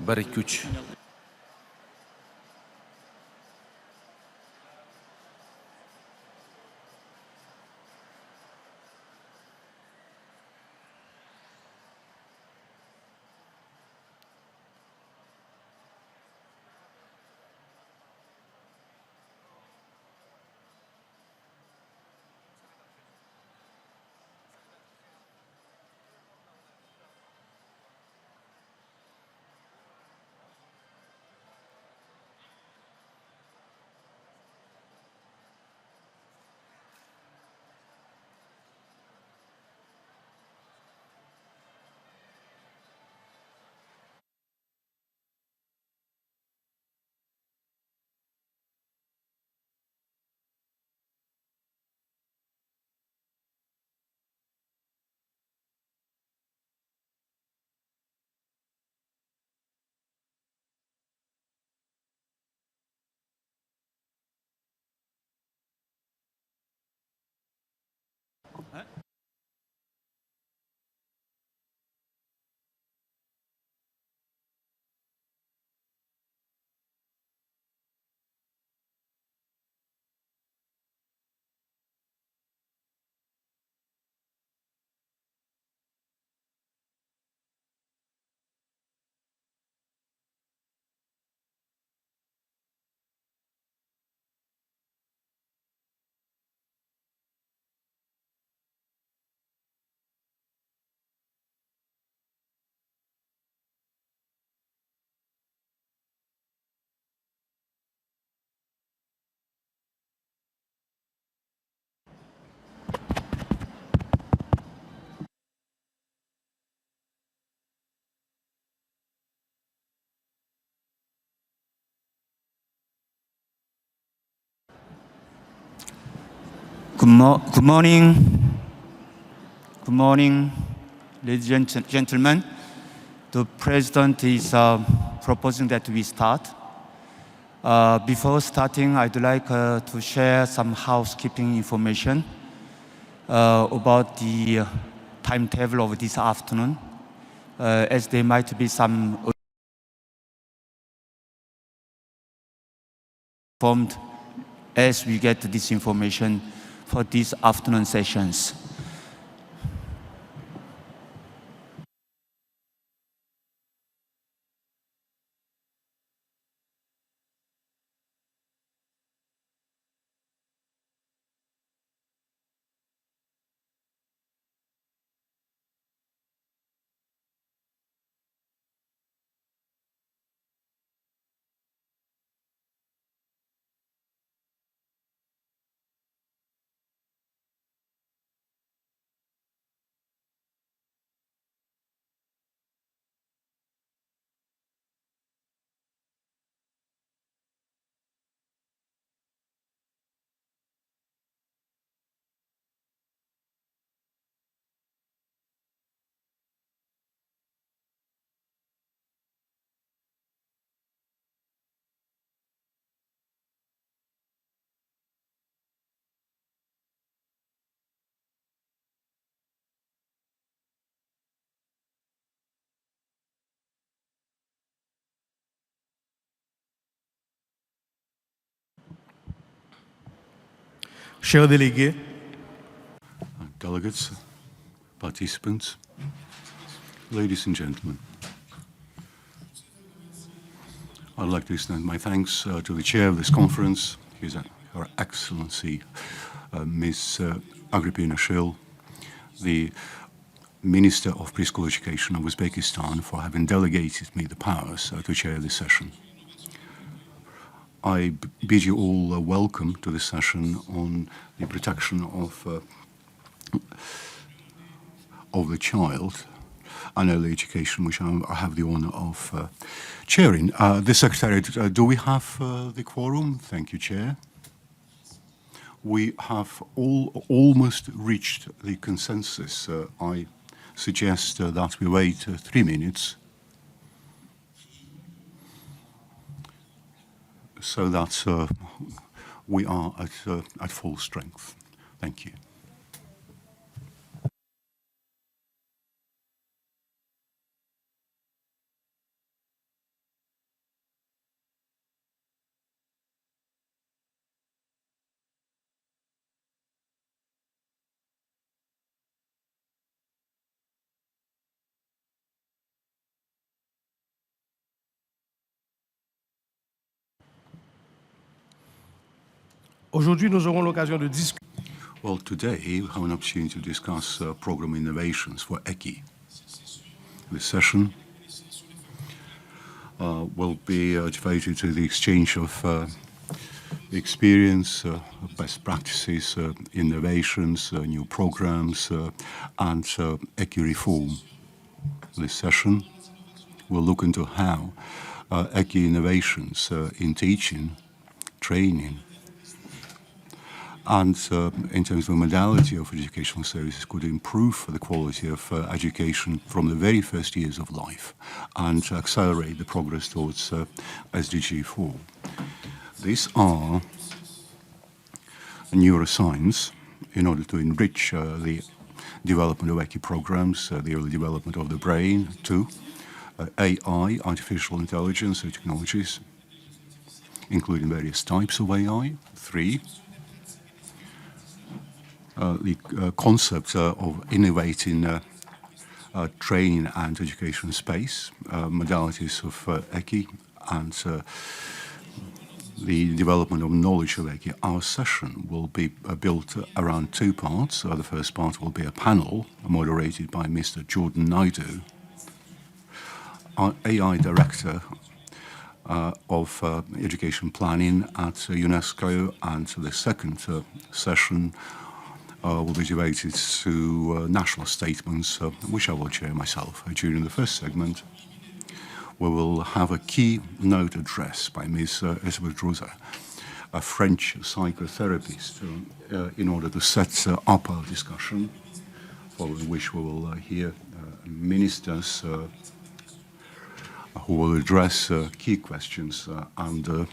1, 2, 3. Good morning. Good morning, ladies and gentlemen. The President is proposing that we start. Before starting, I'd like to share some housekeeping information about the timetable of this afternoon, as there might be some informed as we get this information for these afternoon sessions. Chers délégués, delegates, participants, ladies and gentlemen, I'd like to extend my thanks to the chair of this conference, Her Excellency Ms. Agrippina Shil, the Minister of Preschool Education of Uzbekistan, for having delegated me the powers to chair this session. I bid you all welcome to this session on the protection of the child and early education, which I have the honor of chairing. The Secretariat, do we have the quorum? Thank you, Chair. We have almost reached the consensus. I suggest that we wait 3 minutes so that we are at full strength. Thank you. Aujourd'hui, nous aurons l'occasion de discuter. Well, today we have an opportunity to discuss program innovations for ECCE. This session will be devoted to the exchange of experience, best practices, innovations, new programs, and ECCE reform. This session will look into how ECCE innovations in teaching, training, and in terms of the modality of educational services could improve the quality of education from the very first years of life and accelerate the progress towards SDG 4. These are neuroscience in order to enrich the development of ECCE programs, the early development of the brain, 2, AI, artificial intelligence technologies, including various types of AI, 3, the concept of innovating training and education space, modalities of ECCE, and the development of knowledge of ECCE. Our session will be built around 2 parts. The first part will be a panel moderated by Mr. Jordan Naidu, our AI director of education planning at UNESCO, and the second session will be devoted to national statements, which I will chair myself. During the first segment, we will have a keynote address by Ms. Elisabeth Rosa, a French psychotherapist, in order to set up our discussion, following which we will hear ministers who will address key questions under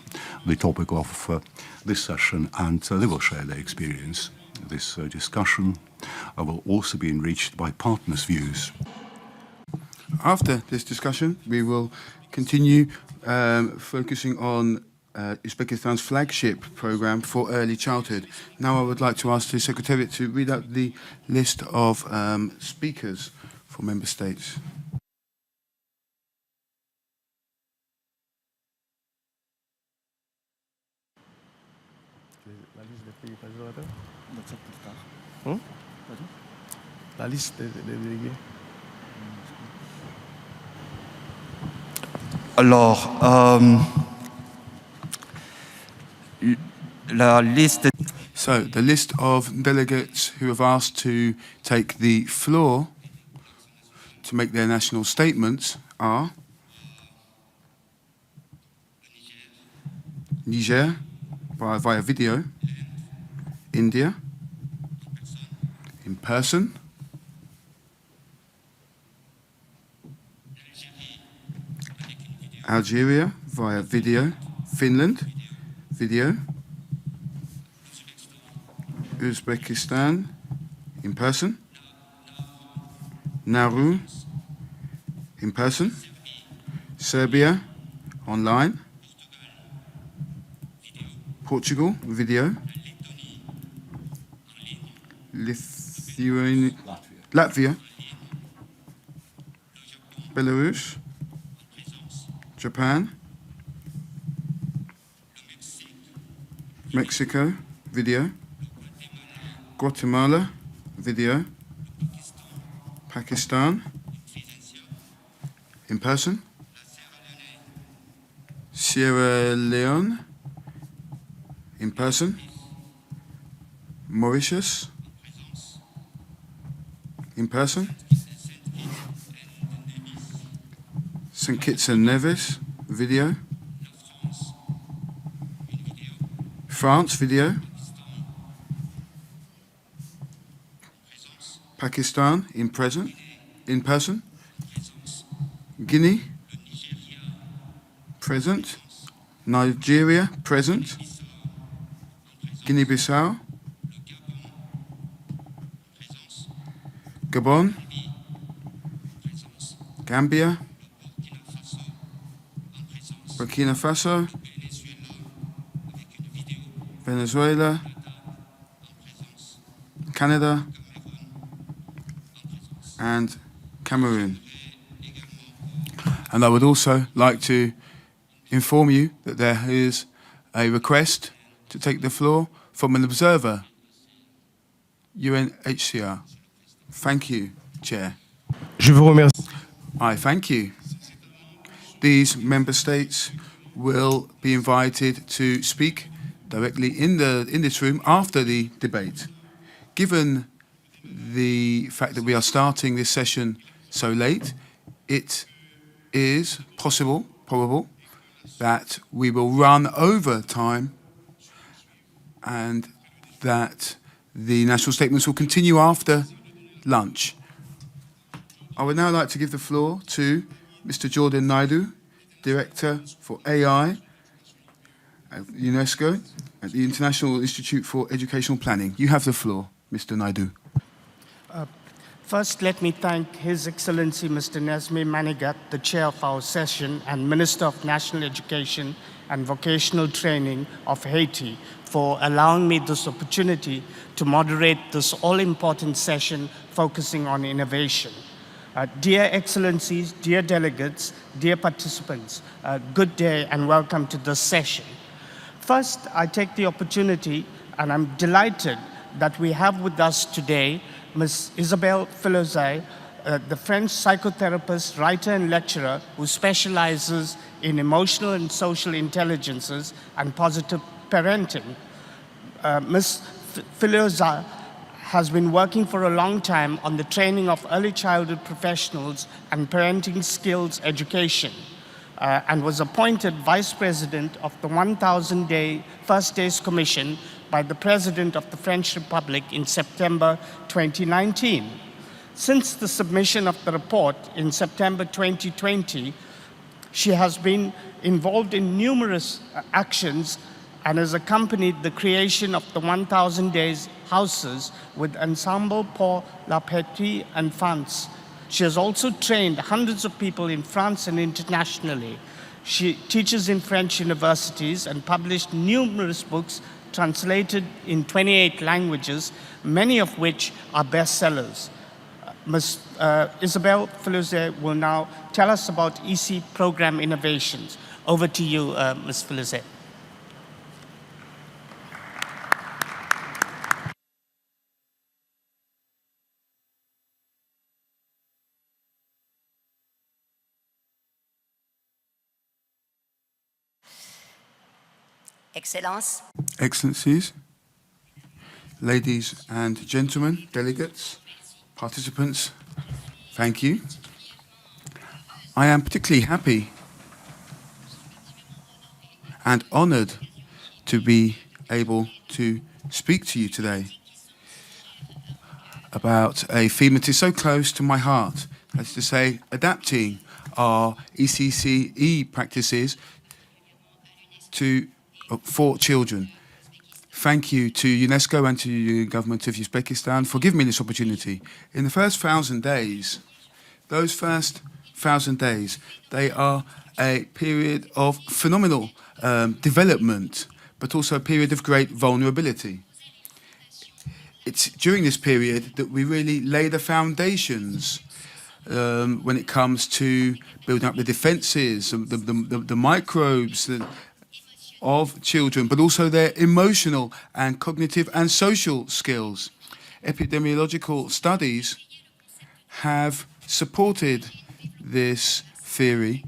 the topic of this session, and they will share their experience. This discussion will also be enriched by partners' views. After this discussion, we will continue focusing on Uzbekistan's flagship program for early childhood. Now I would like to ask the Secretariat to read out the list of speakers for member states. La liste des délégués. Alors, la liste. So, the list of delegates who have asked to take the floor to make their national statements are Niger via video, India in person, Algeria via video, Finland video, Uzbekistan in person, Nauru in person, Serbia online, Portugal video, Latvia, Belarus, Japan, Mexico video, Guatemala video, Pakistan in person, Sierra Leone in person, Mauritius in person, St. Kitts and Nevis video, France video, Pakistan in person, Guinea present, Nigeria present, Guinea-Bissau, Gabon, Gambia, Burkina Faso, Venezuela, Canada, and Cameroon. And I would also like to inform you that there is a request to take the floor from an observer, UNHCR. Thank you, Chair. Je vous remercie. I thank you. These member states will be invited to speak directly in this room after the debate. Given the fact that we are starting this session so late, it is probable, that we will run over time and that the national statements will continue after lunch. I would now like to give the floor to Mr. Jordan Naidu, Director for AI at UNESCO at the International Institute for Educational Planning. You have the floor, Mr. Naidu. First, let me thank His Excellency Mr. Nesme Manigat, the chair of our session and Minister of National Education and Vocational Training of Haiti, for allowing me this opportunity to moderate this all-important session focusing on innovation. Dear Excellencies, dear delegates, dear participants, good day and welcome to this session. First, I take the opportunity, and I'm delighted that we have with us today Ms. Isabelle Filozay, the French psychotherapist, writer, and lecturer who specializes in emotional and social intelligences and positive parenting. Ms. Filozay has been working for a long time on the training of early childhood professionals and parenting skills education, and was appointed Vice President of the 1,000-day First Days Commission by the President of the French Republic in September 2019. Since the submission of the report in September 2020, she has been involved in numerous actions and has accompanied the creation of the 1,000 Days houses with Ensemble pour la Petite Enfance. She has also trained hundreds of people in France and internationally. She teaches in French universities and published numerous books translated in 28 languages, many of which are bestsellers. Ms. Isabelle Filozay will now tell us about ECCE program innovations. Over to you, Ms. Filozay. Excellence. Excellencies, ladies and gentlemen, delegates, participants, thank you. I am particularly happy and honored to be able to speak to you today about a theme that is so close to my heart, that's to say, adapting our ECCE practices for children. Thank you to UNESCO and to the government of Uzbekistan for giving me this opportunity. In the first 1,000 days, those first 1,000 days, they are a period of phenomenal development, but also a period of great vulnerability. It's during this period that we really lay the foundations when it comes to building up the defenses, the microbes of children, but also their emotional and cognitive and social skills. Epidemiological studies have supported this theory,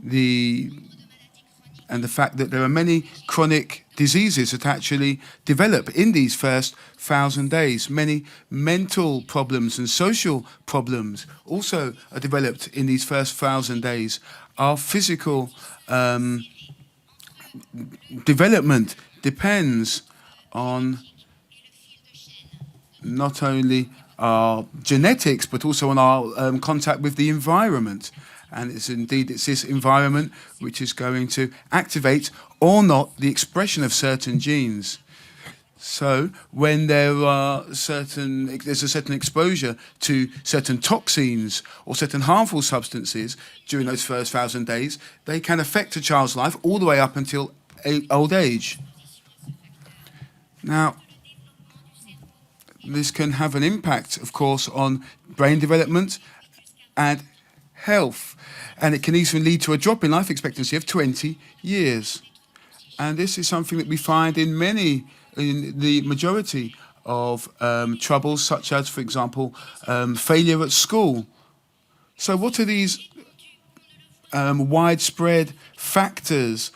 and the fact that there are many chronic diseases that actually develop in these first 1,000 days. Many mental problems and social problems also are developed in these first 1,000 days. Our physical development depends on not only our genetics, but also on our contact with the environment. And it's this environment which is going to activate or not the expression of certain genes. So when there's a certain exposure to certain toxins or certain harmful substances during those first 1,000 days, they can affect a child's life all the way up until old age. Now, this can have an impact, of course, on brain development and health, and it can even lead to a drop in life expectancy of 20 years. And this is something that we find in many in the majority of troubles, such as, for example, failure at school. So what are these widespread factors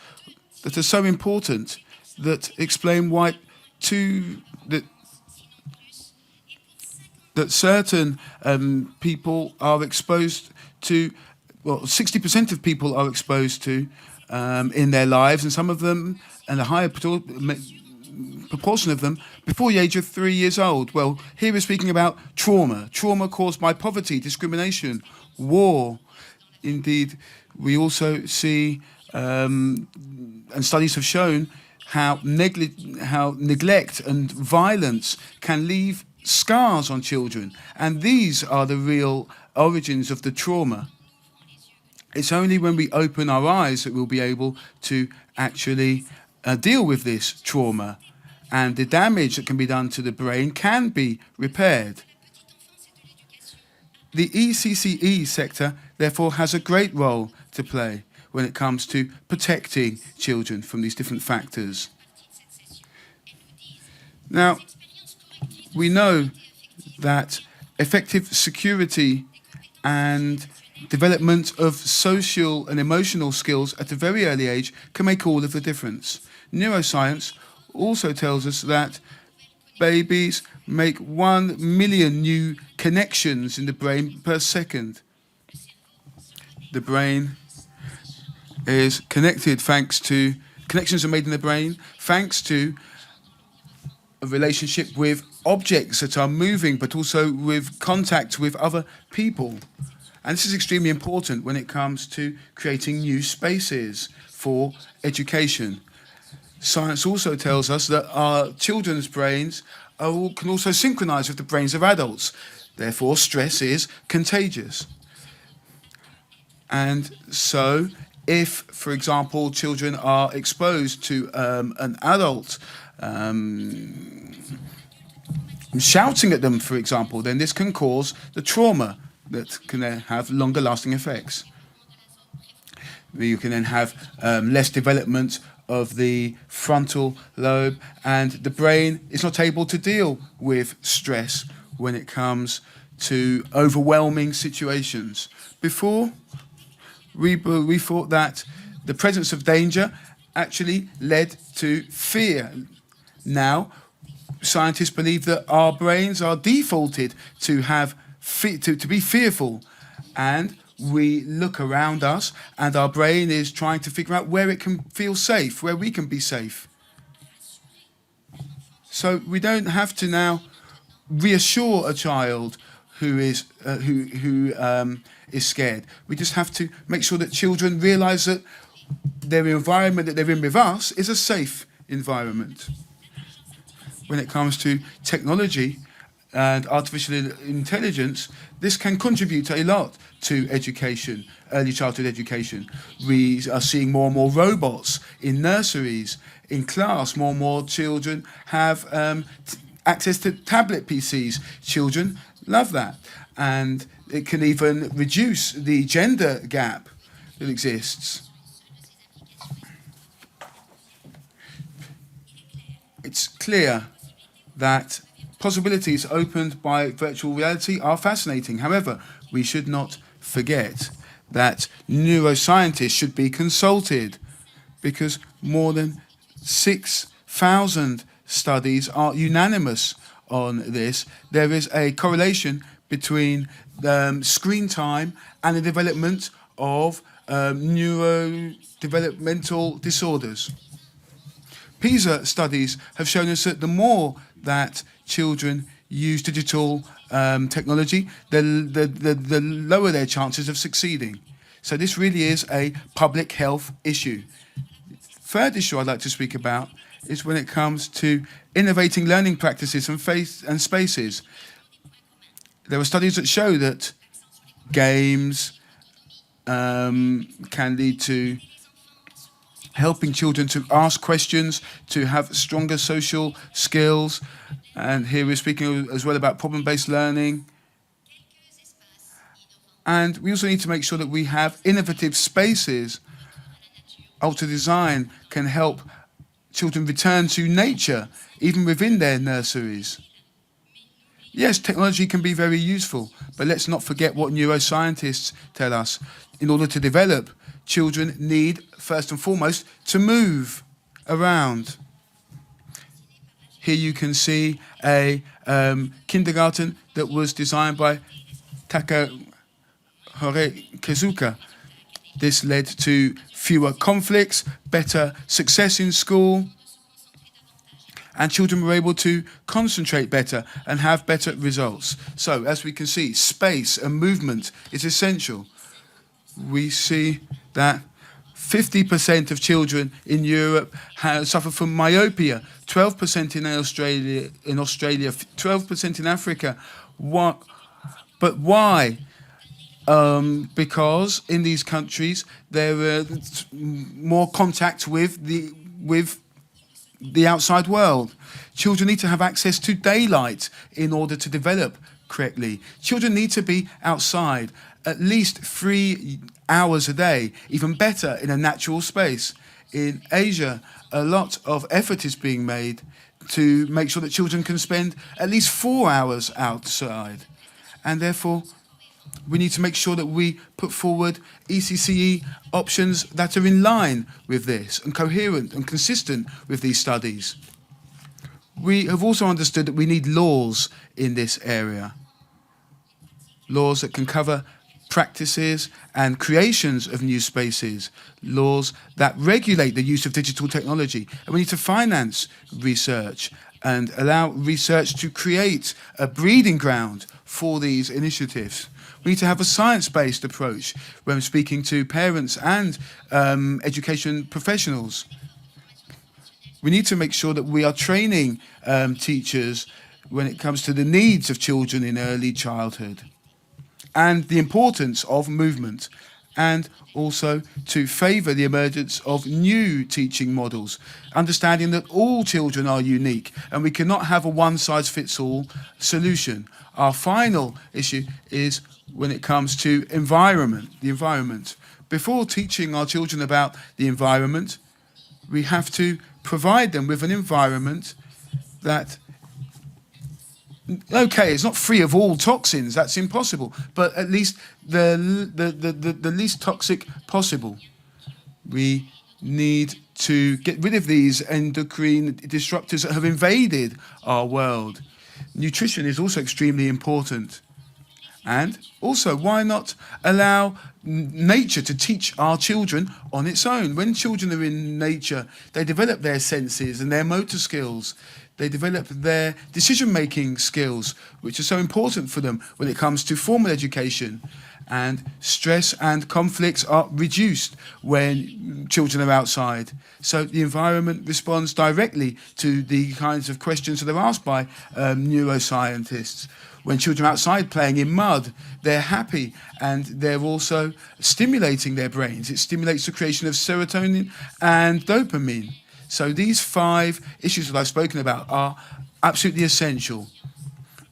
that are so important that explain why that certain people are exposed to, well, 60% of people are exposed to in their lives, and some of them, and a higher proportion of them, before the age of 3 years old. Well, here we're speaking about trauma caused by poverty, discrimination, war. Indeed, we also see, and studies have shown, how neglect and violence can leave scars on children. And these are the real origins of the trauma. It's only when we open our eyes that we'll be able to actually deal with this trauma. And the damage that can be done to the brain can be repaired. The ECCE sector, therefore, has a great role to play when it comes to protecting children from these different factors. Now, we know that effective security and development of social and emotional skills at a very early age can make all of the difference. Neuroscience also tells us that babies make 1 million new connections in the brain per second. The brain is connected connections are made in the brain thanks to a relationship with objects that are moving, but also with contact with other people. And this is extremely important when it comes to creating new spaces for education. Science also tells us that our children's brains can also synchronize with the brains of adults. Therefore, stress is contagious. And so, if, for example, children are exposed to an adult shouting at them, for example, then this can cause the trauma that can then have longer lasting effects. You can then have less development of the frontal lobe, and the brain is not able to deal with stress when it comes to overwhelming situations. Before, we thought that the presence of danger actually led to fear. Now, scientists believe that our brains are defaulted to be fearful, and we look around us and our brain is trying to figure out where it can feel safe, where we can be safe. So we don't have to now reassure a child who is scared. We just have to make sure that children realize that their environment that they're in with us is a safe environment. When it comes to technology and artificial intelligence, this can contribute a lot to education, early childhood education. We are seeing more and more robots in nurseries, in class. More and more children have access to tablet PCs. Children love that. And it can even reduce the gender gap that exists. It's clear that possibilities opened by virtual reality are fascinating. However, we should not forget that neuroscientists should be consulted, because more than 6,000 studies are unanimous on this. There is a correlation between screen time and the development of neurodevelopmental disorders. PISA studies have shown us that the more that children use digital technology, the lower their chances of succeeding. So this really is a public health issue. Third issue I'd like to speak about is when it comes to innovating learning practices and spaces. There are studies that show that games can lead to helping children to ask questions, to have stronger social skills. And here we're speaking as well about problem-based learning. And we also need to make sure that we have innovative spaces. Alter design can help children return to nature even within their nurseries. Yes, technology can be very useful, but let's not forget what neuroscientists tell us. In order to develop, children need, first and foremost, to move around. Here you can see a kindergarten that was designed by Takahore Kezuka. This led to fewer conflicts, better success in school, and children were able to concentrate better and have better results. So, as we can see, space and movement is essential. We see that 50% of children in Europe suffer from myopia, 12% in Australia, 12% in Africa. But why? Because in these countries there is more contact with the outside world. Children need to have access to daylight in order to develop correctly. Children need to be outside at least 3 hours a day, even better in a natural space. In Asia, a lot of effort is being made to make sure that children can spend at least 4 hours outside. And therefore, we need to make sure that we put forward ECCE options that are in line with this and coherent and consistent with these studies. We have also understood that we need laws in this area. Laws that can cover practices and creations of new spaces, laws that regulate the use of digital technology. And we need to finance research and allow research to create a breeding ground for these initiatives. We need to have a science-based approach when speaking to parents and education professionals. We need to make sure that we are training teachers when it comes to the needs of children in early childhood and the importance of movement, and also to favour the emergence of new teaching models, understanding that all children are unique and we cannot have a one-size-fits-all solution. Our final issue is when it comes to the environment. Before teaching our children about the environment, we have to provide them with an environment that, okay, it's not free of all toxins, that's impossible, but at least the least toxic possible. We need to get rid of these endocrine disruptors that have invaded our world. Nutrition is also extremely important. And also, why not allow nature to teach our children on its own? When children are in nature, they develop their senses and their motor skills. They develop their decision-making skills, which are so important for them when it comes to formal education. And stress and conflicts are reduced when children are outside. So the environment responds directly to the kinds of questions that are asked by neuroscientists. When children are outside playing in mud, they're happy and they're also stimulating their brains. It stimulates the creation of serotonin and dopamine. So these 5 issues that I've spoken about are absolutely essential.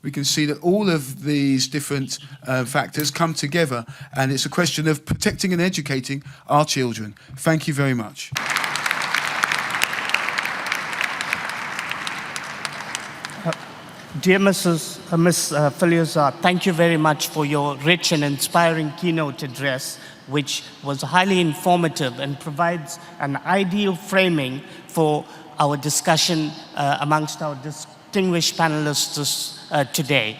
We can see that all of these different factors come together, and it's a question of protecting and educating our children. Thank you very much. Dear Ms. Filiuzar, thank you very much for your rich and inspiring keynote address, which was highly informative and provides an ideal framing for our discussion amongst our distinguished panelists today.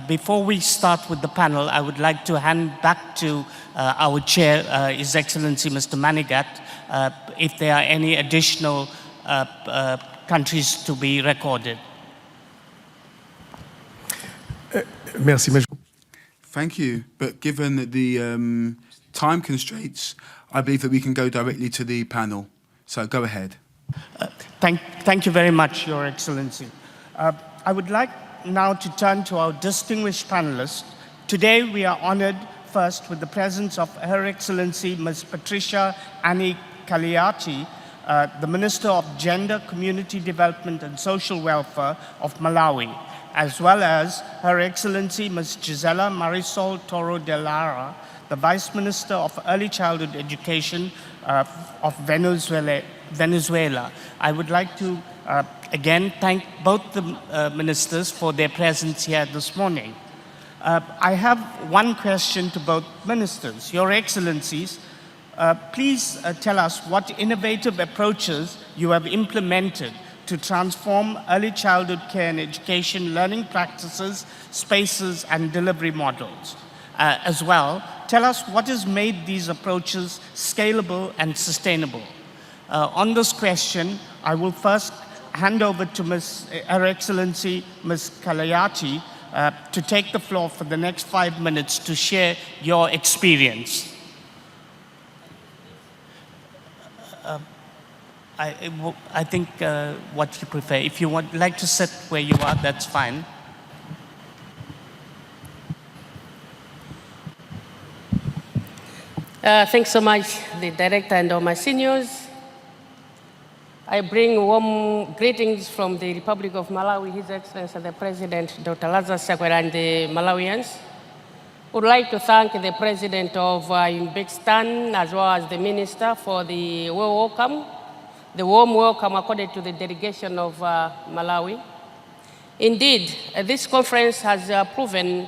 Before we start with the panel, I would like to hand back to our chair, His Excellency Mr. Manigat, if there are any additional countries to be recorded. Merci. Thank you. But given the time constraints, I believe that we can go directly to the panel. So go ahead. Thank you very much, Your Excellency. I would like now to turn to our distinguished panelists. Today we are honored first with the presence of Her Excellency Ms. Patricia Annie Kaliati, the Minister of Gender, Community Development and Social Welfare of Malawi, as well as Her Excellency Ms. Gisela Marisol Toro de Lara, the Vice Minister of Early Childhood Education of Venezuela. Venezuela. I would like to again thank both the ministers for their presence here this morning. I have one question to both ministers. Your Excellencies, please tell us what innovative approaches you have implemented to transform early childhood care and education learning practices, spaces, and delivery models. As well, tell us what has made these approaches scalable and sustainable. On this question, I will first hand over to Her Excellency Ms. Kalayati to take the floor for the next 5 minutes to share your experience. I think what you prefer. If you would like to sit where you are, that's fine. Thanks so much, the director and all my seniors. I bring warm greetings from the Republic of Malawi, His Excellency the President, Dr. Lazarus Chakwera, and the Malawians. Would like to thank the President of Uzbekistan as well as the Minister for the warm welcome accorded to the delegation of Malawi. Indeed, this conference has proven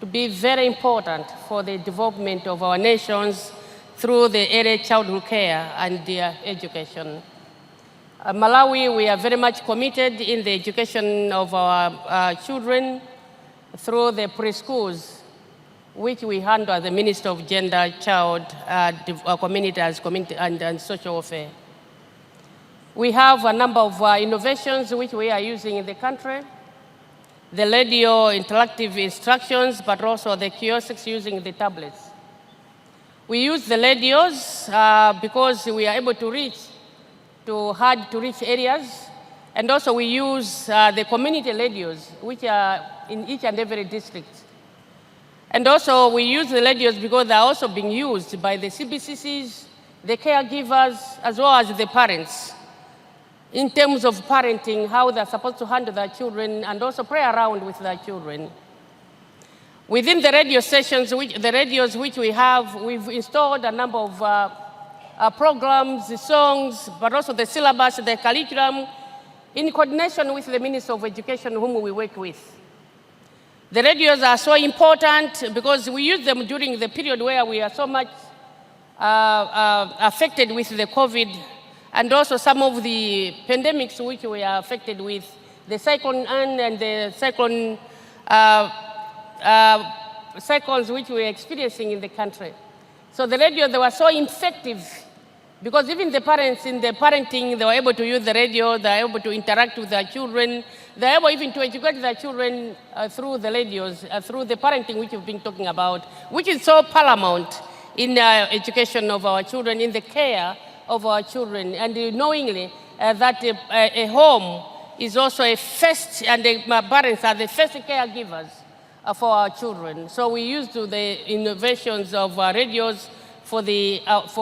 to be very important for the development of our nations through the early childhood care and their education. Malawi, we are very much committed in the education of our children through the preschools, which we handle as the Minister of Gender, Child, Community and Social Welfare. We have a number of innovations which we are using in the country. The radio interactive instructions, but also the kiosks using the tablets. We use the radios because we are able to reach to hard-to-reach areas, and also we use the community radios, which are in each and every district. And also we use the radios because they're also being used by the CBCCs, the caregivers, as well as the parents, in terms of parenting, how they're supposed to handle their children and also play around with their children. Within the radio stations, the radios which we have, we've installed a number of programs, the songs, but also the syllabus, the curriculum, in coordination with the Minister of Education whom we work with. The radios are so important because we use them during the period where we are so much affected with the COVID and also some of the pandemics which we are affected with, the cyclone and the cyclones which we are experiencing in the country. So the radio, they were so effective because even the parents in the parenting, they were able to use the radio, they were able to interact with their children, they were able even to educate their children through the radios, through the parenting which we've been talking about, which is so paramount in the education of our children, in the care of our children, and knowingly that a home is also a first, and the parents are the first caregivers for our children. So we use the innovations of radios for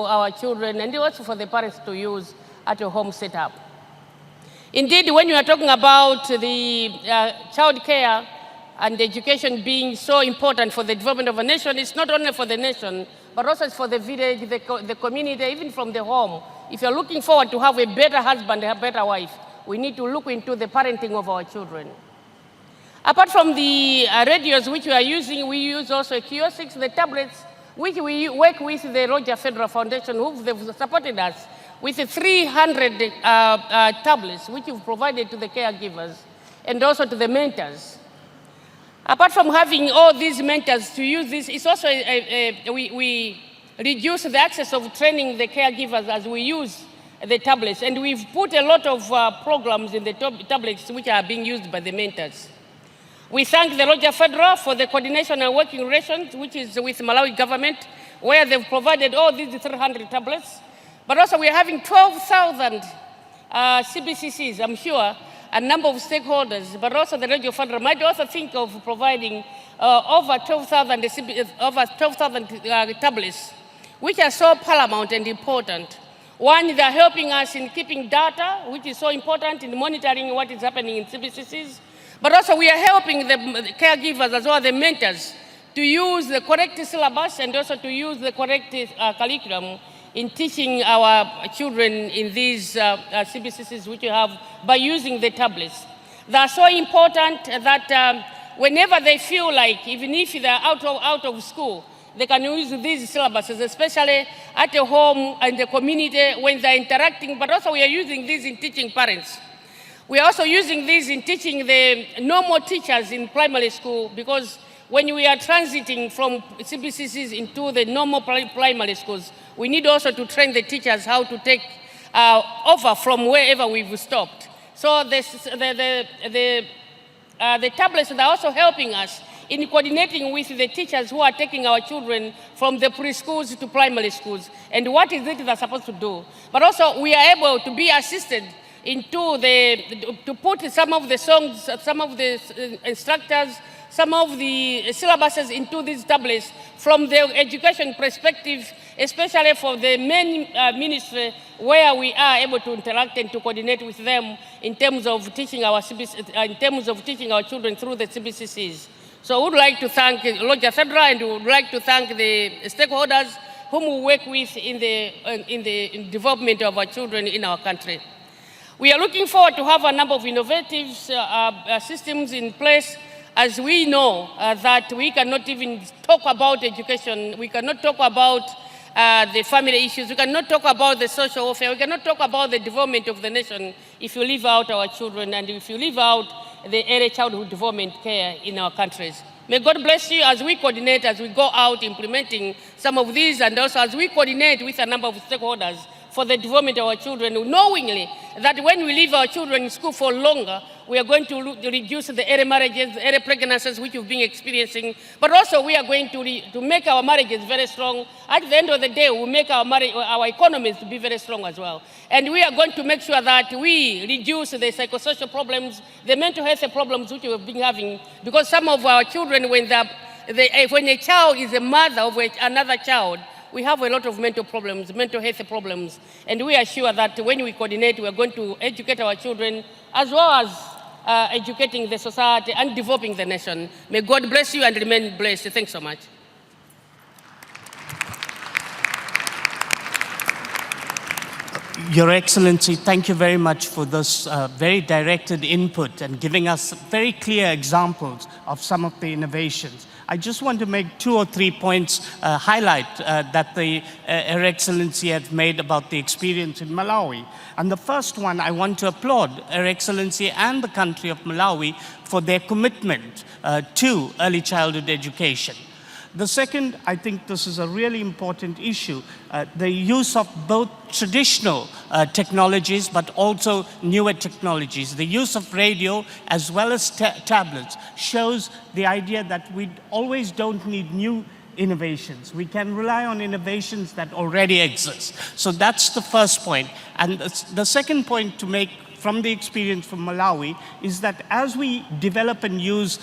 our children and also for the parents to use at a home setup. Indeed, when you are talking about the child care and education being so important for the development of a nation, it's not only for the nation, but also it's for the village, the community, even from the home. If you're looking forward to have a better husband, a better wife, we need to look into the parenting of our children. Apart from the radios which we are using, we use also kiosks, the tablets, which we work with the Roger Federal Foundation, who supported us with 300 tablets, which we've provided to the caregivers and also to the mentors. Apart from having all these mentors to use this, it's also we reduce the access of training the caregivers as we use the tablets. And we've put a lot of programs in the tablets which are being used by the mentors. We thank the Roger Federal for the coordination and working relations, which is with Malawi government, where they've provided all these 300 tablets. But also we're having 12,000 CBCCs, I'm sure, a number of stakeholders, but also the Radio Federal might also think of providing over 12,000 tablets, which are so paramount and important. One, they're helping us in keeping data, which is so important in monitoring what is happening in CBCCs, but also we are helping the caregivers as well as the mentors to use the correct syllabus and also to use the correct curriculum in teaching our children in these CBCCs which we have by using the tablets. They are so important that whenever they feel like, even if they're out of school, they can use these syllabuses, especially at the home and the community when they're interacting, but also we are using these in teaching parents. We are also using these in teaching the normal teachers in primary school, because when we are transiting from CBCCs into the normal primary schools, we need also to train the teachers how to take over from wherever we've stopped. So the tablets are also helping us in coordinating with the teachers who are taking our children from the preschools to primary schools, and what is it they're supposed to do. But also we are able to be assisted to put some of the songs, some of the instructors, some of the syllabuses into these tablets from the education perspective, especially for the main ministry, where we are able to interact and to coordinate with them in terms of teaching our children through the CBCCs. So I would like to thank Roger Fedra, and we would like to thank the stakeholders whom we work with in the development of our children in our country. We are looking forward to have a number of innovative systems in place, as we know that we cannot even talk about education, we cannot talk about the family issues, we cannot talk about the social welfare, we cannot talk about the development of the nation if you leave out our children and if you leave out the early childhood development care in our countries. May God bless you as we coordinate, as we go out implementing some of these, and also as we coordinate with a number of stakeholders for the development of our children, knowingly that when we leave our children in school for longer, we are going to reduce the early marriages, the early pregnancies which we've been experiencing, but also we are going to make our marriages very strong. At the end of the day, we make our economies to be very strong as well. And we are going to make sure that we reduce the psychosocial problems, the mental health problems which we've been having, because some of our children, when a child is a mother of another child, we have a lot of mental problems, mental health problems, and we are sure that when we coordinate, we are going to educate our children as well as educating the society and developing the nation. May God bless you and remain blessed. Thanks so much. Your Excellency, thank you very much for this very directed input and giving us very clear examples of some of the innovations. I just want to make 2 or 3 points, highlight that Her Excellency has made about the experience in Malawi. And the first one, I want to applaud Her Excellency and the country of Malawi for their commitment to early childhood education. The second, I think this is a really important issue, the use of both traditional technologies but also newer technologies. The use of radio as well as tablets shows the idea that we always don't need new innovations. We can rely on innovations that already exist. So that's the first point. And the second point to make from the experience from Malawi is that as we develop and use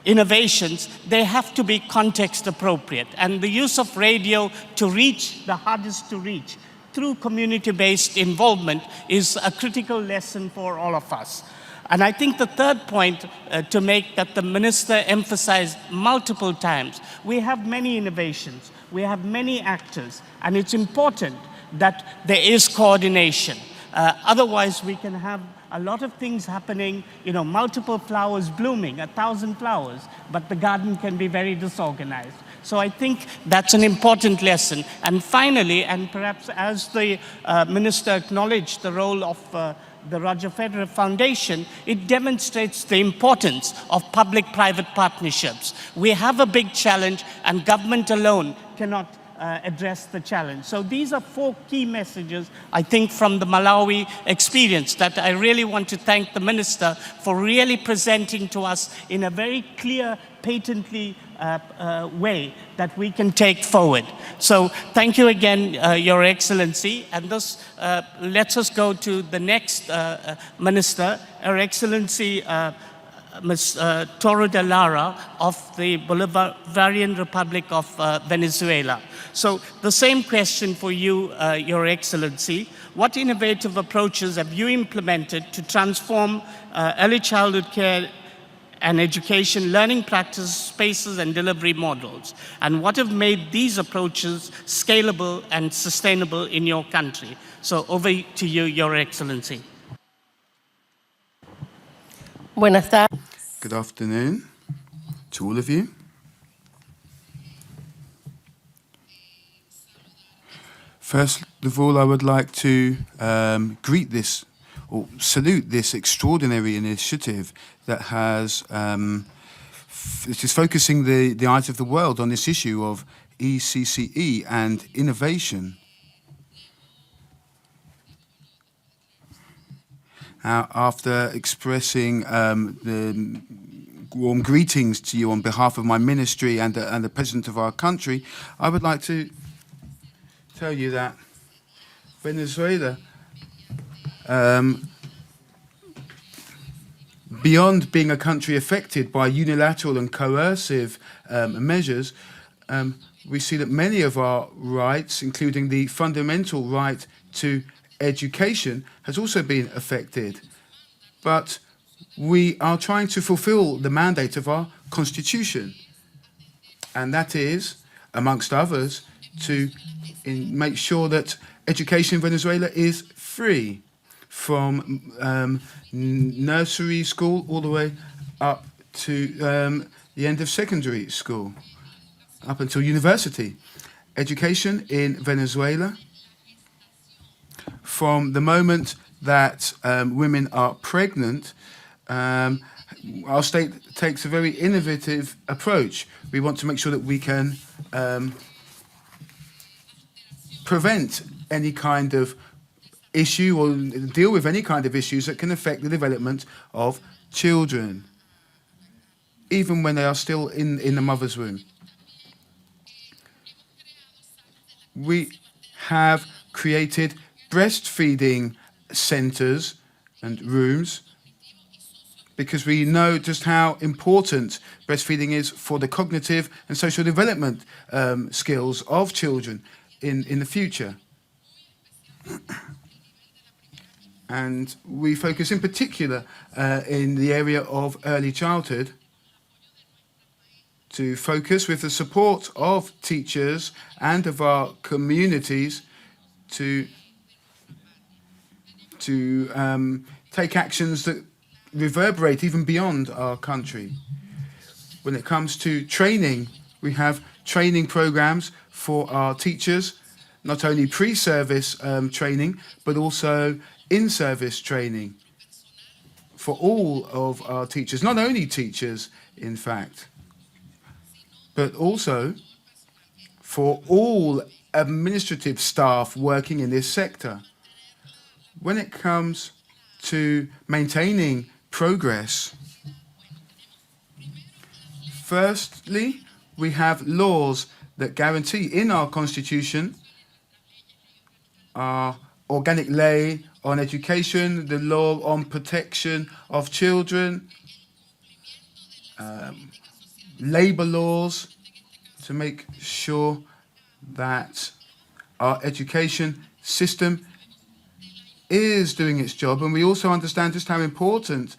innovations, they have to be context appropriate. And the use of radio to reach the hardest to reach through community-based involvement is a critical lesson for all of us. And I think the third point to make that the Minister emphasized multiple times, we have many innovations, we have many actors, and it's important that there is coordination. Otherwise, we can have a lot of things happening, multiple flowers blooming, 1,000 flowers, but the garden can be very disorganized. So I think that's an important lesson. And finally, and perhaps as the Minister acknowledged the role of the Roger Federer Foundation, it demonstrates the importance of public-private partnerships. We have a big challenge, and government alone cannot address the challenge. So these are 4 key messages, I think, from the Malawi experience that I really want to thank the Minister for really presenting to us in a very clear, patently way that we can take forward. So thank you again, Your Excellency. And this lets us go to the next Minister, Her Excellency Ms. Toro de Lara of the Bolivarian Republic of Venezuela. So the same question for you, Your Excellency. What innovative approaches have you implemented to transform early childhood care and education, learning practice, spaces, and delivery models? And what have made these approaches scalable and sustainable in your country? So over to you, Your Excellency. Buenas tardes. Good afternoon to all of you. First of all, I would like to greet this or salute this extraordinary initiative that has it is focusing the eyes of the world on this issue of ECCE and innovation. After expressing the warm greetings to you on behalf of my ministry and the President of our country, I would like to tell you that Venezuela, beyond being a country affected by unilateral and coercive measures, we see that many of our rights, including the fundamental right to education, has also been affected. But we are trying to fulfill the mandate of our constitution, and that is, amongst others, to make sure that education in Venezuela is free from nursery school all the way up to the end of secondary school, up until university. Education in Venezuela, from the moment that women are pregnant, our state takes a very innovative approach. We want to make sure that we can prevent any kind of issue or deal with any kind of issues that can affect the development of children, even when they are still in the mother's womb. We have created breastfeeding centers and rooms because we know just how important breastfeeding is for the cognitive and social development skills of children in the future. And we focus in particular in the area of early childhood to focus with the support of teachers and of our communities to take actions that reverberate even beyond our country. When it comes to training, we have training programs for our teachers, not only pre-service training, but also in-service training for all of our teachers, not only teachers, in fact, but also for all administrative staff working in this sector. When it comes to maintaining progress, firstly, we have laws that guarantee in our constitution our organic ley on education, the law on protection of children, labor laws to make sure that our education system is doing its job. And we also understand just how important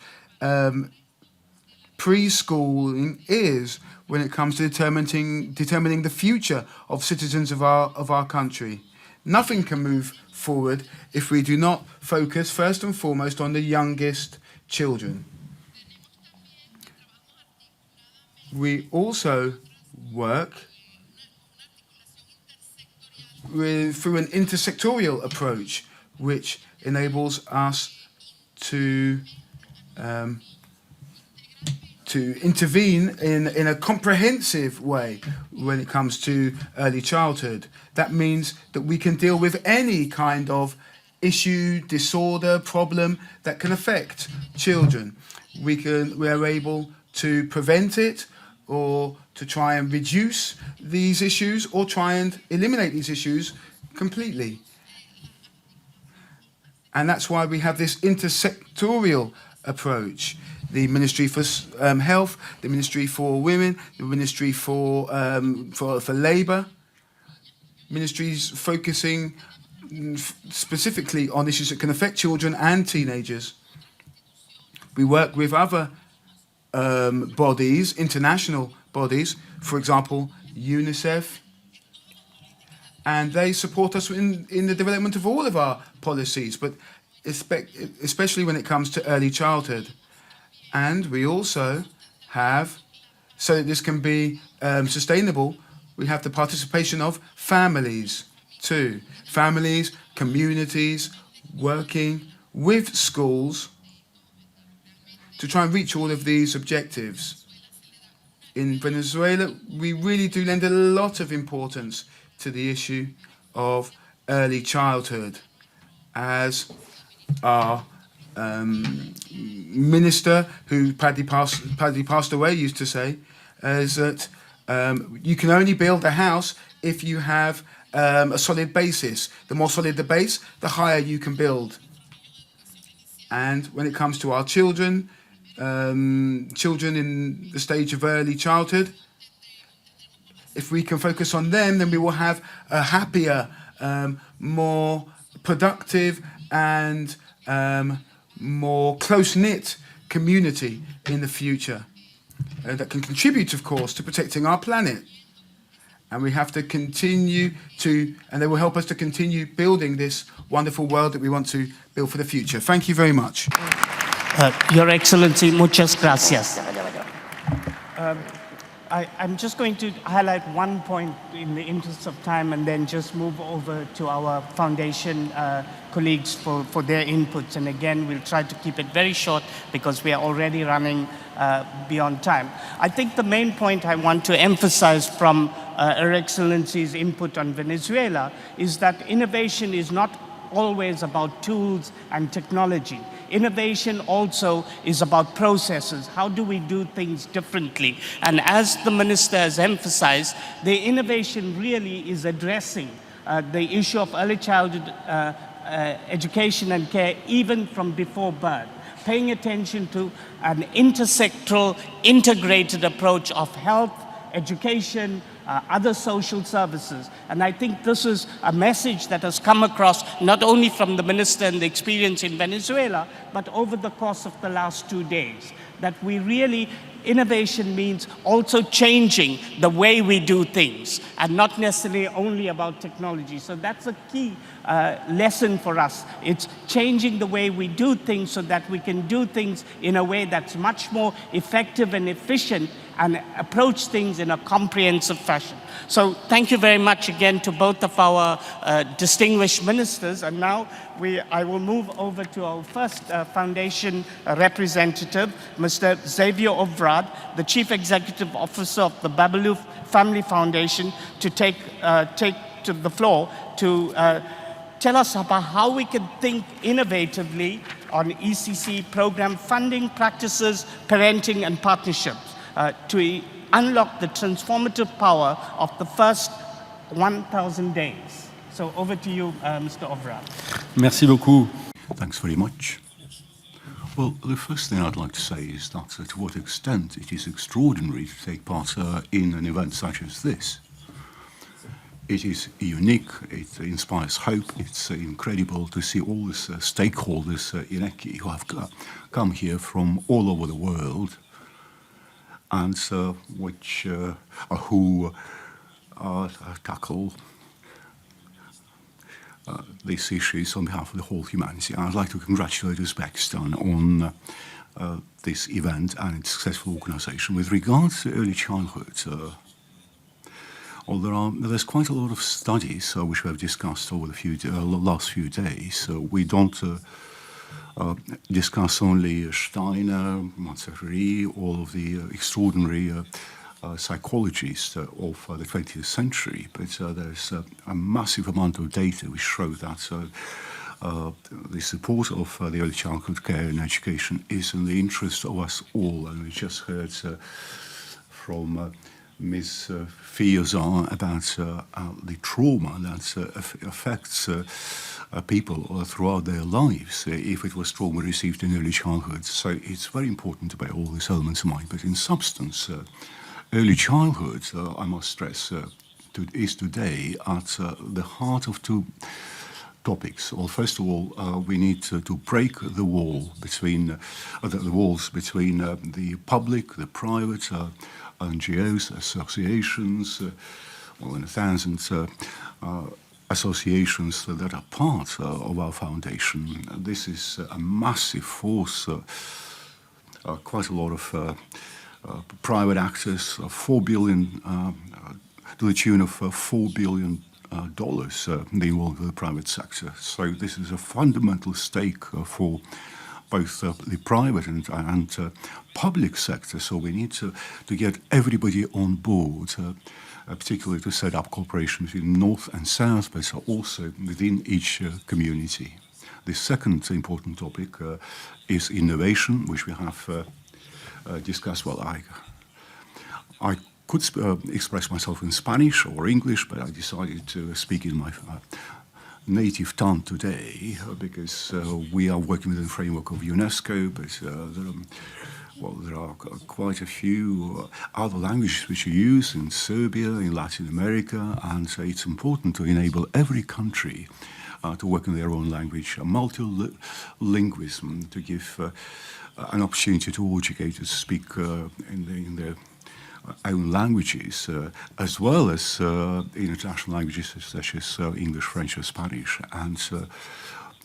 preschooling is when it comes to determining the future of citizens of our country. Nothing can move forward if we do not focus first and foremost on the youngest children. We also work through an intersectorial approach, which enables us to intervene in a comprehensive way when it comes to early childhood. That means that we can deal with any kind of issue, disorder, problem that can affect children. We are able to prevent it, or to try and reduce these issues, or try and eliminate these issues completely. And that's why we have this intersectorial approach. The Ministry for Health, the Ministry for Women, the Ministry for Labour, ministries focusing specifically on issues that can affect children and teenagers. We work with other bodies, international bodies, for example, UNICEF, and they support us in the development of all of our policies, but especially when it comes to early childhood. And we also have, so that this can be sustainable, we have the participation of families too. Families, communities, working with schools to try and reach all of these objectives. In Venezuela, we really do lend a lot of importance to the issue of early childhood. As our minister, who padly passed away, used to say, is that you can only build a house if you have a solid basis. The more solid the base, the higher you can build. And when it comes to our children, children in the stage of early childhood, if we can focus on them, then we will have a happier, more productive and more close-knit community in the future that can contribute, of course, to protecting our planet. And we have to continue to, and they will help us to continue building this wonderful world that we want to build for the future. Thank you very much. Your Excellency, muchas gracias. I'm just going to highlight one point in the interest of time and then just move over to our foundation colleagues for their inputs. And again, we'll try to keep it very short because we are already running beyond time. I think the main point I want to emphasize from Her Excellency's input on Venezuela is that innovation is not always about tools and technology. Innovation also is about processes. How do we do things differently? And as the Minister has emphasized, the innovation really is addressing the issue of early childhood education and care even from before birth, paying attention to an intersectoral, integrated approach of health, education, other social services. And I think this is a message that has come across not only from the Minister and the experience in Venezuela, but over the course of the last 2 days, that we really, innovation means also changing the way we do things and not necessarily only about technology. So that's a key lesson for us. It's changing the way we do things so that we can do things in a way that's much more effective and efficient and approach things in a comprehensive fashion. So thank you very much again to both of our distinguished ministers. And now I will move over to our first foundation representative, Mr. Xavier Ovrad, the Chief Executive Officer of the Babalu Family Foundation, to take to the floor to tell us about how we can think innovatively on ECCE program funding, practices, parenting, and partnerships to unlock the transformative power of the first 1,000 days. So over to you, Mr. Ovrad. Merci beaucoup. Thanks very much. Well, the first thing I'd like to say is that to what extent it is extraordinary to take part in an event such as this. It is unique, it inspires hope, it's incredible to see all these stakeholders in ECCE who have come here from all over the world and who tackle these issues on behalf of the whole humanity. I'd like to congratulate Uzbekistan on this event and its successful organization. With regards to early childhood, well, there's quite a lot of studies which we have discussed over the last few days. So we don't discuss only Steiner, Mazzarri, all of the extraordinary psychologists of the 20th century, but there's a massive amount of data which show that the support of the early childhood care and education is in the interest of us all. And we just heard from Ms. Fiozan about the trauma that affects people throughout their lives if it was trauma received in early childhood. So it's very important to bear all these elements in mind. But in substance, early childhood, I must stress, is today at the heart of two topics. Well, first of all, we need to break the wall between the walls between the public, the private, NGOs, associations, more than 1,000 associations that are part of our foundation. This is a massive force. Quite a lot of private actors, 4 billion, to the tune of $4 billion they involve the private sector. So this is a fundamental stake for both the private and public sector. So we need to get everybody on board, particularly to set up cooperation between North and South, but also within each community. The second important topic is innovation, which we have discussed. Well, I could express myself in Spanish or English, but I decided to speak in my native tongue today because we are working within the framework of UNESCO, but there are quite a few other languages which are used in Serbia, in Latin America, and it's important to enable every country to work in their own language, a multilingualism, to give an opportunity to all educators to speak in their own languages, as well as international languages such as English, French, or Spanish. And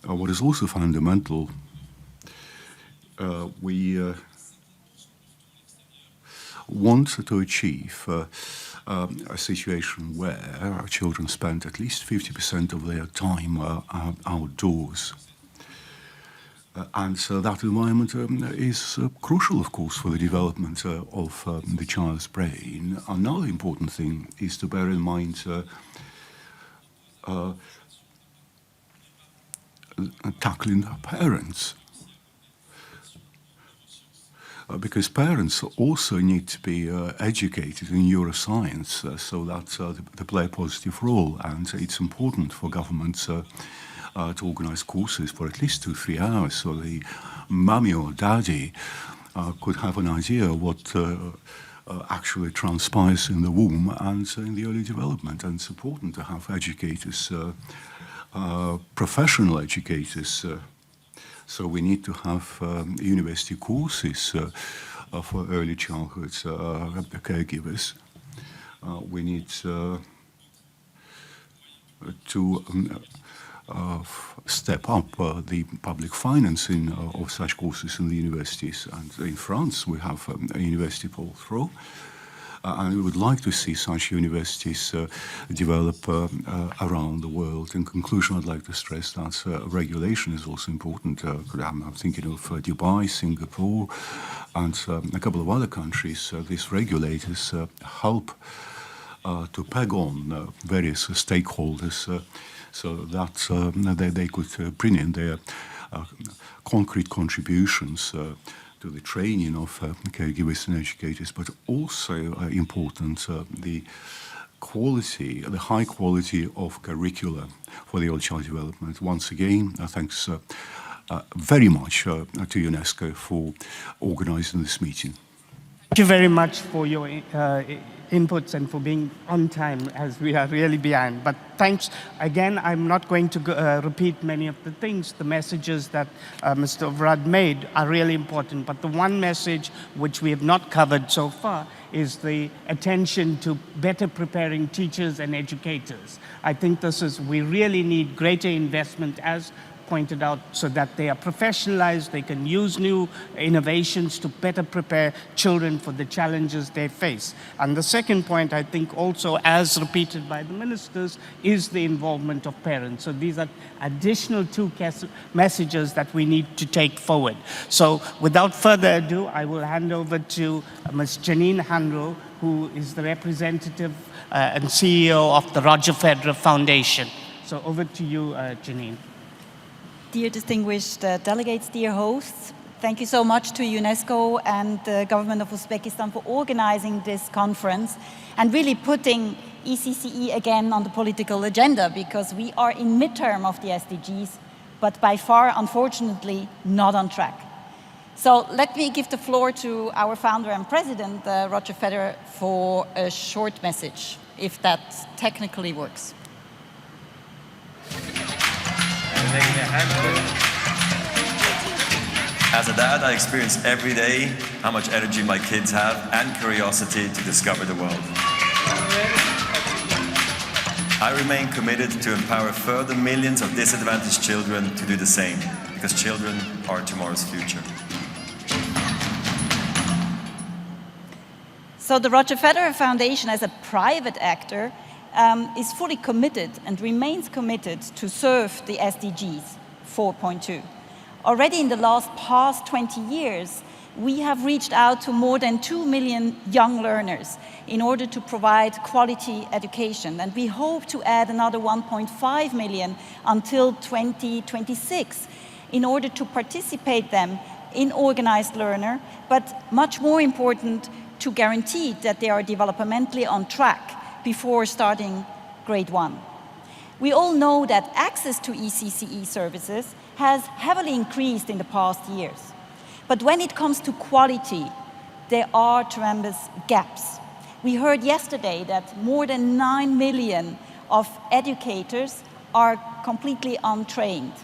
what is also fundamental, we want to achieve a situation where our children spend at least 50% of their time outdoors. And that environment is crucial, of course, for the development of the child's brain. Another important thing is to bear in mind tackling parents. Because parents also need to be educated in neuroscience so that they play a positive role. And it's important for governments to organize courses for at least 2-3 hours so the mommy or daddy could have an idea what actually transpires in the womb and in the early development. And it's important to have educators, professional educators. So we need to have university courses for early childhood caregivers. We need to step up the public financing of such courses in the universities. And in France, we have a university Paul Thro, and we would like to see such universities develop around the world. In conclusion, I'd like to stress that regulation is also important. I'm thinking of Dubai, Singapore, and a couple of other countries. These regulators help to peg on various stakeholders so that they could bring in their concrete contributions to the training of caregivers and educators, but also important the quality, the high quality of curricula for the early child development. Once again, thanks very much to UNESCO for organizing this meeting. Thank you very much for your inputs and for being on time, as we are really behind. But thanks again. I'm not going to repeat many of the things. The messages that Mr. Vrad made are really important. But the one message which we have not covered so far is the attention to better preparing teachers and educators. I think we really need greater investment, as pointed out, so that they are professionalized, they can use new innovations to better prepare children for the challenges they face. And the second point, I think also, as repeated by the ministers, is the involvement of parents. So these are additional two messages that we need to take forward. So without further ado, I will hand over to Ms. Janine Handel, who is the representative and CEO of the Roger Federer Foundation. So over to you, Janine. Dear distinguished delegates, dear hosts, thank you so much to UNESCO and the government of Uzbekistan for organizing this conference and really putting ECCE again on the political agenda, because we are in midterm of the SDGs, but by far, unfortunately, not on track. So let me give the floor to our founder and president, Roger Federer, for a short message, if that technically works. As a dad, I experience every day how much energy my kids have and curiosity to discover the world. I remain committed to empower further millions of disadvantaged children to do the same, because children are tomorrow's future. So the Roger Federer Foundation, as a private actor, is fully committed and remains committed to serve the SDGs 4.2. Already in the past 20 years, we have reached out to more than 2 million young learners in order to provide quality education. And we hope to add another 1.5 million until 2026 in order to participate them in organized learner, but much more important, to guarantee that they are developmentally on track before starting grade 1. We all know that access to ECCE services has heavily increased in the past years. But when it comes to quality, there are tremendous gaps. We heard yesterday that more than 9 million of educators are completely untrained.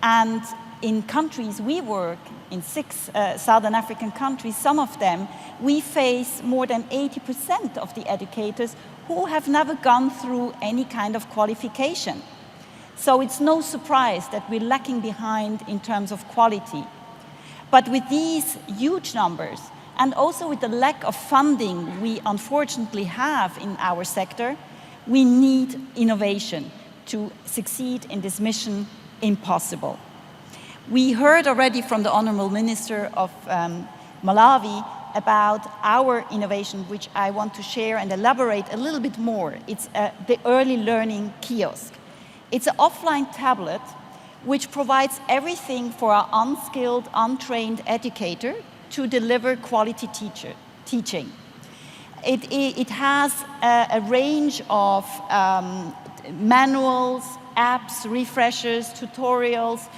And in countries we work, in 6 Southern African countries, some of them, we face more than 80% of the educators who have never gone through any kind of qualification. So it's no surprise that we're lacking behind in terms of quality. But with these huge numbers, and also with the lack of funding we unfortunately have in our sector, we need innovation to succeed in this mission impossible. We heard already from the Honorable Minister of Malawi about our innovation, which I want to share and elaborate a little bit more. It's the early learning kiosk. It's an offline tablet which provides everything for our unskilled, untrained educator to deliver quality teaching. It has a range of manuals, apps, refreshers, tutorials,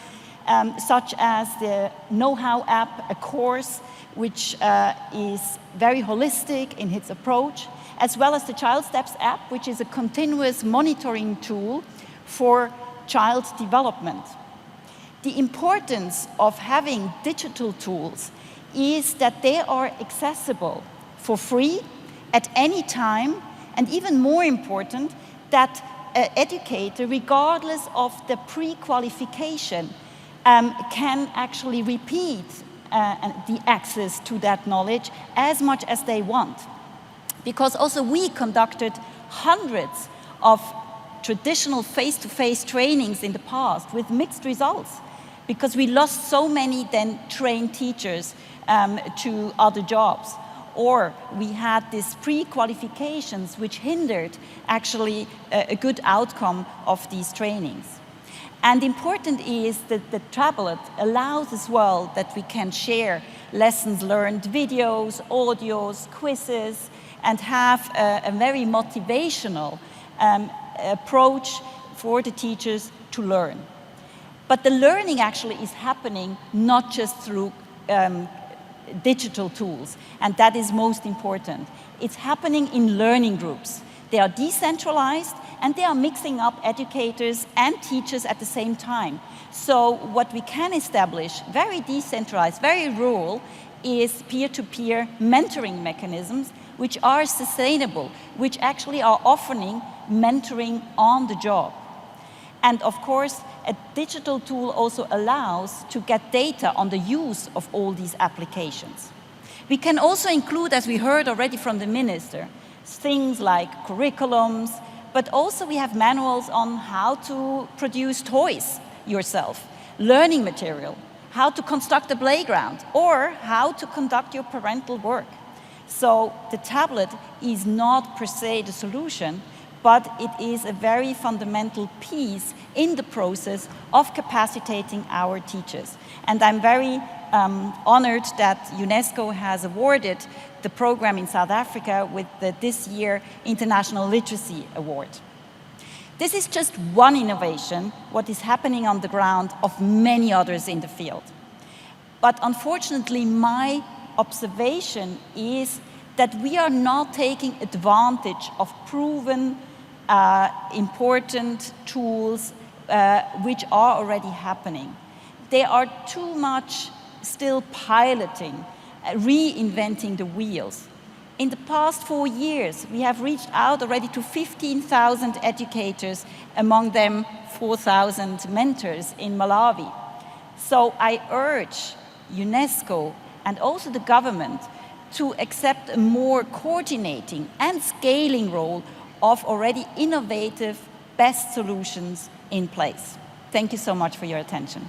such as the Know-How app, a course which is very holistic in its approach, as well as the Child Steps app, which is a continuous monitoring tool for child development. The importance of having digital tools is that they are accessible for free at any time, and even more important, that an educator, regardless of the pre-qualification, can actually repeat the access to that knowledge as much as they want. Because also we conducted hundreds of traditional face-to-face trainings in the past with mixed results, because we lost so many then trained teachers to other jobs. Or we had these pre-qualifications which hindered actually a good outcome of these trainings. And important is that the tablet allows as well that we can share lessons learned, videos, audios, quizzes, and have a very motivational approach for the teachers to learn. But the learning actually is happening not just through digital tools, and that is most important. It's happening in learning groups. They are decentralized, and they are mixing up educators and teachers at the same time. So what we can establish, very decentralized, very rural, is peer-to-peer mentoring mechanisms which are sustainable, which actually are offering mentoring on the job. And of course, a digital tool also allows to get data on the use of all these applications. We can also include, as we heard already from the minister, things like curriculums, but also we have manuals on how to produce toys yourself, learning material, how to construct a playground, or how to conduct your parental work. So the tablet is not per se the solution, but it is a very fundamental piece in the process of capacitating our teachers. And I'm very honored that UNESCO has awarded the program in South Africa with the this year International Literacy Award. This is just one innovation, what is happening on the ground of many others in the field. But unfortunately, my observation is that we are not taking advantage of proven important tools which are already happening. They are too much still piloting, reinventing the wheels. In the past 4 years, we have reached out already to 15,000 educators, among them 4,000 mentors in Malawi. So I urge UNESCO and also the government to accept a more coordinating and scaling role of already innovative, best solutions in place. Thank you so much for your attention.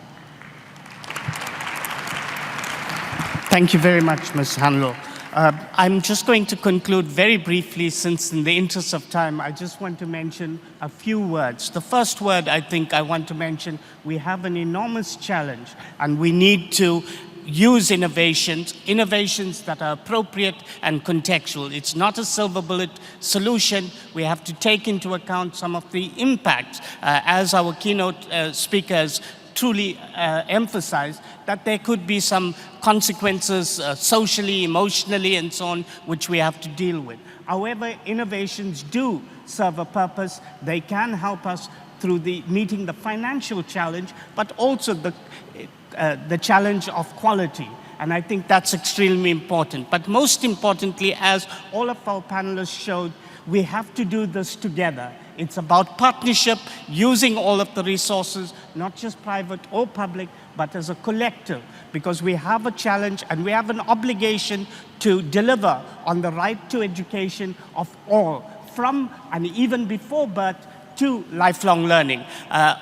Thank you very much, Ms. Hanlo. I'm just going to conclude very briefly, since in the interest of time, I just want to mention a few words. The first word I think I want to mention, we have an enormous challenge, and we need to use innovations that are appropriate and contextual. It's not a silver bullet solution. We have to take into account some of the impacts, as our keynote speakers truly emphasized, that there could be some consequences socially, emotionally, and so on, which we have to deal with. However, innovations do serve a purpose. They can help us through meeting the financial challenge, but also the challenge of quality. And I think that's extremely important. But most importantly, as all of our panelists showed, we have to do this together. It's about partnership, using all of the resources, not just private or public, but as a collective, because we have a challenge and we have an obligation to deliver on the right to education of all, from and even before birth to lifelong learning,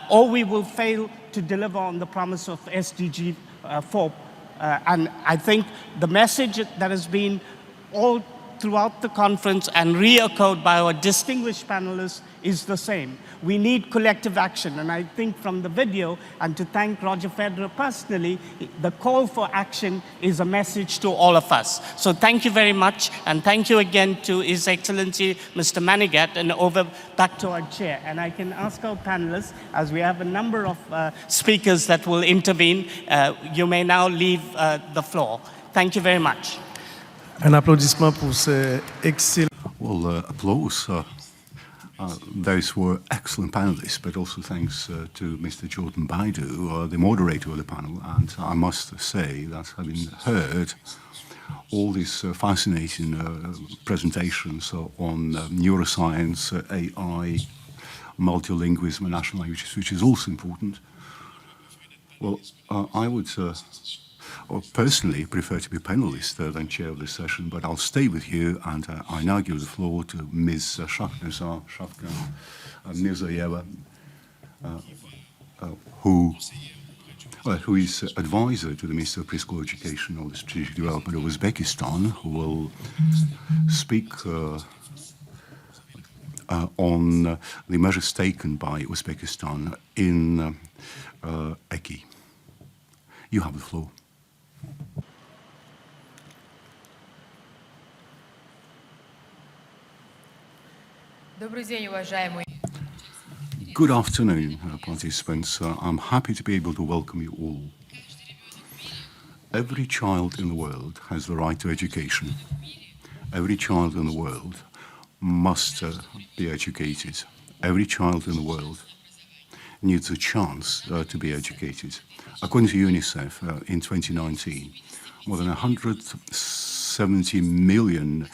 or we will fail to deliver on the promise of SDG 4. And I think the message that has been all throughout the conference and re-echoed by our distinguished panelists is the same. We need collective action, and I think from the video, and to thank Roger Federer personally, the call for action is a message to all of us. So thank you very much, and thank you again to His Excellency Mr. Manigat, and over back to our chair. And I can ask our panelists, as we have a number of speakers that will intervene, you may now leave the floor. Thank you very much. Un applaudissement pour ce excellent. Well, applause. Those were excellent panelists, but also thanks to Mr. Jordan Baidu, the moderator of the panel. And I must say that having heard all these fascinating presentations on neuroscience, AI, multilingualism, and national languages, which is also important, well, I would personally prefer to be panelist than chair of this session, but I'll stay with you, and I now give the floor to Ms. Shafka Mirzaeva, who is advisor to the Minister of Preschool Education of the Strategic Development of Uzbekistan, who will speak on the measures taken by Uzbekistan in ECCE. You have the floor. Good afternoon, participants. I'm happy to be able to welcome you all. Every child in the world has the right to education. Every child in the world must be educated. Every child in the world needs a chance to be educated. According to UNICEF, in 2019, more than 170 million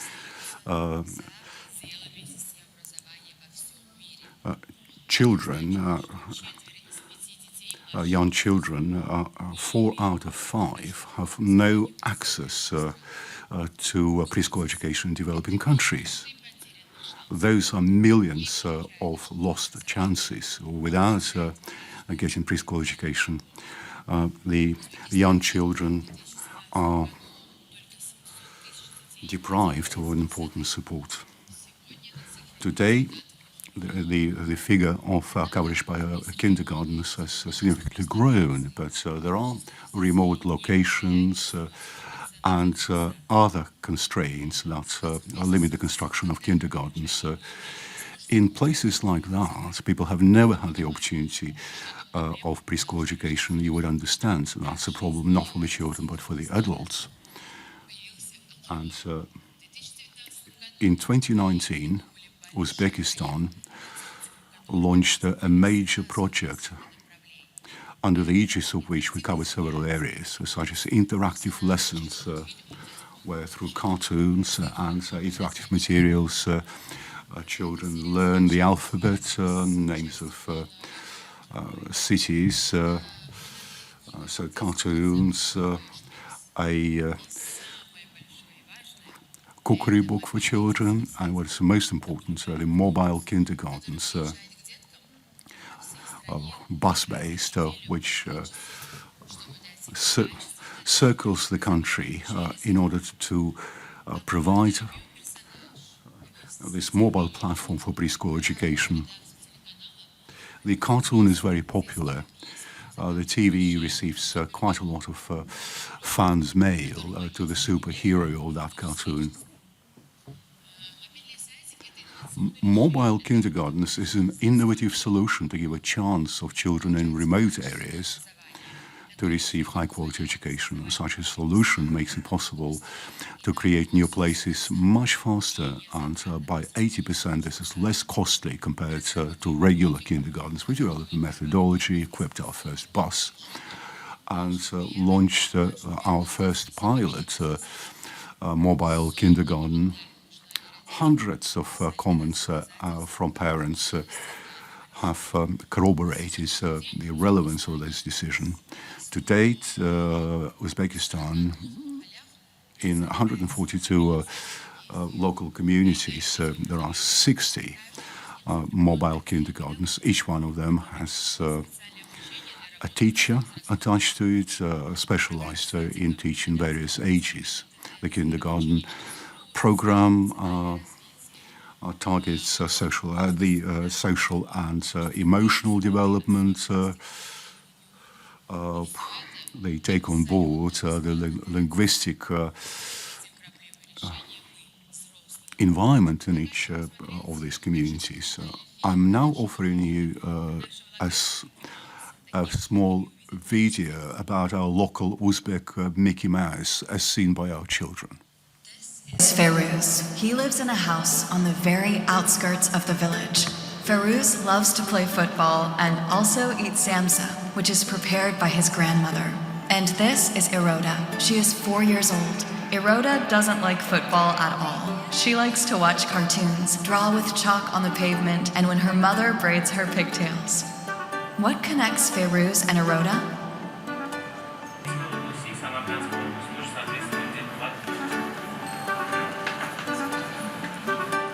children, young children, 4 out of 5 have no access to preschool education in developing countries. Those are millions of lost chances. Without getting preschool education, the young children are deprived of an important support. Today, the figure of coverage by kindergartens has significantly grown, but there are remote locations and other constraints that limit the construction of kindergartens. In places like that, people have never had the opportunity of preschool education. You would understand that's a problem not for the children but for the adults. And in 2019, Uzbekistan launched a major project under the aegis of which we covered several areas, such as interactive lessons, where through cartoons and interactive materials, children learn the alphabet, names of cities, so cartoons, a cookery book for children, and what's most important, the mobile kindergartens, bus-based, which circles the country in order to provide this mobile platform for preschool education. The cartoon is very popular. The TV receives quite a lot of fans' mail to the superhero of that cartoon. Mobile kindergartens is an innovative solution to give a chance of children in remote areas to receive high-quality education. Such a solution makes it possible to create new places much faster, and by 80% this is less costly compared to regular kindergartens. We developed a methodology, equipped our first bus, and launched our first pilot mobile kindergarten. Hundreds of comments from parents have corroborated the relevance of this decision. To date, Uzbekistan, in 142 local communities, there are 60 mobile kindergartens. Each one of them has a teacher attached to it, specialized in teaching various ages. The kindergarten program targets social and emotional development. They take on board the linguistic environment in each of these communities. I'm now offering you a small video about our local Uzbek Mickey Mouse as seen by our children. It's Ferouz. He lives in a house on the very outskirts of the village. Ferouz loves to play football and also eat samsa, which is prepared by his grandmother. And this is Iroda. She is 4 years old. Iroda doesn't like football at all. She likes to watch cartoons, draw with chalk on the pavement, and when her mother braids her pigtails. What connects Ferouz and Iroda?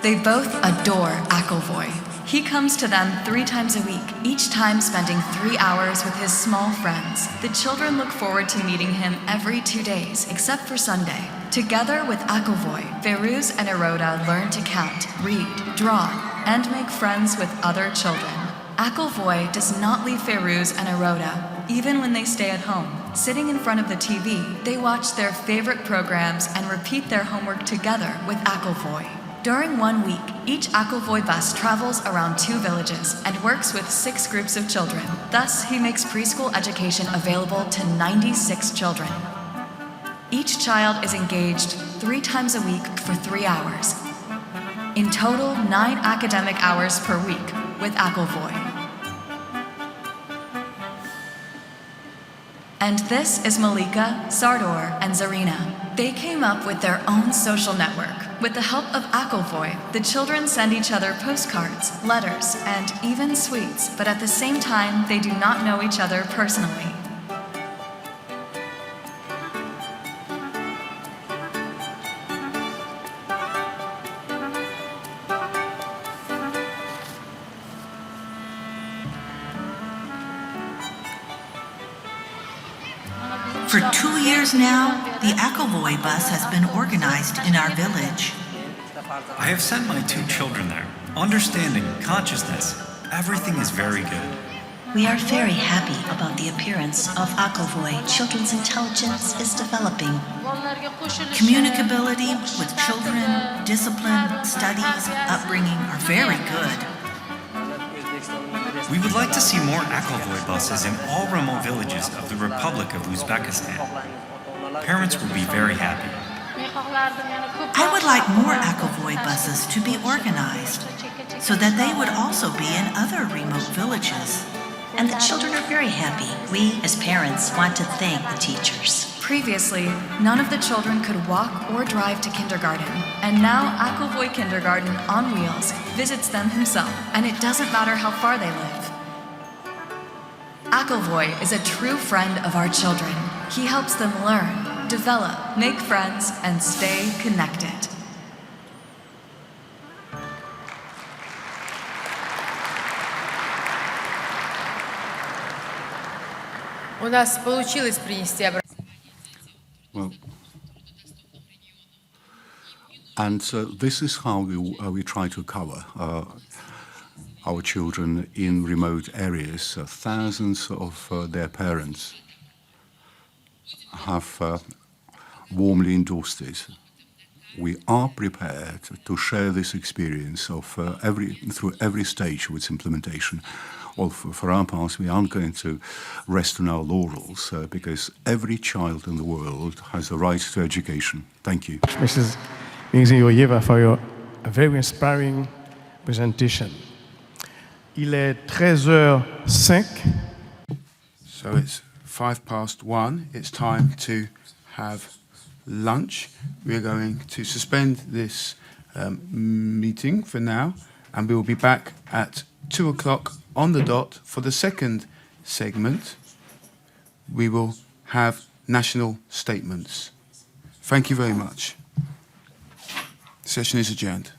They both adore Akelvoy. He comes to them 3 times a week, each time spending 3 hours with his small friends. The children look forward to meeting him every 2 days, except for Sunday. Together with Akelvoy, Ferouz and Iroda learn to count, read, draw, and make friends with other children. Akelvoy does not leave Ferouz and Iroda, even when they stay at home. Sitting in front of the TV, they watch their favorite programs and repeat their homework together with Akelvoy. During 1 week, each Akelvoy bus travels around 2 villages and works with 6 groups of children. Thus, he makes preschool education available to 96 children. Each child is engaged 3 times a week for 3 hours. In total, 9 academic hours per week with Akelvoy. And this is Malika, Sardor, and Zarina. They came up with their own social network. With the help of Akelvoy, the children send each other postcards, letters, and even sweets, but at the same time, they do not know each other personally. For 2 years now, the Akelvoy bus has been organized in our village. I have sent my 2 children there. Understanding, consciousness, everything is very good. We are very happy about the appearance of Akelvoy. Children's intelligence is developing. Communicability with children, discipline, studies, upbringing are very good. We would like to see more Akelvoy buses in all remote villages of the Republic of Uzbekistan. Parents will be very happy. I would like more ACCEvoy buses to be organized so that they would also be in other remote villages. And the children are very happy. We, as parents, want to thank the teachers. Previously, none of the children could walk or drive to kindergarten, and now ACCEvoy Kindergarten on Wheels visits them himself, and it doesn't matter how far they live. ACCEvoy is a true friend of our children. He helps them learn, develop, make friends, and stay connected. У нас получилось принести Well, and this is how we try to cover our children in remote areas. Thousands of their parents have warmly endorsed it. We are prepared to share this experience of through every stage of its implementation. Well, for our part, we aren't going to rest on our laurels because every child in the world has a right to education. Thank you. Mrs. Mingzi-Yoyeva, for your very inspiring presentation. Il est 13h05. So it's 1:05. It's time to have lunch. We're going to suspend this meeting for now, and we will be back at 2 o'clock on the dot for the second segment. We will have national statements. Thank you very much. Session is adjourned.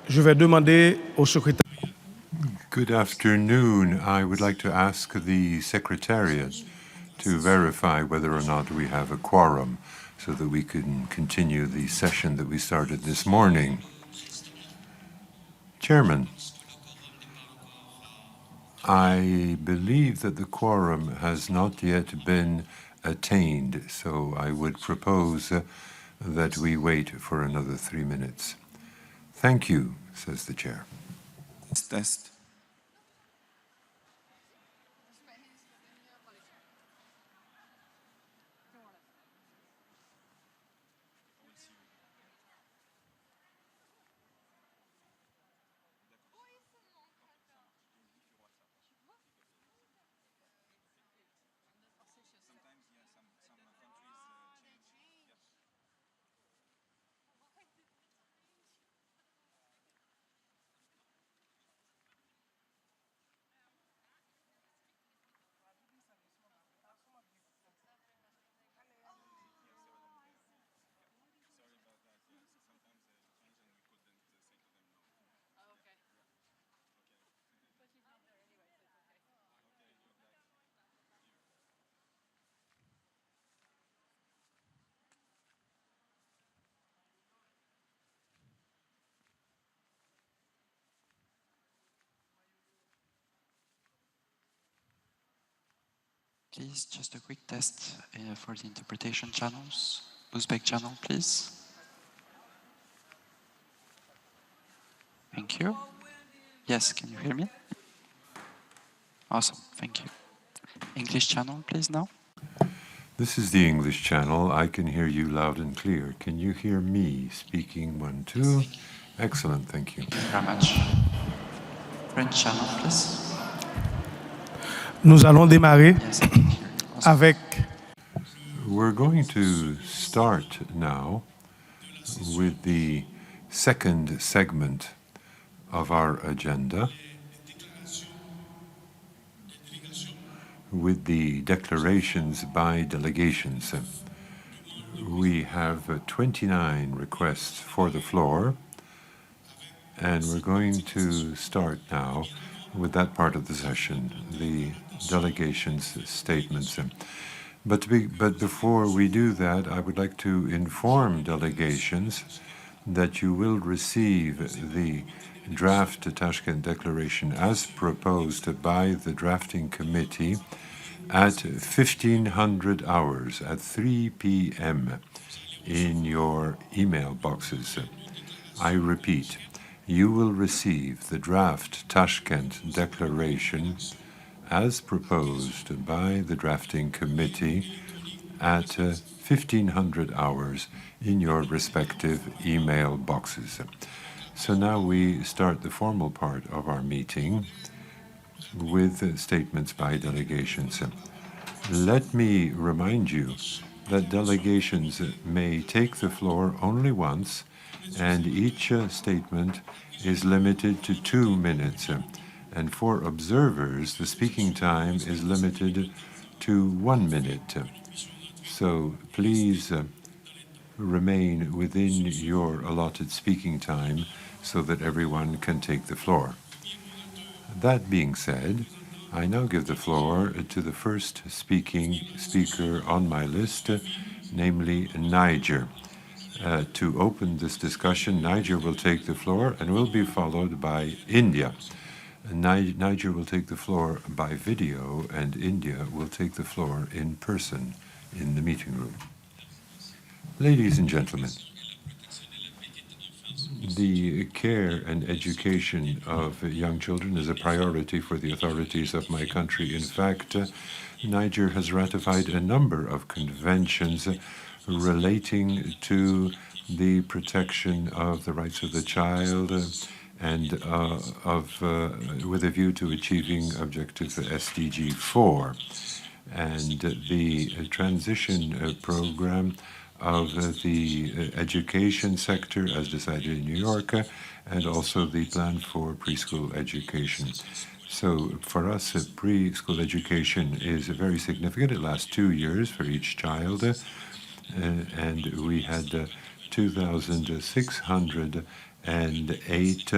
Je vais demander au secrétaire. Good afternoon. I would like to ask the Secretariat to verify whether or not we have a quorum so that we can continue the session that we started this morning. Chairman, I believe that the quorum has not yet been attained, so I would propose that we wait for another 3 minutes. Thank you, says the chair. Test. Please, just a quick test for the interpretation channels. Uzbek channel, please. Thank you. Yes, can you hear me? Awesome, thank you. English channel, please, now. This is the English channel. I can hear you loud and clear. Can you hear me speaking? 1, 2. Excellent, thank you. Thank you very much. French channel, please. Nous allons démarrer avec. We're going to start now with the second segment of our agenda, with the declarations by delegations. We have 29 requests for the floor, and we're going to start now with that part of the session, the delegations' statements. But before we do that, I would like to inform delegations that you will receive the draft Tashkent Declaration as proposed by the drafting committee at 1500 hours, at 3 p.m. in your email boxes. I repeat, you will receive the draft Tashkent Declaration as proposed by the drafting committee at 1500 hours in your respective email boxes. So now we start the formal part of our meeting with statements by delegations. Let me remind you that delegations may take the floor only once, and each statement is limited to 2 minutes. And for observers, the speaking time is limited to 1 minute. So please remain within your allotted speaking time so that everyone can take the floor. That being said, I now give the floor to the first speaker on my list, namely Niger. To open this discussion, Niger will take the floor and will be followed by India. Niger will take the floor by video, and India will take the floor in person in the meeting room. Ladies and gentlemen, the care and education of young children is a priority for the authorities of my country. In fact, Niger has ratified a number of conventions relating to the protection of the rights of the child and with a view to achieving objective SDG 4. And the transition program of the education sector as decided in New York, and also the plan for preschool education. So for us, preschool education is very significant. It lasts 2 years for each child, and we had 2,600 and 8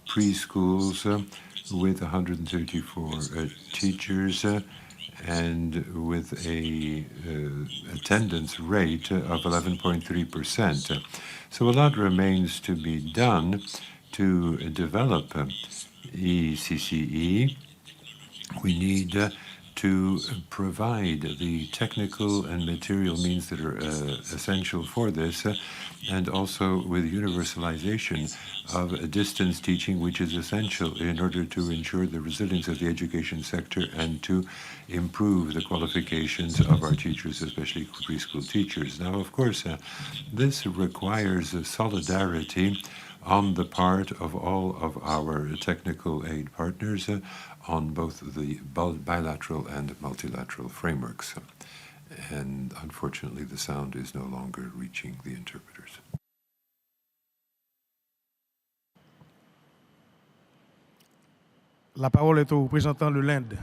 preschools with 134 teachers and with a attendance rate of 11.3%. So a lot remains to be done to develop ECCE. We need to provide the technical and material means that are essential for this, and also with universalization of distance teaching, which is essential in order to ensure the resilience of the education sector and to improve the qualifications of our teachers, especially preschool teachers. Now, of course, this requires solidarity on the part of all of our technical aid partners on both the bilateral and multilateral frameworks. And unfortunately, the sound is no longer reaching the interpreters. La parole est au représentant de l'Inde.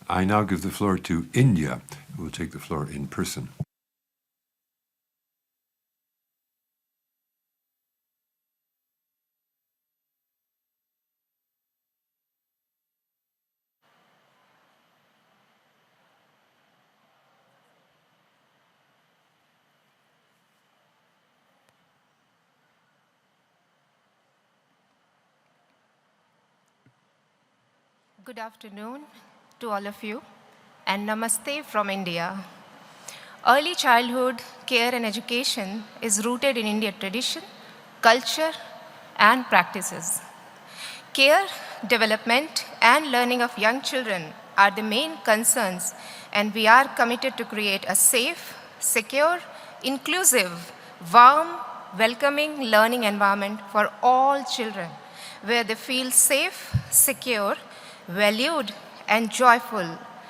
I now give the floor to India, who will take the floor in person. Good afternoon to all of you, and namaste from India. Early childhood care and education is rooted in Indian tradition, culture, and practices. Care, development, and learning of young children are the main concerns, and we are committed to create a safe, secure, inclusive, warm, welcoming learning environment for all children, where they feel safe, secure, valued, and joyful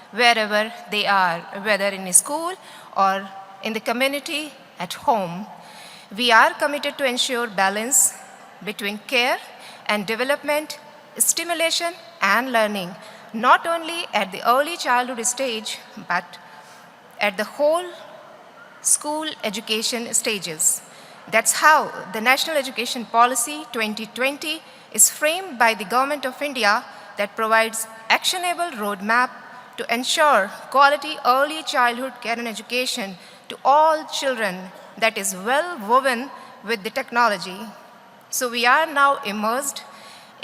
wherever they are, whether in a school or in the community, at home. We are committed to ensure balance between care and development, stimulation and learning, not only at the early childhood stage, but at the whole school education stages. That's how the National Education Policy 2020 is framed by the Government of India, that provides actionable roadmap to ensure quality early childhood care and education to all children that is well woven with the technology. So we are now immersed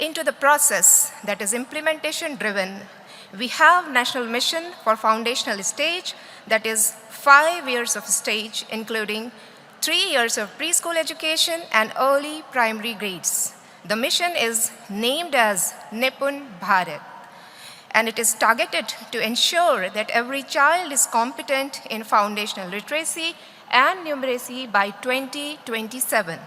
into the process that is implementation driven. We have national mission for foundational stage, that is 5 years of stage, including 3 years of preschool education and early primary grades. The mission is named as Nipun Bharat, and it is targeted to ensure that every child is competent in foundational literacy and numeracy by 2027.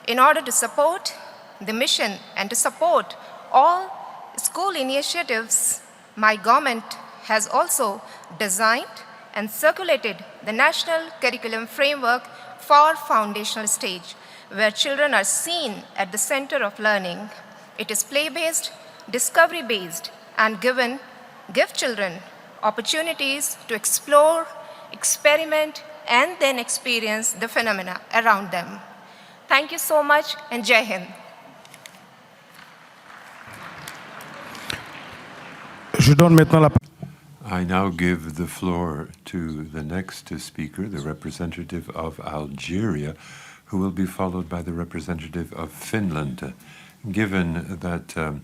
In order to support the mission and to support all school initiatives, my government has also designed and circulated the National Curriculum Framework for Foundational Stage, where children are seen at the center of learning. It is play-based, discovery-based, and give children opportunities to explore, experiment, and then experience the phenomena around them. Thank you so much, and Jai Hind. I now give the floor to the next speaker, the representative of Algeria, who will be followed by the representative of Finland. Given that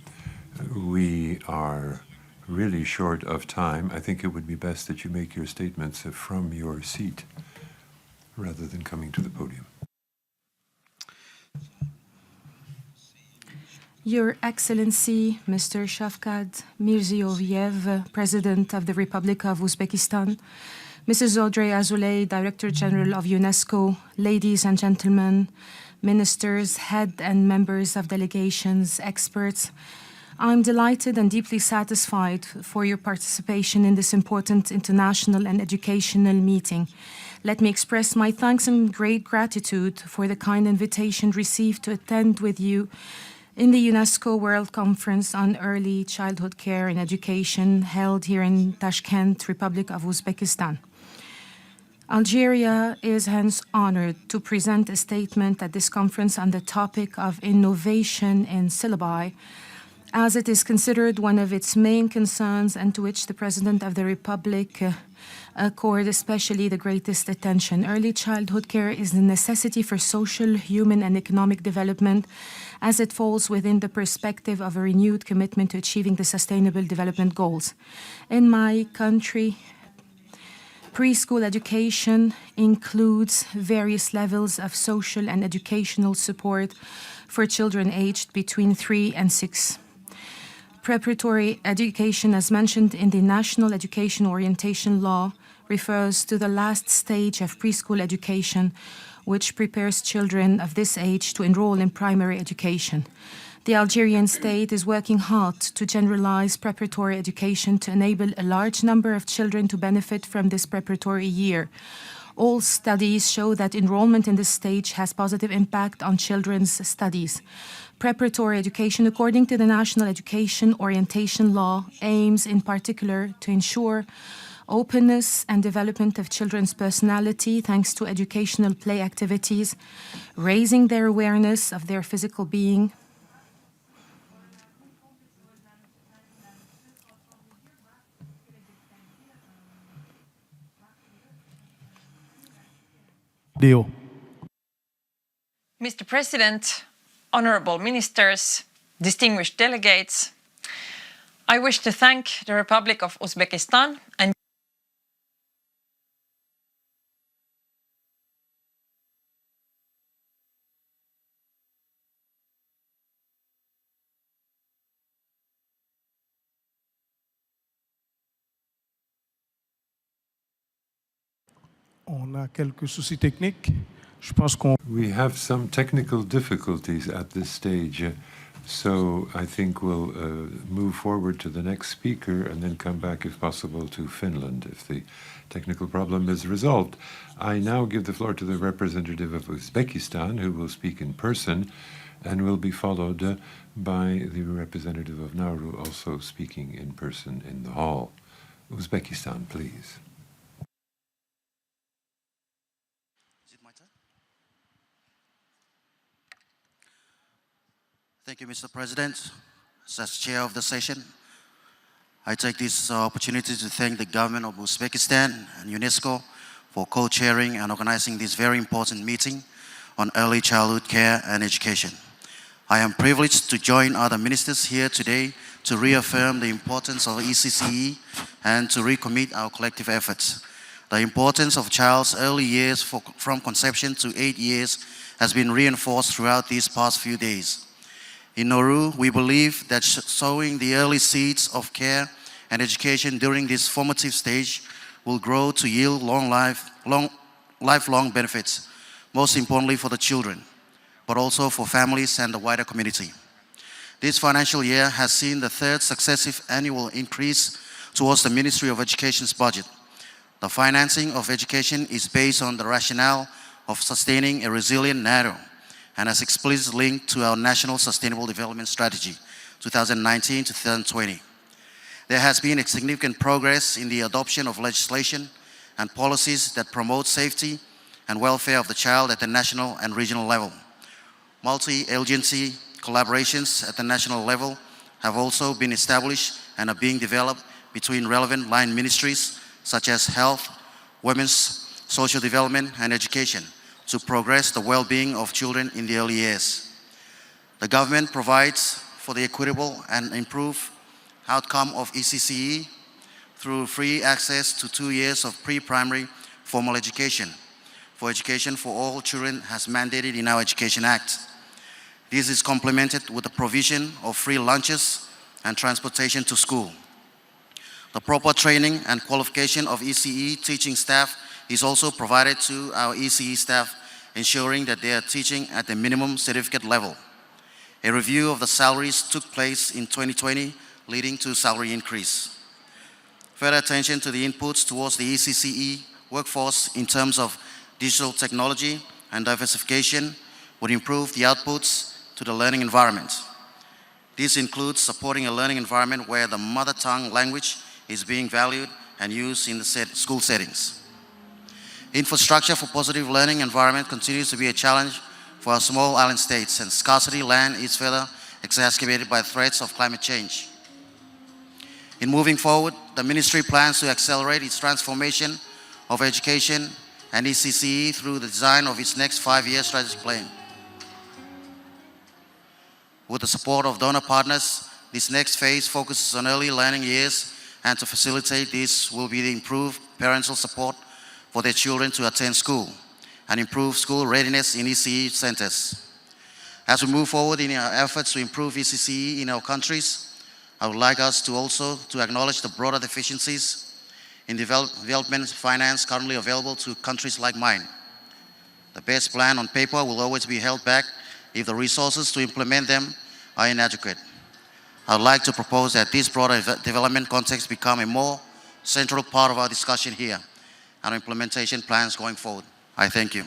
we are really short of time, I think it would be best that you make your statements from your seat rather than coming to the podium. Your Excellency, Mr. Shavkat Mirziyoyev, President of the Republic of Uzbekistan, Mrs. Audrey Azoulay, Director General of UNESCO, ladies and gentlemen, ministers, head and members of delegations, experts, I'm delighted and deeply satisfied for your participation in this important international and educational meeting. Let me express my thanks and great gratitude for the kind invitation received to attend with you in the UNESCO World Conference on Early Childhood Care and Education held here in Tashkent, Republic of Uzbekistan. Algeria is hence honored to present a statement at this conference on the topic of innovation in syllabi, as it is considered one of its main concerns and to which the President of the Republic accord especially the greatest attention. Early childhood care is a necessity for social, human, and economic development, as it falls within the perspective of a renewed commitment to achieving the Sustainable Development Goals. In my country, preschool education includes various levels of social and educational support for children aged between 3 and 6. Preparatory education, as mentioned in the National Education Orientation Law, refers to the last stage of preschool education, which prepares children of this age to enroll in primary education. The Algerian state is working hard to generalize preparatory education to enable a large number of children to benefit from this preparatory year. All studies show that enrollment in this stage has positive impact on children's studies. Preparatory education, according to the National Education Orientation Law, aims in particular to ensure openness and development of children's personality thanks to educational play activities, raising their awareness of their physical being, Mr. President, honorable ministers, distinguished delegates, I wish to thank the Republic of Uzbekistan and On a quelques soucis techniques. Je pense qu'on... We have some technical difficulties at this stage, so I think we'll move forward to the next speaker and then come back, if possible, to Finland if the technical problem is resolved. I now give the floor to the representative of Uzbekistan, who will speak in person, and will be followed by the representative of Nauru, also speaking in person in the hall. Uzbekistan, please. Thank you, Mr. President. As chair of the session, I take this opportunity to thank the government of Uzbekistan and UNESCO for co-chairing and organizing this very important meeting on early childhood care and education. I am privileged to join other ministers here today to reaffirm the importance of ECCE and to recommit our collective efforts. The importance of child's early years from conception to 8 years has been reinforced throughout these past few days. In Nauru, we believe that sowing the early seeds of care and education during this formative stage will grow to yield lifelong benefits, most importantly for the children, but also for families and the wider community. This financial year has seen the third successive annual increase towards the Ministry of Education's budget. The financing of education is based on the rationale of sustaining a resilient Nauru, and as explicitly linked to our National Sustainable Development Strategy, 2019-2020. There has been a significant progress in the adoption of legislation and policies that promote safety and welfare of the child at the national and regional level. Multi-agency collaborations at the national level have also been established and are being developed between relevant line ministries such as health, women's, social development, and education, to progress the well-being of children in the early years. The government provides for the equitable and improved outcome of ECCE through free access to 2 years of pre-primary formal education for education for all children as mandated in our Education Act. This is complemented with the provision of free lunches and transportation to school. The proper training and qualification of ECE teaching staff is also provided to our ECE staff, ensuring that they are teaching at the minimum certificate level. A review of the salaries took place in 2020, leading to salary increase. Further attention to the inputs towards the ECCE workforce in terms of digital technology and diversification would improve the outputs to the learning environment. This includes supporting a learning environment where the mother tongue language is being valued and used in the school settings. Infrastructure for positive learning environment continues to be a challenge for our small island states, and scarcity land is further exacerbated by threats of climate change. In moving forward, the ministry plans to accelerate its transformation of education and ECCE through the design of its next 5-year strategic plan. With the support of donor partners, this next phase focuses on early learning years, and to facilitate this will be the improved parental support for their children to attend school and improve school readiness in ECE centers. As we move forward in our efforts to improve ECCE in our countries, I would like us to also acknowledge the broader deficiencies in development finance currently available to countries like mine. The best plan on paper will always be held back if the resources to implement them are inadequate. I would like to propose that this broader development context become a more central part of our discussion here and our implementation plans going forward. I thank you.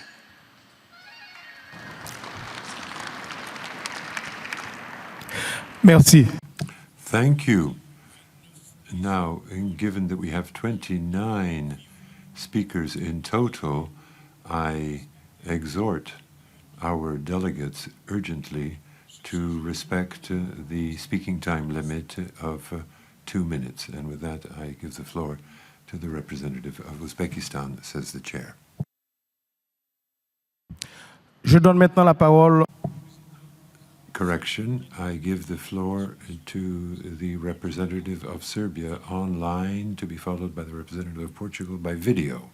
Merci. Thank you. Now, given that we have 29 speakers in total, I exhort our delegates urgently to respect the speaking time limit of 2 minutes. And with that, I give the floor to the representative of Uzbekistan, says the chair. Je donne maintenant la parole. Correction, I give the floor to the representative of Serbia online, to be followed by the representative of Portugal by video.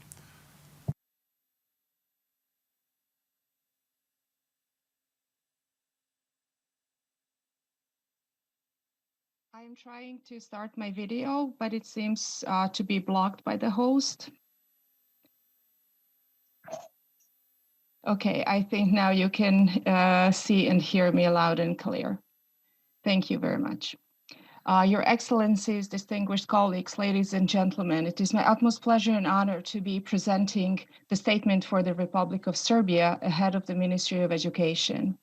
I'm trying to start my video, but it seems to be blocked by the host. Okay, I think now you can see and hear me loud and clear. Thank you very much. Your Excellencies, distinguished colleagues, ladies and gentlemen, it is my utmost pleasure and honor to be presenting the statement for the Republic of Serbia ahead of the Ministry of Education.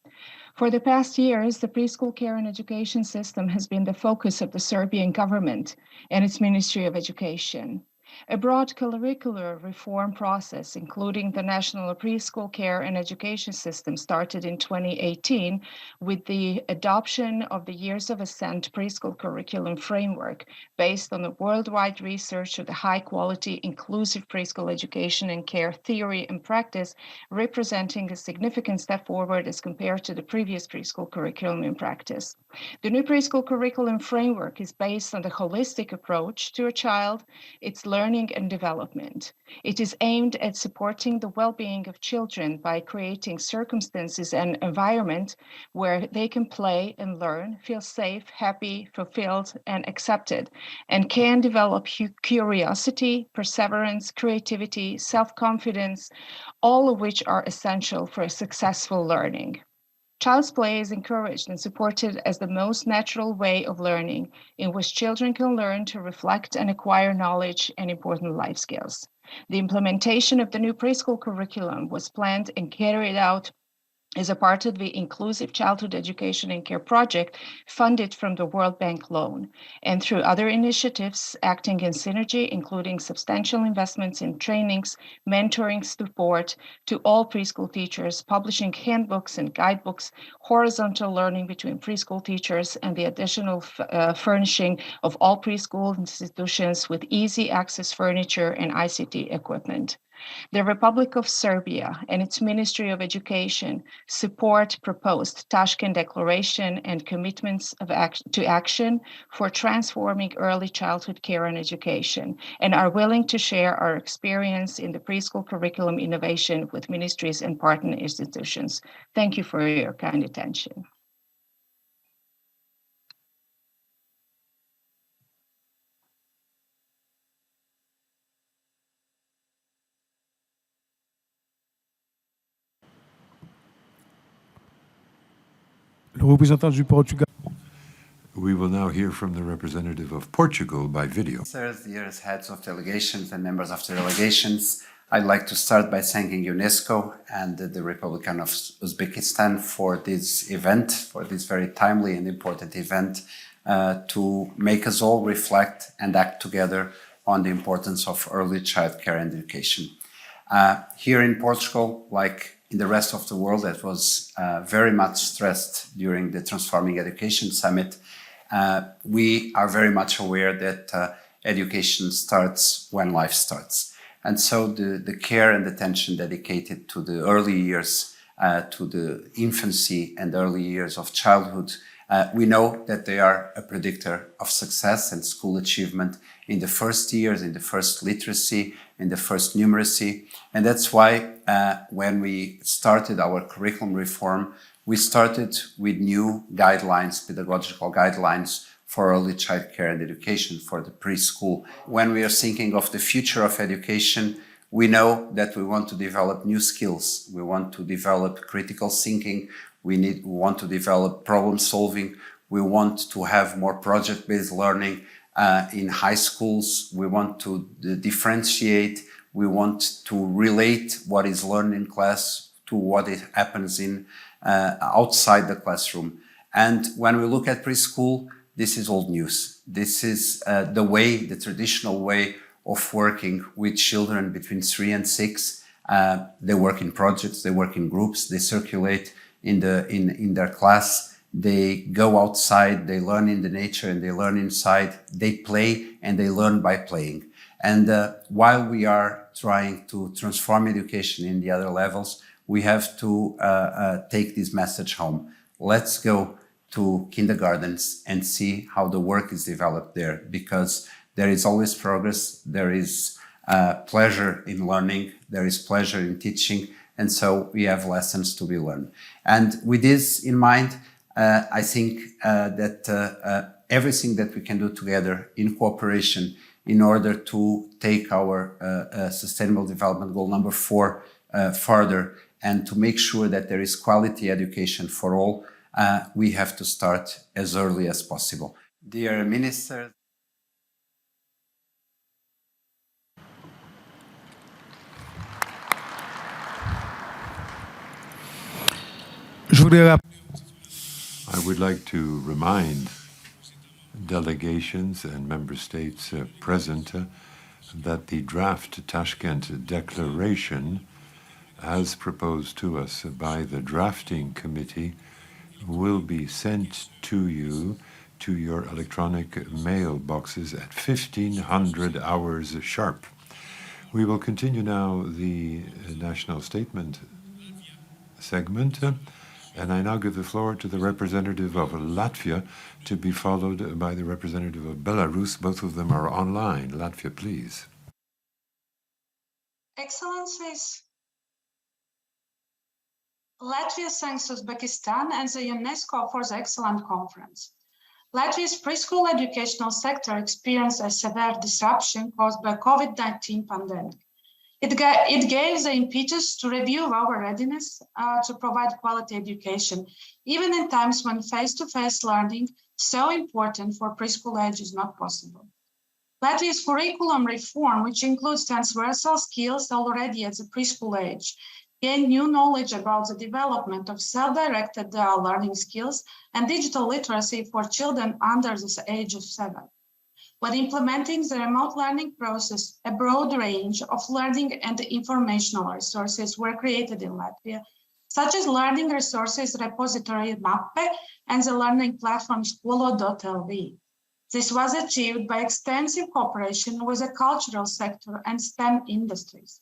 For the past years, the preschool care and education system has been the focus of the Serbian government and its Ministry of Education. A broad curricular reform process, including the National Preschool Care and Education System, started in 2018 with the adoption of the Years of Ascent preschool curriculum framework based on the worldwide research of the high-quality inclusive preschool education and care theory and practice, representing a significant step forward as compared to the previous preschool curriculum in practice. The new preschool curriculum framework is based on the holistic approach to a child, its learning and development. It is aimed at supporting the well-being of children by creating circumstances and environment where they can play and learn, feel safe, happy, fulfilled, and accepted, and can develop curiosity, perseverance, creativity, self-confidence, all of which are essential for a successful learning. Child's play is encouraged and supported as the most natural way of learning, in which children can learn to reflect and acquire knowledge and important life skills. The implementation of the new preschool curriculum was planned and carried out as a part of the Inclusive Childhood Education and Care project funded from the World Bank loan, and through other initiatives acting in synergy, including substantial investments in trainings, mentoring support to all preschool teachers, publishing handbooks and guidebooks, horizontal learning between preschool teachers, and the additional furnishing of all preschool institutions with easy access furniture and ICT equipment. The Republic of Serbia and its Ministry of Education support proposed Tashkent Declaration and commitments to action for transforming early childhood care and education, and are willing to share our experience in the preschool curriculum innovation with ministries and partner institutions. Thank you for your kind attention. Le représentant du Portugal. We will now hear from the representative of Portugal by video. Sirs, dear heads of delegations and members of the delegations, I'd like to start by thanking UNESCO and the Republic of Uzbekistan for this event, for this very timely and important event, to make us all reflect and act together on the importance of early childcare and education. Here in Portugal, like in the rest of the world, that was very much stressed during the Transforming Education Summit. We are very much aware that education starts when life starts. And so the care and attention dedicated to the early years, to the infancy and early years of childhood, we know that they are a predictor of success and school achievement in the first years, in the first literacy, in the first numeracy. And that's why when we started our curriculum reform, we started with new guidelines, pedagogical guidelines for early childcare and education for the preschool. When we are thinking of the future of education, we know that we want to develop new skills. We want to develop critical thinking. We want to develop problem solving. We want to have more project-based learning in high schools. We want to differentiate. We want to relate what is learned in class to what happens in outside the classroom. And when we look at preschool, this is old news. This is the traditional way of working with children between 3 and 6. They work in projects, they work in groups, they circulate in their class, they go outside, they learn in the nature and they learn inside, they play and they learn by playing. And while we are trying to transform education in the other levels, we have to take this message home. Let's go to kindergartens and see how the work is developed there, because there is always progress, there is pleasure in learning, there is pleasure in teaching, and so we have lessons to be learned. And with this in mind, I think that everything that we can do together in cooperation in order to take our Sustainable Development Goal number 4 further and to make sure that there is quality education for all, we have to start as early as possible. Dear Minister, I would like to remind delegations and member states present that the draft Tashkent Declaration, as proposed to us by the drafting committee, will be sent to you to your electronic mailboxes at 1500 hours sharp. We will continue now the national statement segment. And I now give the floor to the representative of Latvia, to be followed by the representative of Belarus. Both of them are online. Latvia, please. Excellencies, Latvia thanks Uzbekistan and the UNESCO for the excellent conference. Latvia's preschool educational sector experienced a severe disruption caused by COVID-19 pandemic. It gave the impetus to review our readiness to provide quality education, even in times when face-to-face learning, so important for preschool age, is not possible. Latvia's curriculum reform, which includes transversal skills already at the preschool age, gained new knowledge about the development of self-directed learning skills and digital literacy for children under the age of 7. When implementing the remote learning process, a broad range of learning and informational resources were created in Latvia, such as learning resources repository MAPPE and the learning platform Skolo.lv. This was achieved by extensive cooperation with the cultural sector and STEM industries.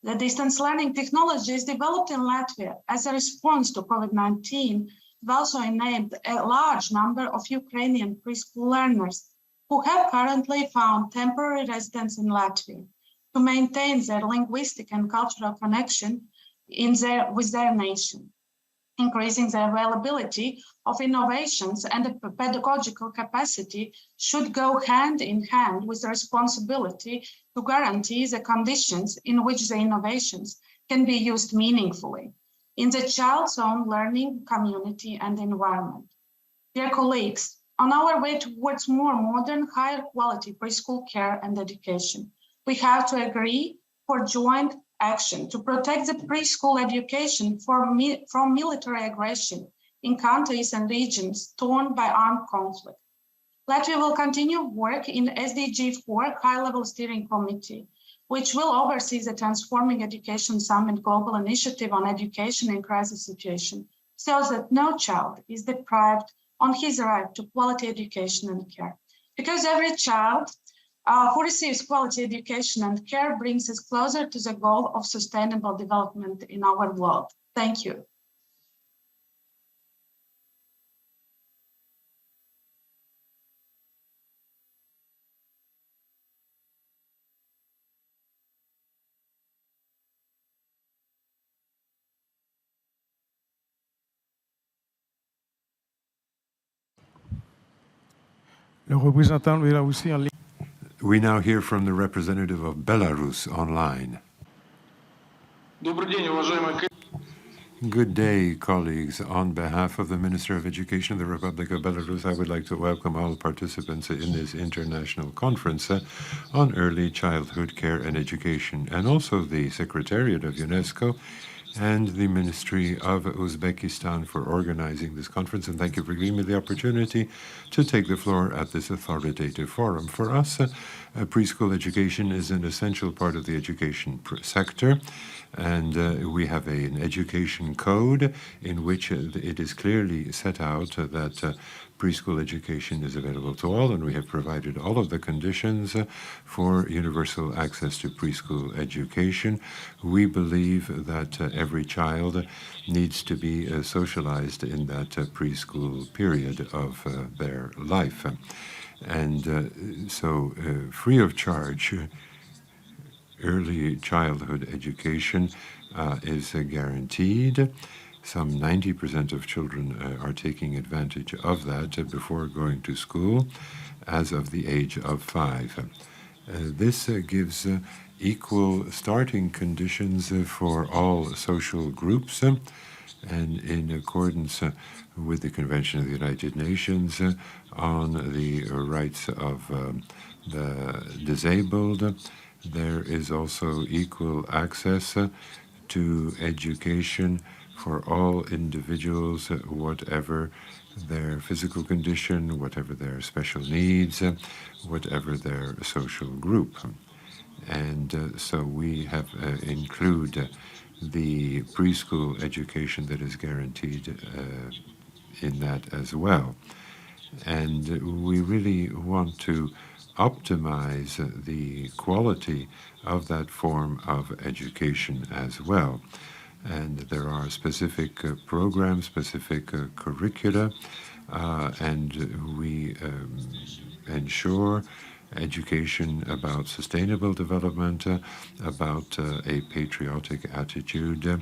The distance learning technologies developed in Latvia as a response to COVID-19 have also enabled a large number of Ukrainian preschool learners who have currently found temporary residence in Latvia to maintain their linguistic and cultural connection with their nation. Increasing the availability of innovations and the pedagogical capacity should go hand in hand with the responsibility to guarantee the conditions in which the innovations can be used meaningfully in the child's own learning community and environment. Dear colleagues, on our way towards more modern, higher quality preschool care and education, we have to agree for joint action to protect the preschool education from military aggression in countries and regions torn by armed conflict. Latvia will continue work in SDG 4 High-Level Steering Committee which will oversee the Transforming Education Summit Global Initiative on Education in Crisis Situation, so that no child is deprived on his right to quality education and care. Because every child who receives quality education and care brings us closer to the goal of sustainable development in our world. Thank you. Le représentant de la Russie en ligne. We now hear from the representative of Belarus online. Good day, colleagues. On behalf of the Minister of Education of the Republic of Belarus, I would like to welcome all participants in this international conference on early childhood care and education, and also the Secretariat of UNESCO and the Ministry of Uzbekistan for organizing this conference. And thank you for giving me the opportunity to take the floor at this authoritative forum. For us, preschool education is an essential part of the education sector. And we have an education code in which it is clearly set out that preschool education is available to all, and we have provided all of the conditions for universal access to preschool education. We believe that every child needs to be socialized in that preschool period of their life. And so free of charge, early childhood education is guaranteed. Some 90% of children are taking advantage of that before going to school as of the age of 5. This gives equal starting conditions for all social groups, and in accordance with the Convention of the United Nations on the rights of the disabled, there is also equal access to education for all individuals, whatever their physical condition, whatever their special needs, whatever their social group. And so we have include the preschool education that is guaranteed in that as well. And we really want to optimize the quality of that form of education as well. And there are specific programs, specific curricula, and we ensure education about sustainable development, about a patriotic attitude,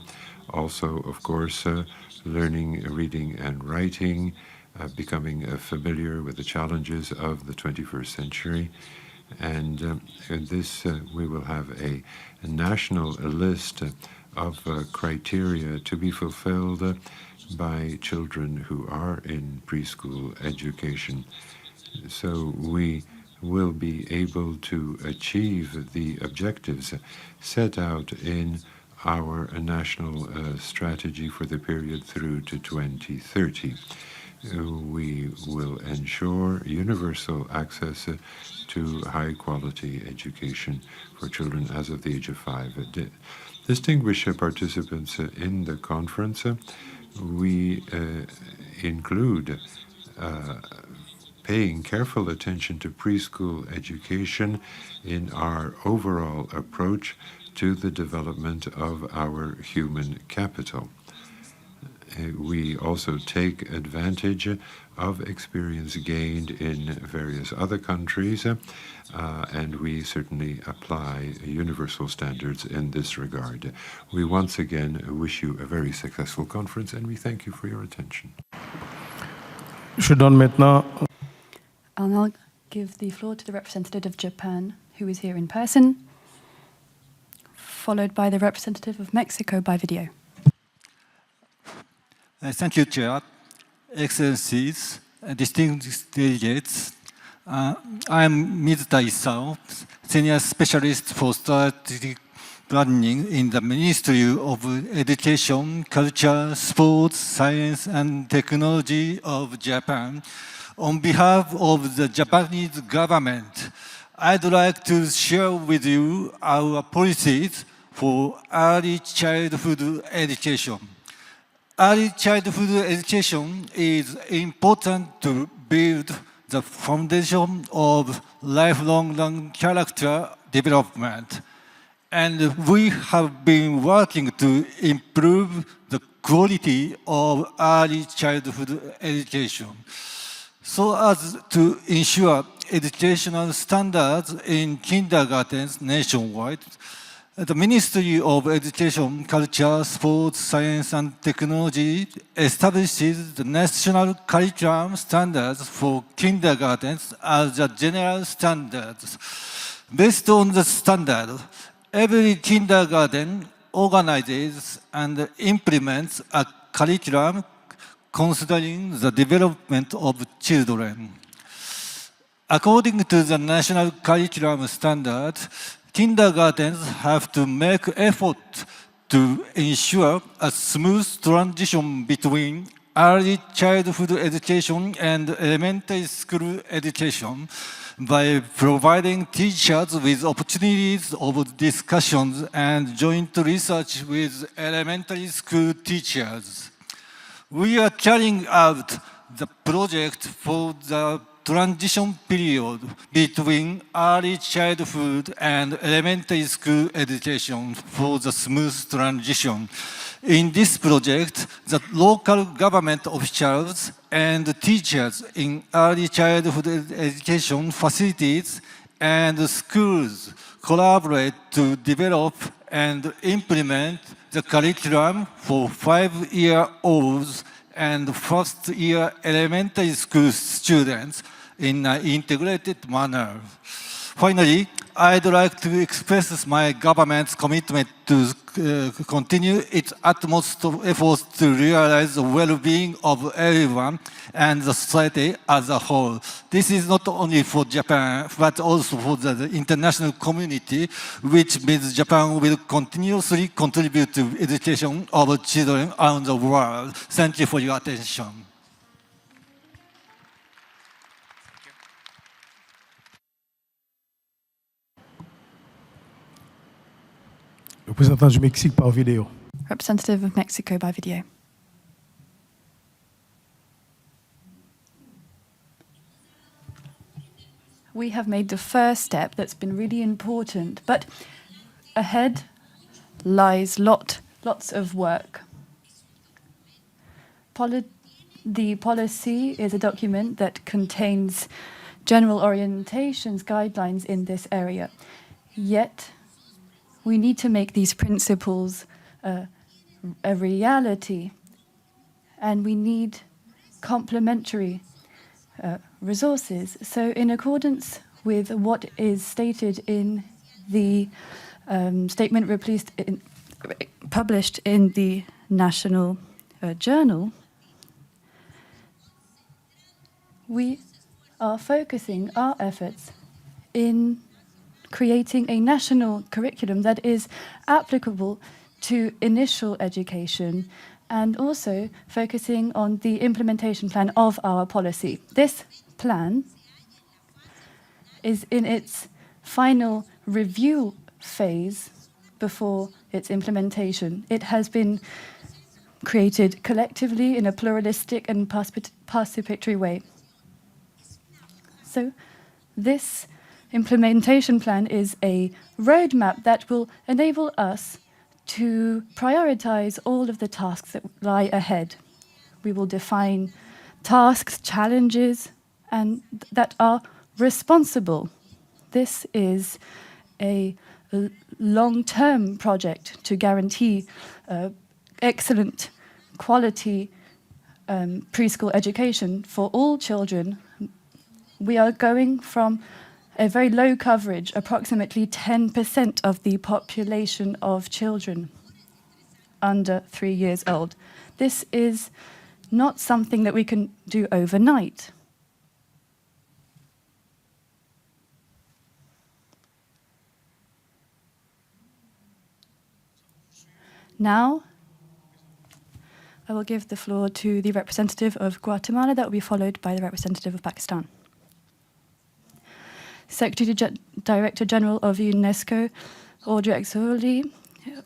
also, of course, learning, reading, and writing, becoming familiar with the challenges of the 21st century. And in this, we will have a national list of criteria to be fulfilled by children who are in preschool education. So we will be able to achieve the objectives set out in our national strategy for the period through to 2030. We will ensure universal access to high-quality education for children as of the age of 5. Distinguished participants in the conference, we include paying careful attention to preschool education in our overall approach to the development of our human capital. We also take advantage of experience gained in various other countries, and we certainly apply universal standards in this regard. We once again wish you a very successful conference, and we thank you for your attention. I'll now give the floor to the representative of Japan, who is here in person, followed by the representative of Mexico by video. Thank you, Chair. Excellencies, distinguished delegates, I am Mizuta Isao, Senior Specialist for Strategic Planning in the Ministry of Education, Culture, Sports, Science and Technology of Japan. On behalf of the Japanese government, I'd like to share with you our policies for early childhood education. Early childhood education is important to build the foundation of lifelong character development. And we have been working to improve the quality of early childhood education so as to ensure educational standards in kindergartens nationwide. The Ministry of Education, Culture, Sports, Science and Technology establishes the national curriculum standards for kindergartens as the general standards. Based on the standard, every kindergarten organizes and implements a curriculum considering the development of children. According to the national curriculum standard, kindergartens have to make effort to ensure a smooth transition between early childhood education and elementary school education by providing teachers with opportunities of discussions and joint research with elementary school teachers. We are carrying out the project for the transition period between early childhood and elementary school education for the smooth transition. In this project, the local government officials and teachers in early childhood education facilities and schools collaborate to develop and implement the curriculum for 5-year-olds and first-year elementary school students in an integrated manner. Finally, I'd like to express my government's commitment to continue its utmost efforts to realize the well-being of everyone and the society as a whole. This is not only for Japan, but also for the international community, which means Japan will continuously contribute to education of children around the world. Thank you for your attention. Représentant du Mexique par vidéo. Representative of Mexico by video. We have made the first step that's been really important, but ahead lies lots of work. The policy is a document that contains general orientations, guidelines in this area. Yet, we need to make these principles a reality, and we need complementary resources. So in accordance with what is stated in the statement published in the National Journal, we are focusing our efforts in creating a national curriculum that is applicable to initial education and also focusing on the implementation plan of our policy. This plan is in its final review phase before its implementation. It has been created collectively in a pluralistic and participatory way. So this implementation plan is a roadmap that will enable us to prioritize all of the tasks that lie ahead. We will define tasks, challenges, and that are responsible. This is a long-term project to guarantee excellent quality preschool education for all children. We are going from a very low coverage, approximately 10% of the population of children under 3 years old. This is not something that we can do overnight. Now, I will give the floor to the representative of Guatemala. That will be followed by the representative of Pakistan. Secretary Director General of UNESCO, Audrey Azoulay,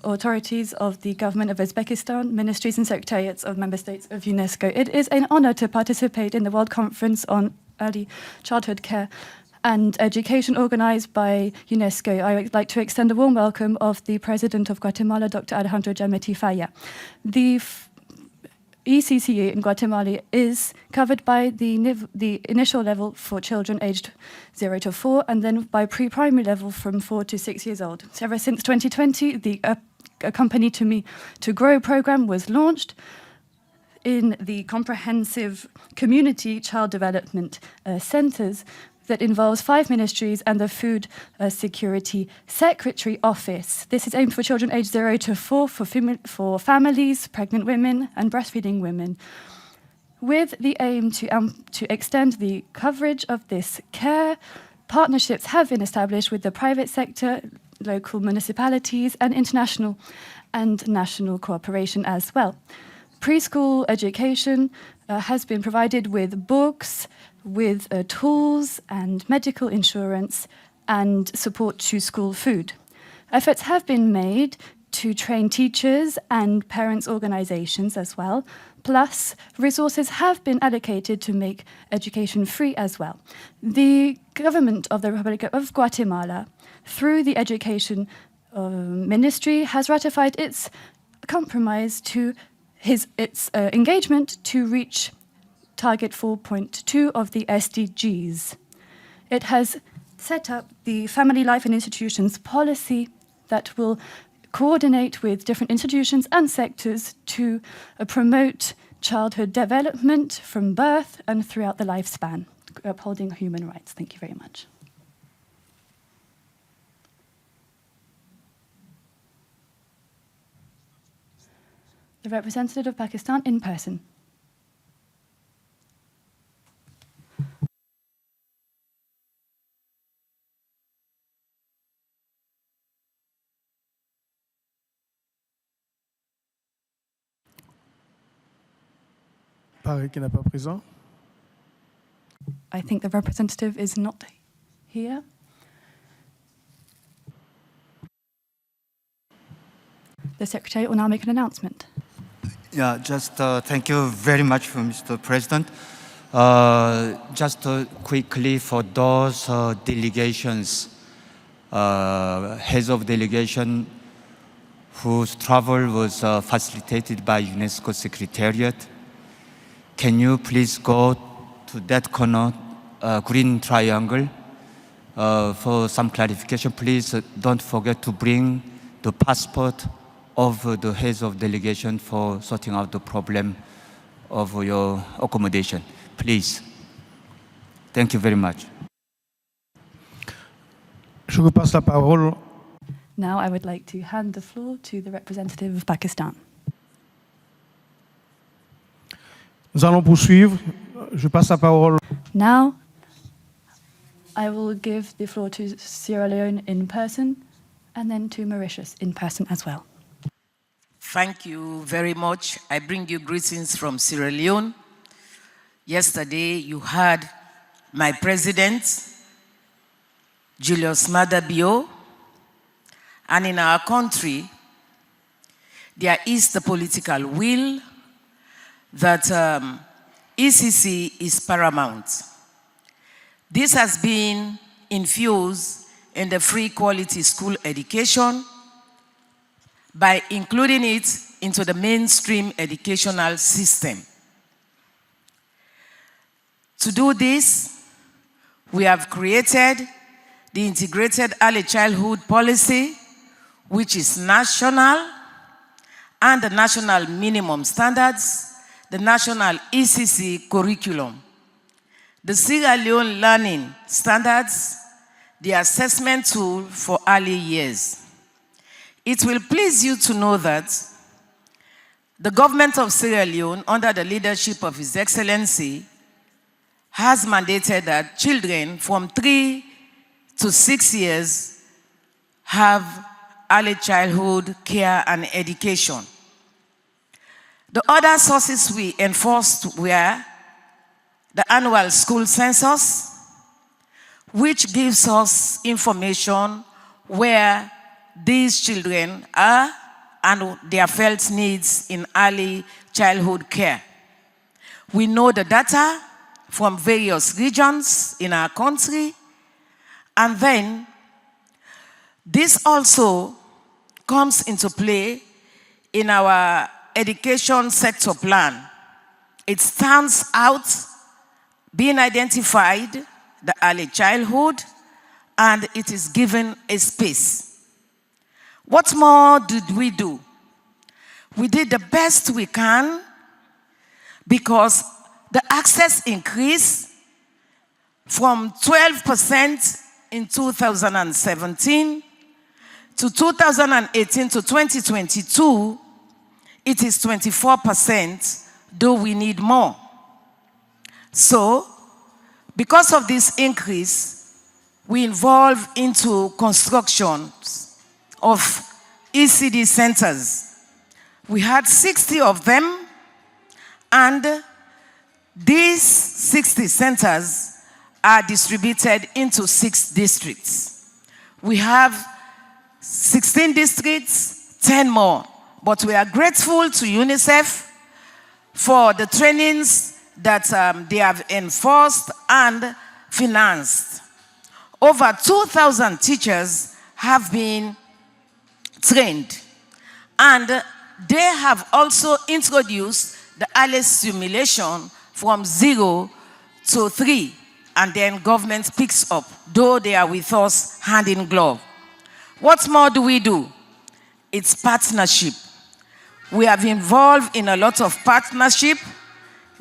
authorities of the government of Uzbekistan, ministries and secretariats of member states of UNESCO. It is an honor to participate in the World Conference on Early Childhood Care and Education organized by UNESCO. I would like to extend a warm welcome of the President of Guatemala, Dr. Alejandro Giammetti Falla. The ECCE in Guatemala is covered by the initial level for children aged 0 to 4 and then by pre-primary level from 4 to 6 years old. So ever since 2020, the Accompany to Me to Grow program was launched in the comprehensive community child development centers that involves 5 ministries and the Food Security Secretary Office. This is aimed for children aged 0 to 4 for families, pregnant women and breastfeeding women, with the aim to extend the coverage of this care. Partnerships have been established with the private sector, local municipalities and international and national cooperation as well. Preschool education has been provided with books, with tools and medical insurance and support to school food. Efforts have been made to train teachers and parents' organizations as well, plus resources have been allocated to make education free as well. The government of the Republic of Guatemala, through the Education Ministry, has ratified its compromise to its engagement to reach Target 4.2 of the SDGs. It has set up the Family Life and Institutions policy that will coordinate with different institutions and sectors to promote childhood development from birth and throughout the lifespan, upholding human rights. Thank you very much. The representative of Pakistan in person. Paraît qu'il n'est pas présent. I think the representative is not here. The Secretary will now make an announcement. Yeah, just thank you very much, Mr. President. Just quickly for those delegations, heads of delegation whose travel was facilitated by UNESCO Secretariat, can you please go to that corner, green triangle, for some clarification? Please don't forget to bring the passport of the heads of delegation for sorting out the problem of your accommodation. Please. Thank you very much. Je repasse la parole. Now I would like to hand the floor to the representative of Pakistan. Nous allons poursuivre. Je passe la parole. Now I will give the floor to Sierra Leone in person and then to Mauritius in person as well. Thank you very much. I bring you greetings from Sierra Leone. Yesterday, you had my president, Julius Maada Bio, and in our country, there is the political will that ECCE is paramount. This has been infused in the free quality school education by including it into the mainstream educational system. To do this, we have created the Integrated Early Childhood Policy, which is national, and the National Minimum Standards, the National ECCE curriculum, the Sierra Leone Learning Standards, the assessment tool for early years. It will please you to know that the government of Sierra Leone, under the leadership of His Excellency, has mandated that children from 3 to 6 years have early childhood care and education. The other sources we enforced were the annual school census, which gives us information where these children are and their felt needs in early childhood care. We know the data from various regions in our country, and then this also comes into play in our education sector plan. It stands out being identified, the early childhood, and it is given a space. What more did we do? We did the best we can because the access increased from 12% in 2017 to 2018 to 2022, it is 24%, though we need more. So, because of this increase, we involve into construction of ECD centers. We had 60 of them, and these 60 centers are distributed into 6 districts. We have 16 districts, 10 more. But we are grateful to UNICEF for the trainings that they have enforced and financed. Over 2,000 teachers have been trained, and they have also introduced the early simulation from 0 to 3, and then government picks up, though they are with us hand in glove. What more do we do? It's partnership. We have involved in a lot of partnership,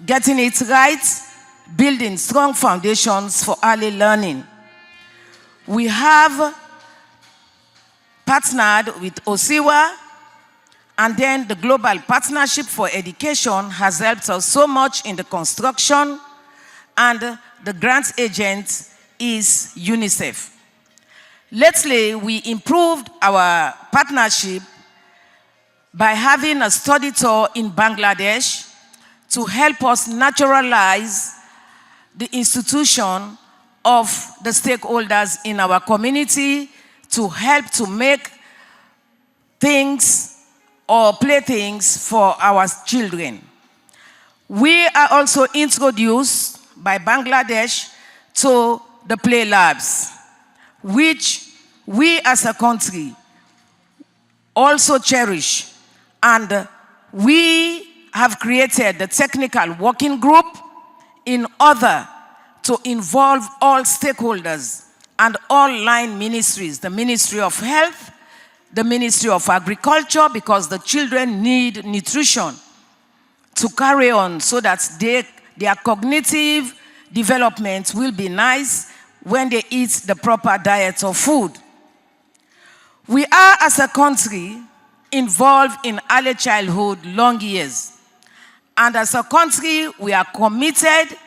getting it right, building strong foundations for early learning. We have partnered with OSIWA, and then the Global Partnership for Education has helped us so much in the construction, and the grant agent is UNICEF. Lately, we improved our partnership by having a study tour in Bangladesh to help us naturalize the institution of the stakeholders in our community to help to make things or playthings for our children. We are also introduced by Bangladesh to the play labs, which we as a country also cherish. And we have created the technical working group in order to involve all stakeholders and all line ministries, the Ministry of Health, the Ministry of Agriculture, because the children need nutrition to carry on so that their cognitive development will be nice when they eat the proper diet of food. We are, as a country, involved in early childhood long years. And as a country, we are committed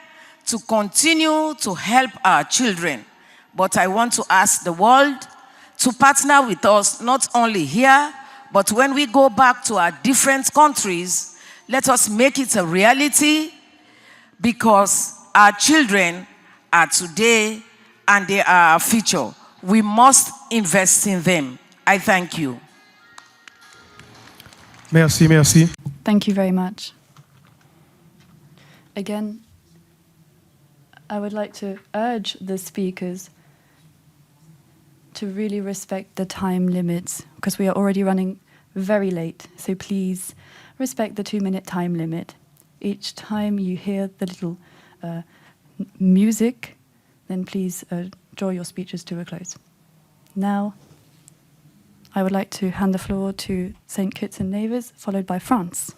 to continue to help our children. But I want to ask the world to partner with us, not only here, but when we go back to our different countries, let us make it a reality, because our children are today and they are our future. We must invest in them. I thank you. Merci, merci. Thank you very much. Again, I would like to urge the speakers to really respect the time limits, because we are already running very late. So please respect the 2-minute time limit. Each time you hear the little music, then please draw your speeches to a close. Now, I would like to hand the floor to St. Kitts and Nevis, followed by France.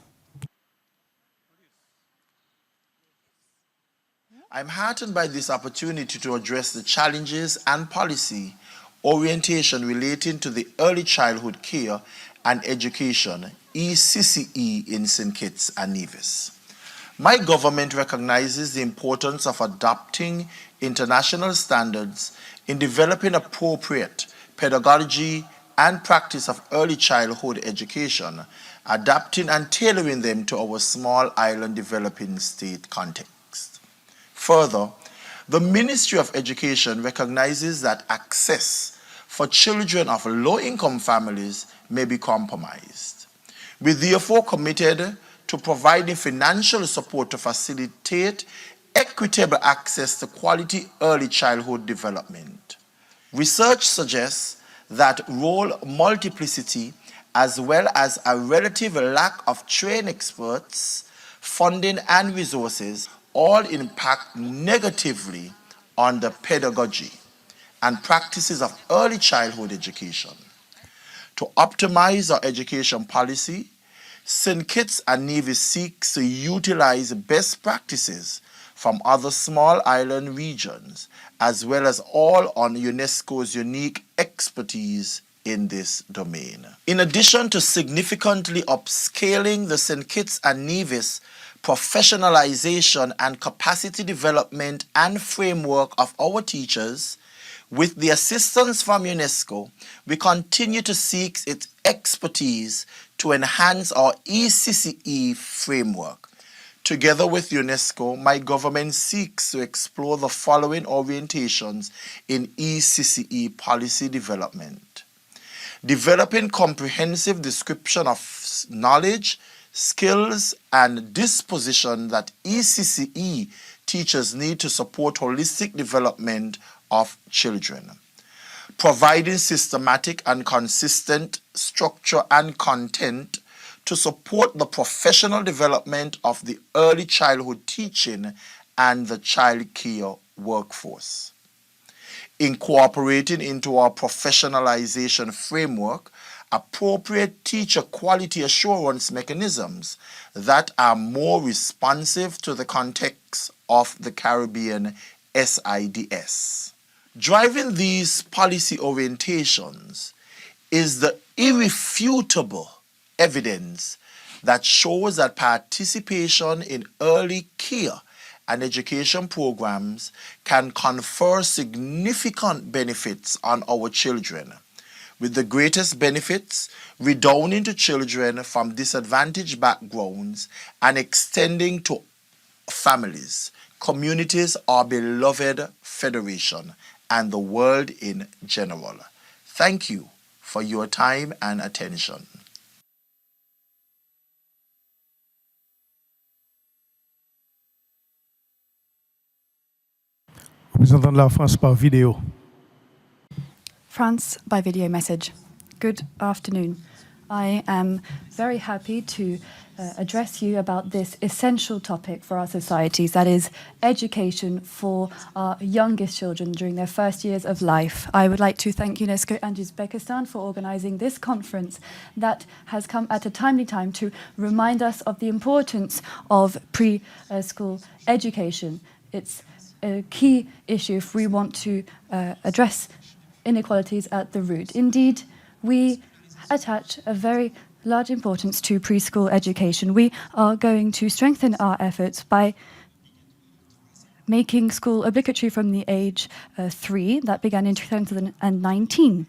I'm heartened by this opportunity to address the challenges and policy orientation relating to the early childhood care and education, ECCE, in St. Kitts and Nevis. My government recognizes the importance of adopting international standards in developing appropriate pedagogy and practice of early childhood education, adapting and tailoring them to our small island developing state context. Further, The Ministry of Education recognizes that access for children of low-income families may be compromised. We therefore committed to providing financial support to facilitate equitable access to quality early childhood development. Research suggests that role multiplicity as well as a relative lack of trained experts, funding and resources all impact negatively on the pedagogy and practices of early childhood education. To optimize our education policy, St. Kitts and Nevis seeks to utilize best practices from other small island regions, as well as all on UNESCO's unique expertise in this domain. In addition to significantly upscaling the St. Kitts and Nevis professionalization and capacity development and framework of our teachers, with the assistance from UNESCO, we continue to seek its expertise to enhance our ECCE framework. Together with UNESCO, my government seeks to explore the following orientations in ECCE policy development. Developing comprehensive description of knowledge, skills, and disposition that ECCE teachers need to support holistic development of children. Providing systematic and consistent structure and content to support the professional development of the early childhood teaching and the child care workforce. Incorporating into our professionalization framework appropriate teacher quality assurance mechanisms that are more responsive to the context of the Caribbean SIDS. Driving these policy orientations is the irrefutable evidence that shows that participation in early care and education programs can confer significant benefits on our children, with the greatest benefits redounding to children from disadvantaged backgrounds and extending to families, communities, our beloved federation, and the world in general. Thank you for your time and attention. Représentant de la France par vidéo. France by video message. Good afternoon. I am very happy to address you about this essential topic for our societies, that is education for our youngest children during their first years of life. I would like to thank UNESCO and Uzbekistan for organizing this conference that has come at a timely time to remind us of the importance of pre-school education. It's a key issue if we want to address inequalities at the root. Indeed, we attach a very large importance to preschool education. We are going to strengthen our efforts by making school obligatory from the age 3. That began in 2019.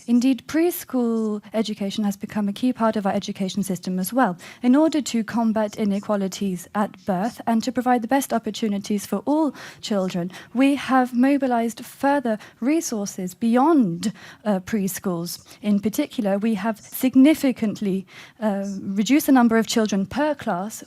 Indeed, preschool education has become a key part of our education system as well. In order to combat inequalities at birth and to provide the best opportunities for all children, we have mobilized further resources beyond preschools. In particular, we have significantly reduced the number of children per class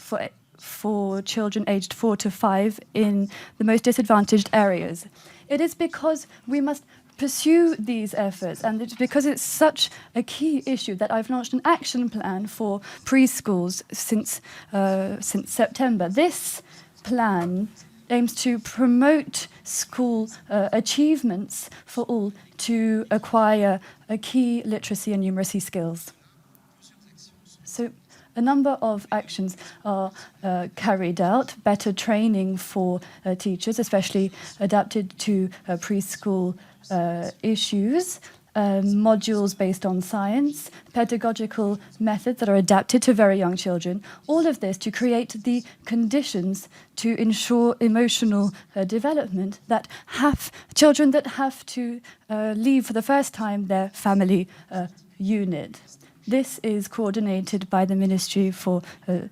for children aged 4 to 5 in the most disadvantaged areas. It is because we must pursue these efforts, and it's because it's such a key issue that I've launched an action plan for preschools since September. This plan aims to promote school achievements for all to acquire a key literacy and numeracy skills. So a number of actions are carried out. Better training for teachers, especially adapted to preschool issues, modules based on science, pedagogical methods that are adapted to very young children, all of this to create the conditions to ensure emotional development that children that have to leave for the first time their family unit. This is coordinated by the Ministry for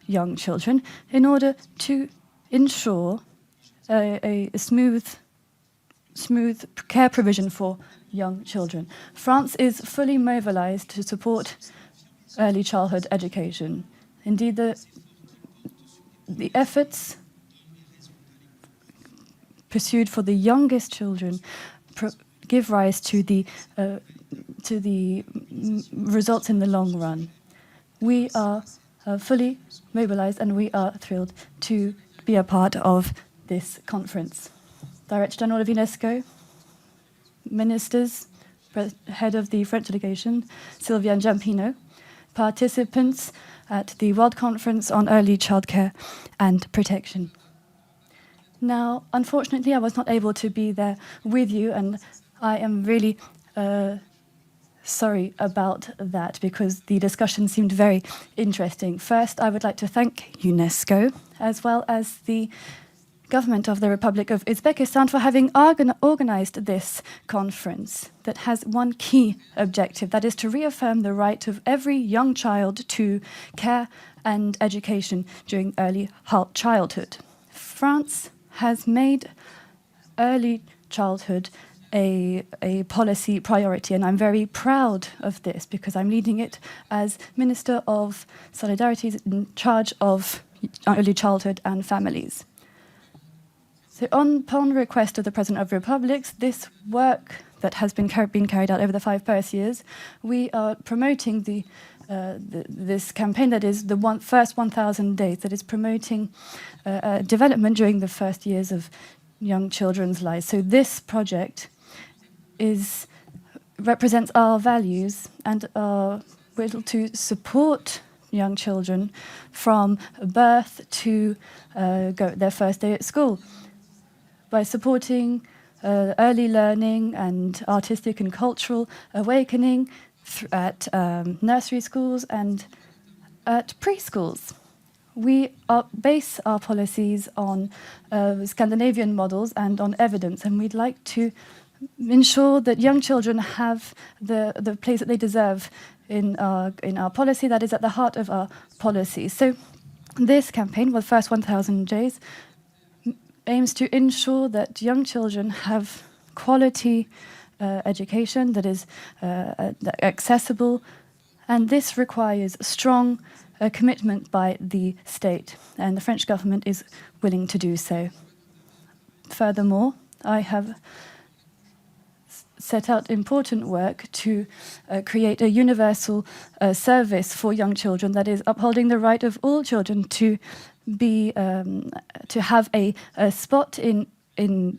Young Children in order to ensure a smooth care provision for young children. France is fully mobilized to support early childhood education. Indeed, the efforts pursued for the youngest children give rise to the results in the long run. We are fully mobilized and we are thrilled to be a part of this conference. Director General of UNESCO, ministers, head of the French delegation, Sylvia Giampino, participants at the World Conference on Early Childcare and Protection. Now, unfortunately, I was not able to be there with you, and I am really sorry about that because the discussion seemed very interesting. First, I would like to thank UNESCO as well as the government of the Republic of Uzbekistan for having organized this conference that has one key objective, that is to reaffirm the right of every young child to care and education during early childhood. France has made early childhood a policy priority, and I'm very proud of this because I'm leading it as Minister of Solidarity in charge of early childhood and families. So upon request of the President of the Republic, this work that has been carried out over the 5 first years, we are promoting this campaign that is the first 1,000 days, that is promoting development during the first years of young children's lives. So this project represents our values and our will to support young children from birth to their first day at school by supporting early learning and artistic and cultural awakening at nursery schools and at preschools. We base our policies on Scandinavian models and on evidence, and we'd like to ensure that young children have the place that they deserve in our policy, that is at the heart of our policy. So this campaign, the first 1,000 days, aims to ensure that young children have quality education that is accessible, and this requires strong commitment by the state, and the French government is willing to do so. Furthermore, I have set out important work to create a universal service for young children that is upholding the right of all children to have a spot in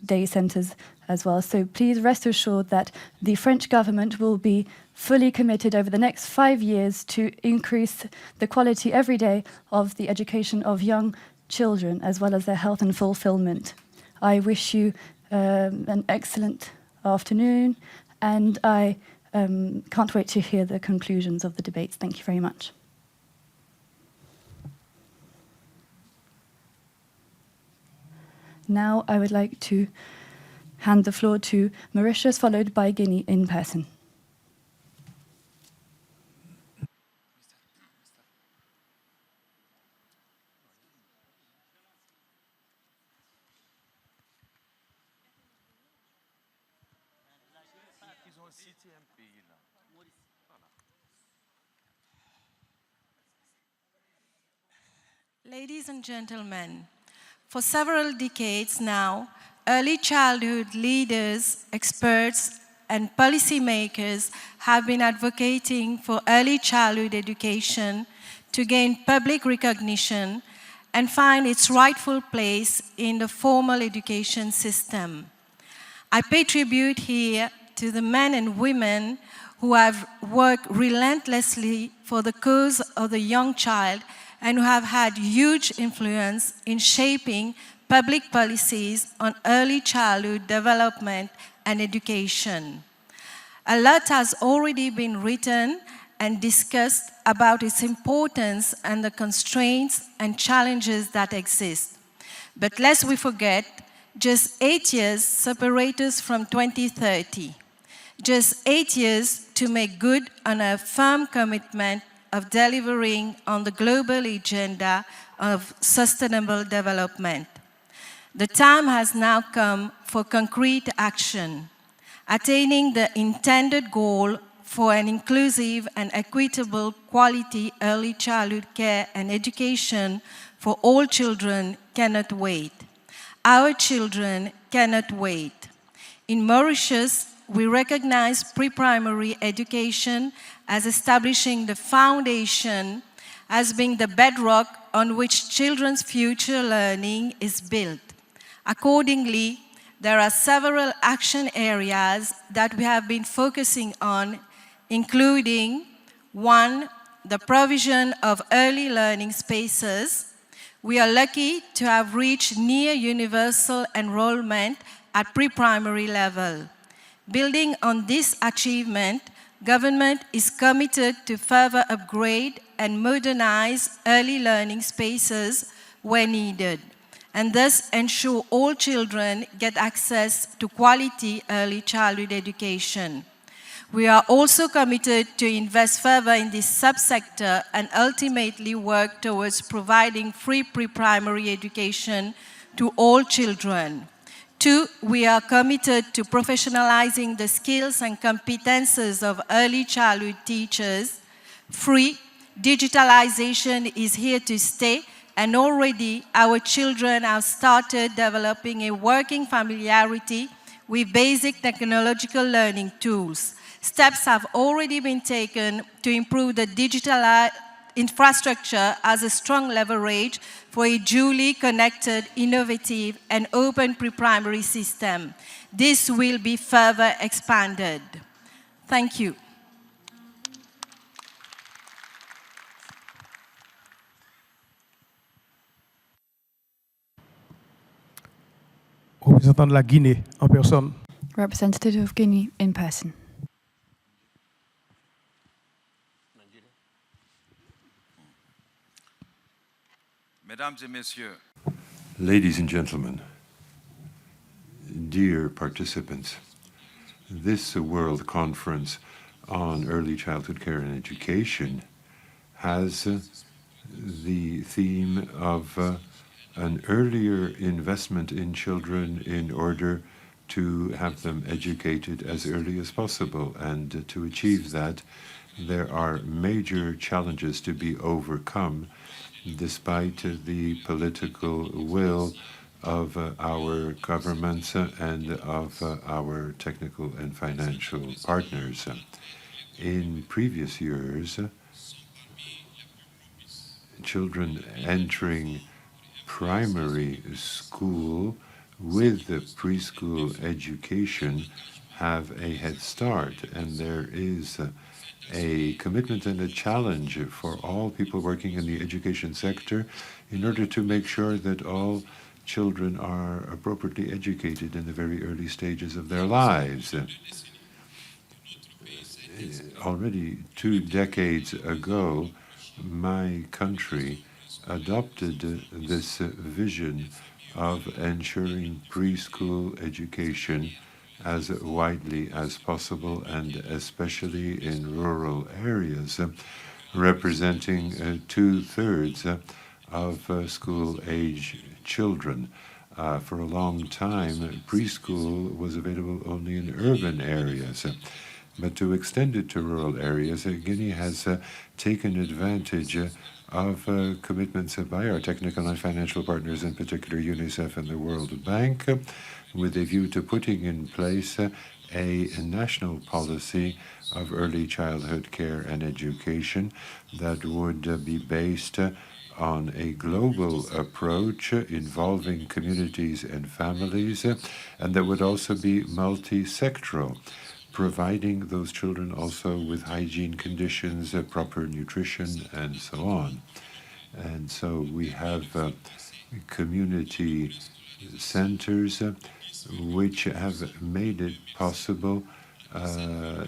day centres as well. So please rest assured that the French government will be fully committed over the next 5 years to increase the quality every day of the education of young children as well as their health and fulfilment. I wish you an excellent afternoon, and I can't wait to hear the conclusions of the debates. Thank you very much. Now I would like to hand the floor to Mauritius, followed by Guinea in person. Ladies and gentlemen, for several decades now, early childhood leaders, experts, and policymakers have been advocating for early childhood education to gain public recognition and find its rightful place in the formal education system. I pay tribute here to the men and women who have worked relentlessly for the cause of the young child and who have had huge influence in shaping public policies on early childhood development and education. A lot has already been written and discussed about its importance and the constraints and challenges that exist. But lest we forget, just 8 years separate us from 2030. Just 8 years to make good on a firm commitment of delivering on the global agenda of sustainable development. The time has now come for concrete action, attaining the intended goal for an inclusive and equitable quality early childhood care and education for all children cannot wait. Our children cannot wait. In Mauritius, we recognize pre-primary education as establishing the foundation as being the bedrock on which children's future learning is built. Accordingly, there are several action areas that we have been focusing on, including 1, the provision of early learning spaces. We are lucky to have reached near universal enrollment at pre-primary level. Building on this achievement, government is committed to further upgrade and modernize early learning spaces where needed, and thus ensure all children get access to quality early childhood education. We are also committed to invest further in this subsector and ultimately work towards providing free pre-primary education to all children. 2, we are committed to professionalizing the skills and competences of early childhood teachers. 3, digitalization is here to stay, and already our children have started developing a working familiarity with basic technological learning tools. Steps have already been taken to improve the digital infrastructure as a strong leverage for a duly connected, innovative, and open pre-primary system. This will be further expanded. Thank you. Représentant de la Guinée en personne. Representative of Guinea in person. Mesdames et messieurs, Ladies and gentlemen, dear participants, this World Conference on Early Childhood Care and Education has the theme of an earlier investment in children in order to have them educated as early as possible. And to achieve that, there are major challenges to be overcome despite the political will of our governments and of our technical and financial partners. In previous years, children entering primary school with the preschool education have a head start, and there is a commitment and a challenge for all people working in the education sector in order to make sure that all children are appropriately educated in the very early stages of their lives. Already 2 decades ago, my country adopted this vision of ensuring preschool education as widely as possible, and especially in rural areas, representing 2/3 of school-age children. For a long time, preschool was available only in urban areas. But to extend it to rural areas, Guinea has taken advantage of commitments by our technical and financial partners, in particular UNICEF and the World Bank, with a view to putting in place a national policy of early childhood care and education that would be based on a global approach involving communities and families, and that would also be multi-sectoral, providing those children also with hygiene conditions, proper nutrition, and so on. And so we have community centers which have made it possible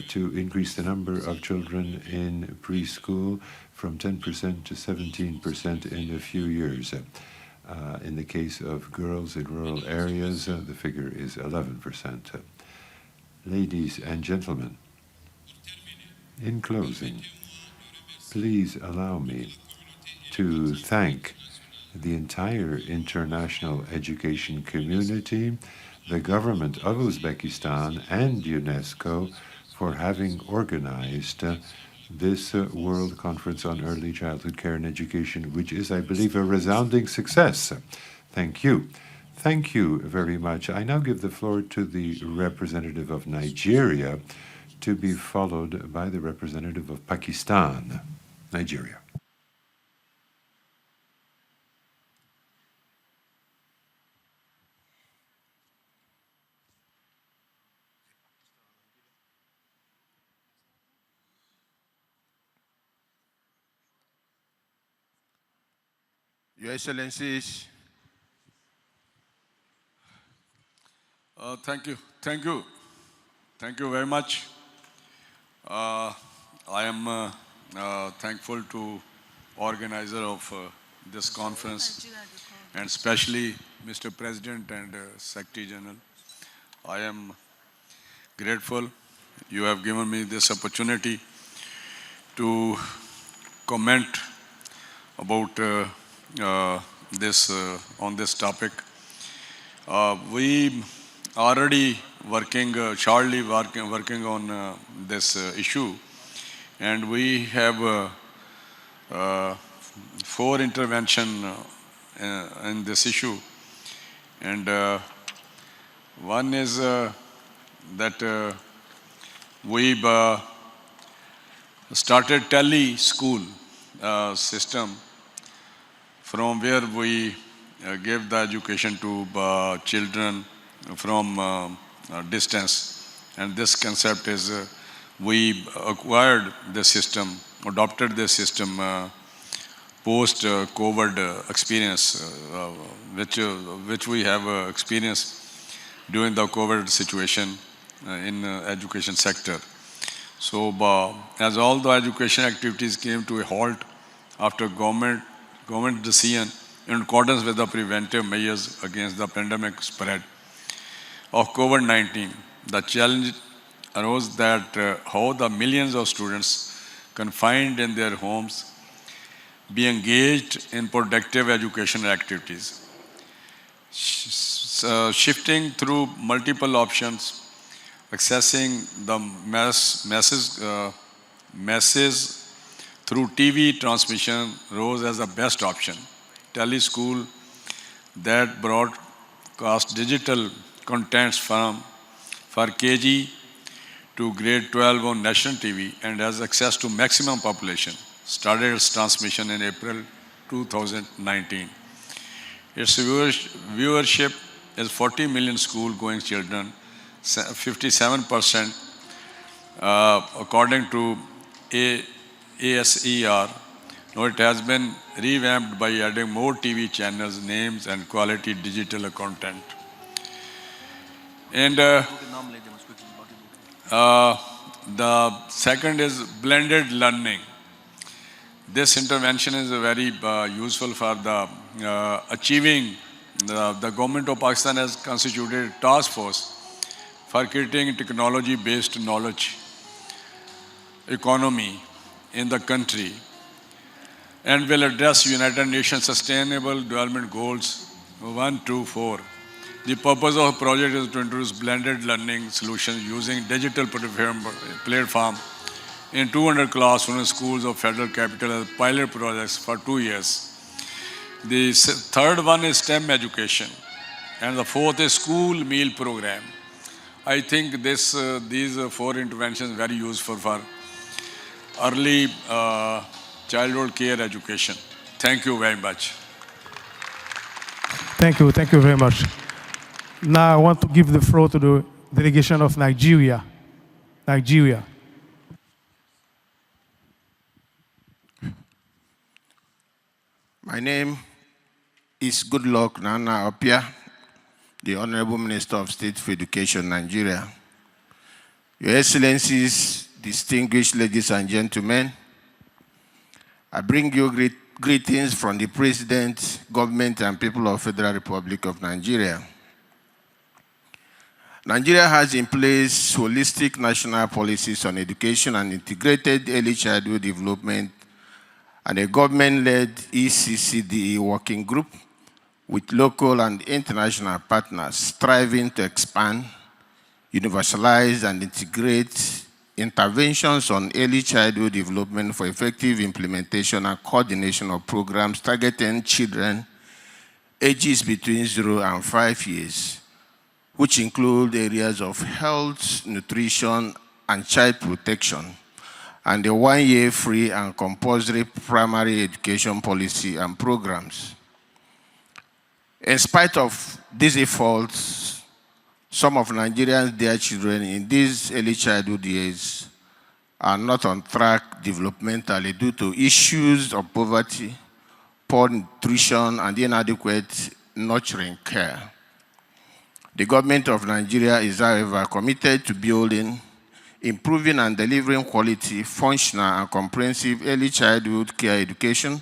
to increase the number of children in preschool from 10% to 17% in a few years. In the case of girls in rural areas, the figure is 11%. Ladies and gentlemen, in closing, please allow me to thank the entire international education community, the government of Uzbekistan, and UNESCO for having organized this World Conference on Early Childhood Care and Education, which is, I believe, a resounding success. Thank you. Thank you very much. I now give the floor to the representative of Nigeria, to be followed by the representative of Pakistan. Nigeria. Your Excellencies, thank you very much. I am thankful to organizer of this conference, and especially Mr. President and Secretary General. I am grateful you have given me this opportunity to comment about on this topic. We already working on this issue, and we have 4 interventions in this issue. And one is that we've started tele school system, from where we give the education to children from distance. And this concept is we acquired the system, adopted the system post-COVID experience, which we have experienced during the COVID situation in education sector. So as all the education activities came to a halt after government decision in accordance with the preventive measures against the pandemic spread of COVID-19, the challenge arose that how the millions of students confined in their homes be engaged in productive educational activities. Shifting through multiple options, accessing the masses through TV transmission rose as the best option. Teleschool that broadcast digital contents for KG to grade 12 on national TV and has access to maximum population, started its transmission in April 2019. Its viewership is 40 million school-going children, 57% according to ASER. Now it has been revamped by adding more TV channels, names, and quality digital content. And the second is blended learning. This intervention is very useful for the achieving. The government of Pakistan has constituted a task force for creating technology-based knowledge economy in the country, and will address United Nations Sustainable Development Goals 1, 2, 4. The purpose of the project is to introduce blended learning solutions using digital platform in 200 classroom schools of Federal Capital as pilot projects for 2 years. The third one is STEM education, and the fourth is school meal program. I think these 4 interventions very useful for early childhood care education. Thank you very much. Thank you very much. Now I want to give the floor to the delegation of Nigeria. Nigeria. My name is Goodluck Nana Opia, the Honorable Minister of State for Education, Nigeria. Your Excellencies, distinguished ladies and gentlemen, I bring you greetings from the President, Government, and people of the Federal Republic of Nigeria. Nigeria has in place holistic national policies on education and integrated early childhood development and a government-led ECCE working group with local and international partners striving to expand, universalize, and integrate interventions on early childhood development for effective implementation and coordination of programs targeting children ages between 0 and 5 years, which include areas of health, nutrition, and child protection, and the 1-year free and compulsory primary education policy and programs. In spite of these efforts, some of Nigerians' dear children in these early childhood years are not on track developmentally due to issues of poverty, poor nutrition, and inadequate nurturing care. The government of Nigeria is, however, committed to building, improving, and delivering quality, functional, and comprehensive early childhood care education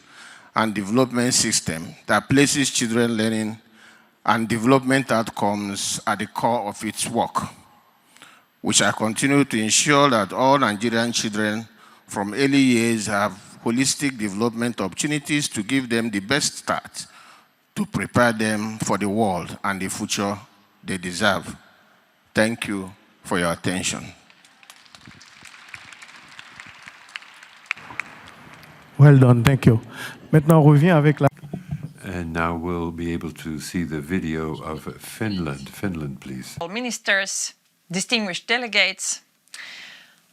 and development system that places children learning and development outcomes at the core of its work. We shall continue to ensure that all Nigerian children from early years have holistic development opportunities to give them the best start to prepare them for the world and the future they deserve. Thank you for your attention. Well done, thank you. Maintenant, on revient avec la... And now we'll be able to see the video of Finland. Finland, please. Ministers, distinguished delegates,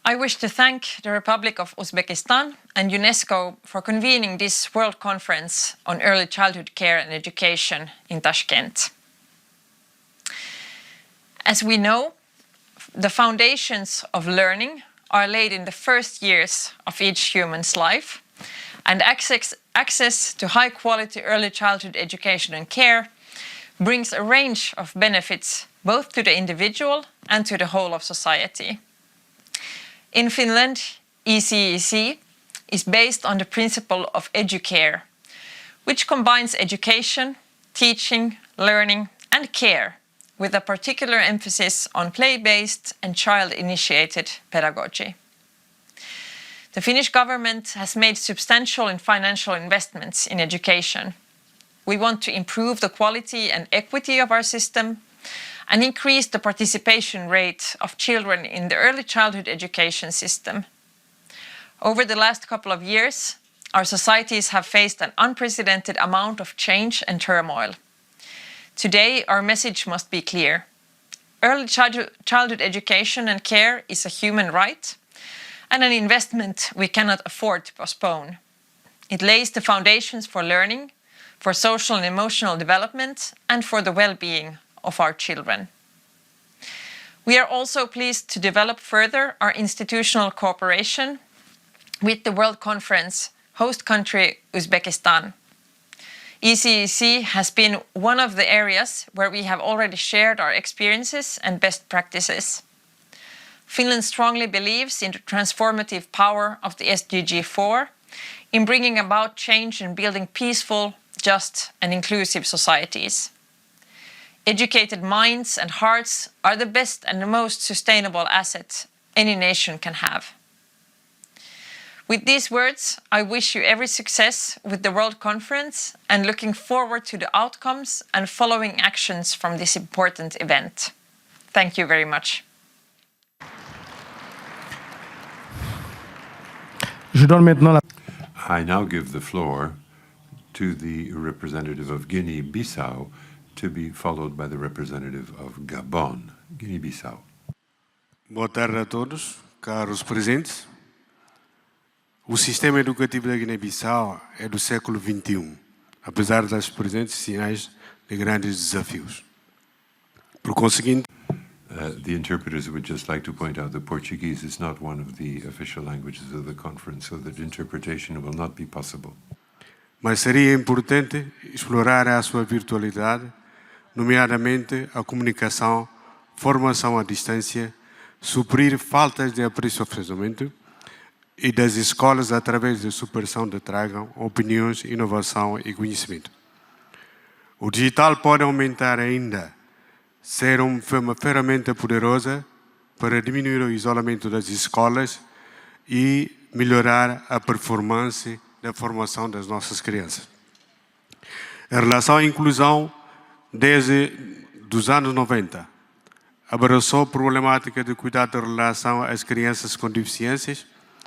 I wish to thank the Republic of Uzbekistan and UNESCO for convening this World Conference on Early Childhood Care and Education in Tashkent. As we know, the foundations of learning are laid in the first years of each human's life, and access to high-quality early childhood education and care brings a range of benefits both to the individual and to the whole of society. In Finland, ECCE is based on the principle of educare, which combines education, teaching, learning, and care with a particular emphasis on play-based and child-initiated pedagogy. The Finnish government has made substantial and financial investments in education. We want to improve the quality and equity of our system and increase the participation rate of children in the early childhood education system. Over the last couple of years, our societies have faced an unprecedented amount of change and turmoil. Today, our message must be clear. Early childhood education and care is a human right and an investment we cannot afford to postpone. It lays the foundations for learning, for social and emotional development, and for the well-being of our children. We are also pleased to develop further our institutional cooperation with the World Conference host country Uzbekistan. ECCE has been one of the areas where we have already shared our experiences and best practices. Finland strongly believes in the transformative power of the SDG 4 in bringing about change and building peaceful, just, and inclusive societies. Educated minds and hearts are the best and the most sustainable asset any nation can have. With these words, I wish you every success with the World Conference and looking forward to the outcomes and following actions from this important event. Thank you very much. I now give the floor to the representative of Guinea-Bissau, to be followed by the representative of Gabon. Guinea-Bissau. Boa tarde a todos, caros presentes. O sistema educativo da Guiné-Bissau é do século XXI, apesar das presentes sinais de grandes desafios. Por conseguinte, the interpreters would just like to point out that Portuguese is not one of the official languages of the conference, so that interpretation will not be possible. Mas seria importante explorar a sua virtualidade, nomeadamente a comunicação, formação à distância, suprir faltas de aperfeiçoamento e das escolas através da superação de tragam opiniões, inovação e conhecimento. O digital pode aumentar ainda, ser uma ferramenta poderosa para diminuir o isolamento das escolas e melhorar a performance da formação das nossas crianças. Em relação à inclusão, desde os anos 90, abraçou a problemática de cuidado em relação às crianças com deficiências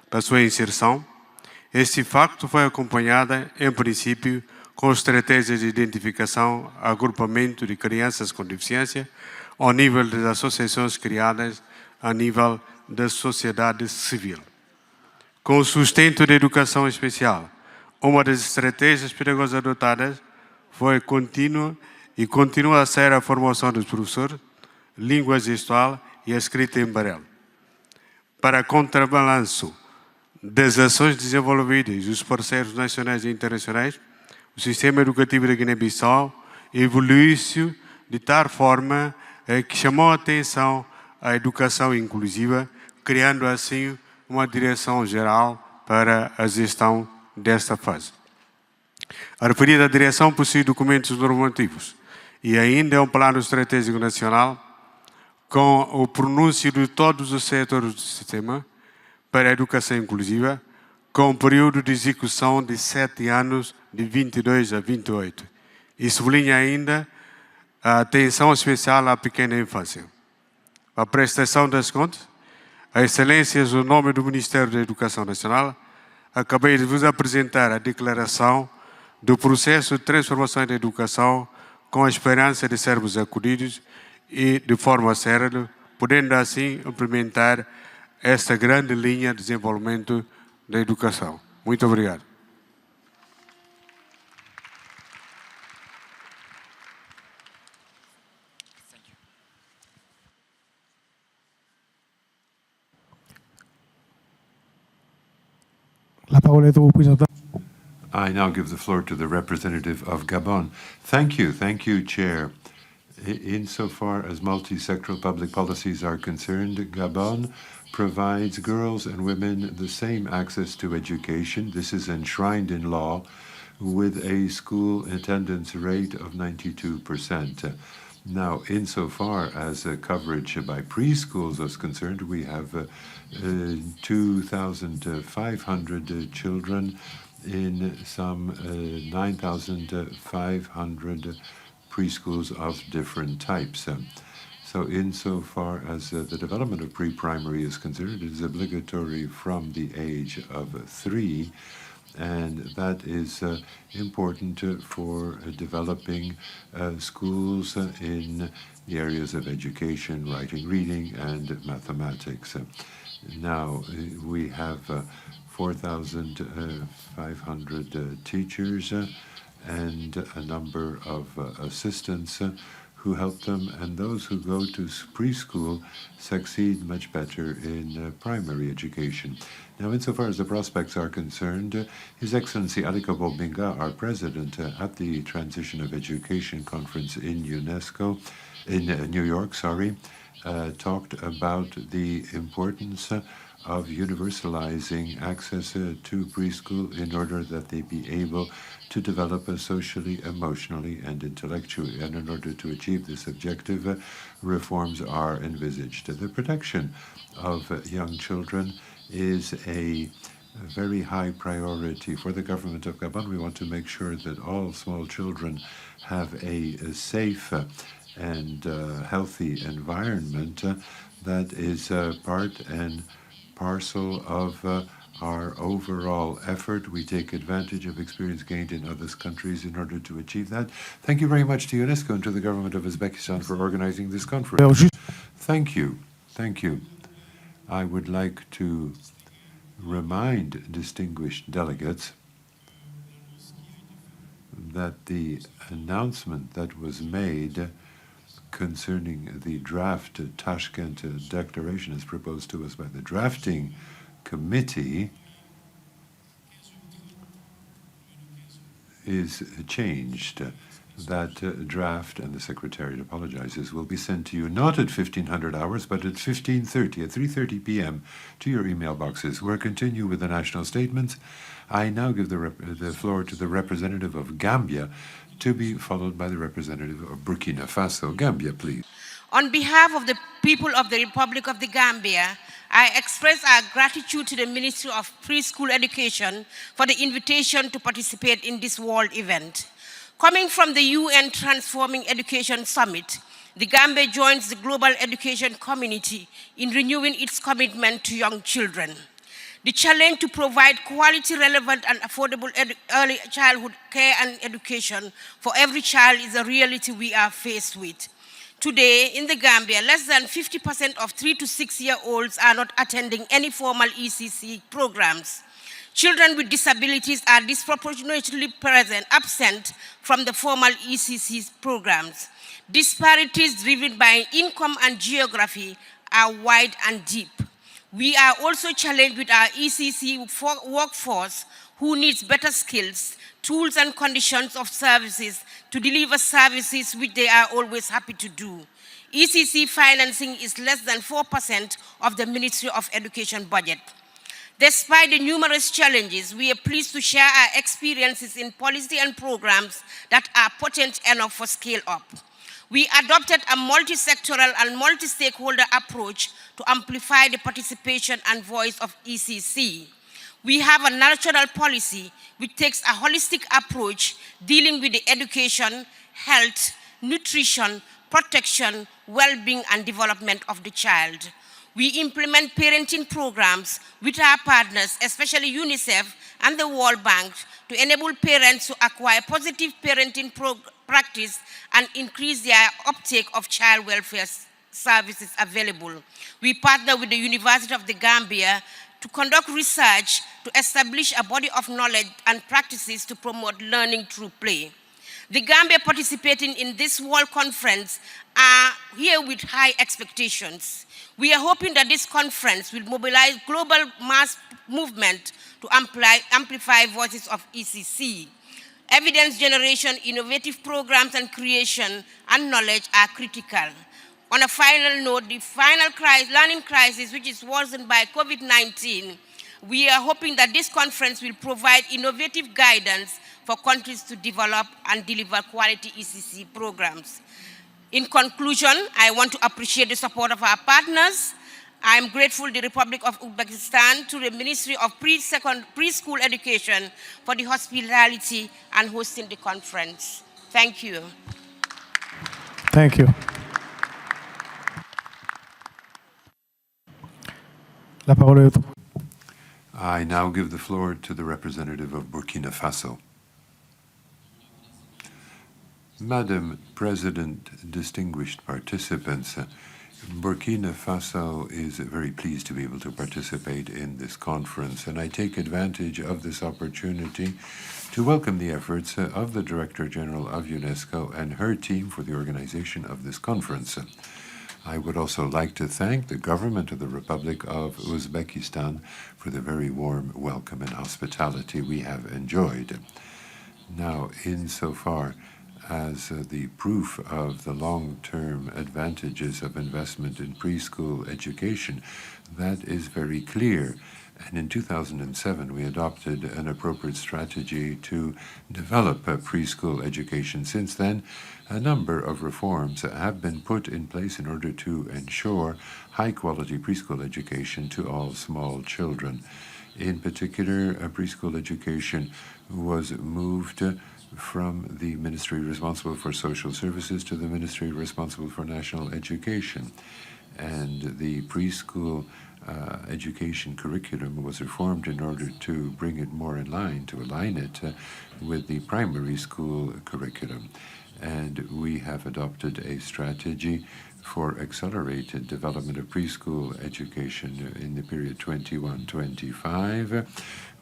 para sua inserção. Este facto foi acompanhado, em princípio, com estratégias de identificação, agrupamento de crianças com deficiência, ao nível das associações criadas a nível da sociedade civil. Com o sustento da educação especial, uma das estratégias pedagógicas adotadas foi contínua e continua a ser a formação dos professores, língua gestual e a escrita em braille. Para contrabalanço das ações desenvolvidas dos parceiros nacionais e internacionais, o sistema educativo da Guiné-Bissau evoluiu de tal forma que chamou a atenção à educação inclusiva, criando assim uma direção geral para a gestão desta fase. A referida direção possui documentos normativos e ainda é um plano estratégico nacional com o pronúncio de todos os setores do sistema para a educação inclusiva, com um período de execução de 7 anos, de 22 a 28. E sublinha ainda a atenção especial à pequena infância. A prestação das contas, a excelência é o nome do Ministério da Educação Nacional. Acabei de vos apresentar a declaração do processo de transformação da educação com a esperança de sermos acolhidos e de forma séria, podendo assim implementar esta grande linha de desenvolvimento da educação. Muito obrigado. La parole est au représentant. I now give the floor to the representative of Gabon. Thank you, Chair. Insofar as multi-sectoral public policies are concerned, Gabon provides girls and women the same access to education. This is enshrined in law with a school attendance rate of 92%. Now, insofar as coverage by preschools is concerned, we have 2,500 children in some 9,500 preschools of different types. So insofar as the development of pre-primary is concerned, it is obligatory from the age of 3, and that is important for developing schools in the areas of education, writing, reading, and mathematics. Now, we have 4,500 teachers and a number of assistants who help them, and those who go to preschool succeed much better in primary education. Now, insofar as the prospects are concerned, His Excellency Aliko Bobinga, our president, at the Transition of Education Conference in New York, talked about the importance of universalizing access to preschool in order that they be able to develop socially, emotionally, and intellectually. And in order to achieve this objective, reforms are envisaged. The protection of young children is a very high priority for the government of Gabon. We want to make sure that all small children have a safe and healthy environment that is part and parcel of our overall effort. We take advantage of experience gained in other countries in order to achieve that. Thank you very much to UNESCO and to the government of Uzbekistan for organizing this conference. Thank you. I would like to remind distinguished delegates that the announcement that was made concerning the draft Tashkent declaration as proposed to us by the drafting committee is changed. That draft, and the Secretariat apologizes, will be sent to you not at 1500 hours, but at 15:30, at 3:30 p.m. to your email boxes. We'll continue with the national statements. I now give the floor to the representative of Gambia, to be followed by the representative of Burkina Faso. Gambia, please. On behalf of the people of the Republic of the Gambia, I express our gratitude to the Ministry of Preschool Education for the invitation to participate in this world event. Coming from the UN Transforming Education Summit, the Gambia joins the global education community in renewing its commitment to young children. The challenge to provide quality, relevant, and affordable early childhood care and education for every child is a reality we are faced with. Today, in the Gambia, less than 50% of 3 to 6-year-olds are not attending any formal ECCE programs. Children with disabilities are disproportionately absent from the formal ECCE programs. Disparities driven by income and geography are wide and deep. We are also challenged with our ECCE workforce who needs better skills, tools, and conditions of services to deliver services which they are always happy to do. ECCE financing is less than 4% of the Ministry of Education budget. Despite the numerous challenges, we are pleased to share our experiences in policy and programs that are potent enough for scale up. We adopted a multi-sectoral and multi-stakeholder approach to amplify the participation and voice of ECCE. We have a national policy which takes a holistic approach dealing with the education, health, nutrition, protection, well-being, and development of the child. We implement parenting programs with our partners, especially UNICEF and the World Bank, to enable parents to acquire positive parenting practice and increase their uptake of child welfare services available. We partner with the University of the Gambia to conduct research to establish a body of knowledge and practices to promote learning through play. The Gambia participating in this World Conference are here with high expectations. We are hoping that this conference will mobilize global mass movement to amplify voices of ECCE. Evidence generation, innovative programs, and creation and knowledge are critical. On a final note, the final learning crisis, which is worsened by COVID-19, we are hoping that this conference will provide innovative guidance for countries to develop and deliver quality ECCE programs. In conclusion, I want to appreciate the support of our partners. I am grateful to the Republic of Uzbekistan, to the Ministry of Preschool Education for the hospitality and hosting the conference. Thank you. Thank you. La parole est à vous. I now give the floor to the representative of Burkina Faso. Madam President, distinguished participants, Burkina Faso is very pleased to be able to participate in this conference, and I take advantage of this opportunity to welcome the efforts of the Director General of UNESCO and her team for the organization of this conference. I would also like to thank the government of the Republic of Uzbekistan for the very warm welcome and hospitality we have enjoyed. Now, insofar as the proof of the long-term advantages of investment in preschool education, that is very clear. And in 2007, we adopted an appropriate strategy to develop preschool education. Since then, a number of reforms have been put in place in order to ensure high-quality preschool education to all small children. In particular, preschool education was moved from the ministry responsible for social services to the ministry responsible for national education. And the preschool education curriculum was reformed in order to bring it more in line, to align it with the primary school curriculum. And we have adopted a strategy for accelerated development of preschool education in the period 21-25.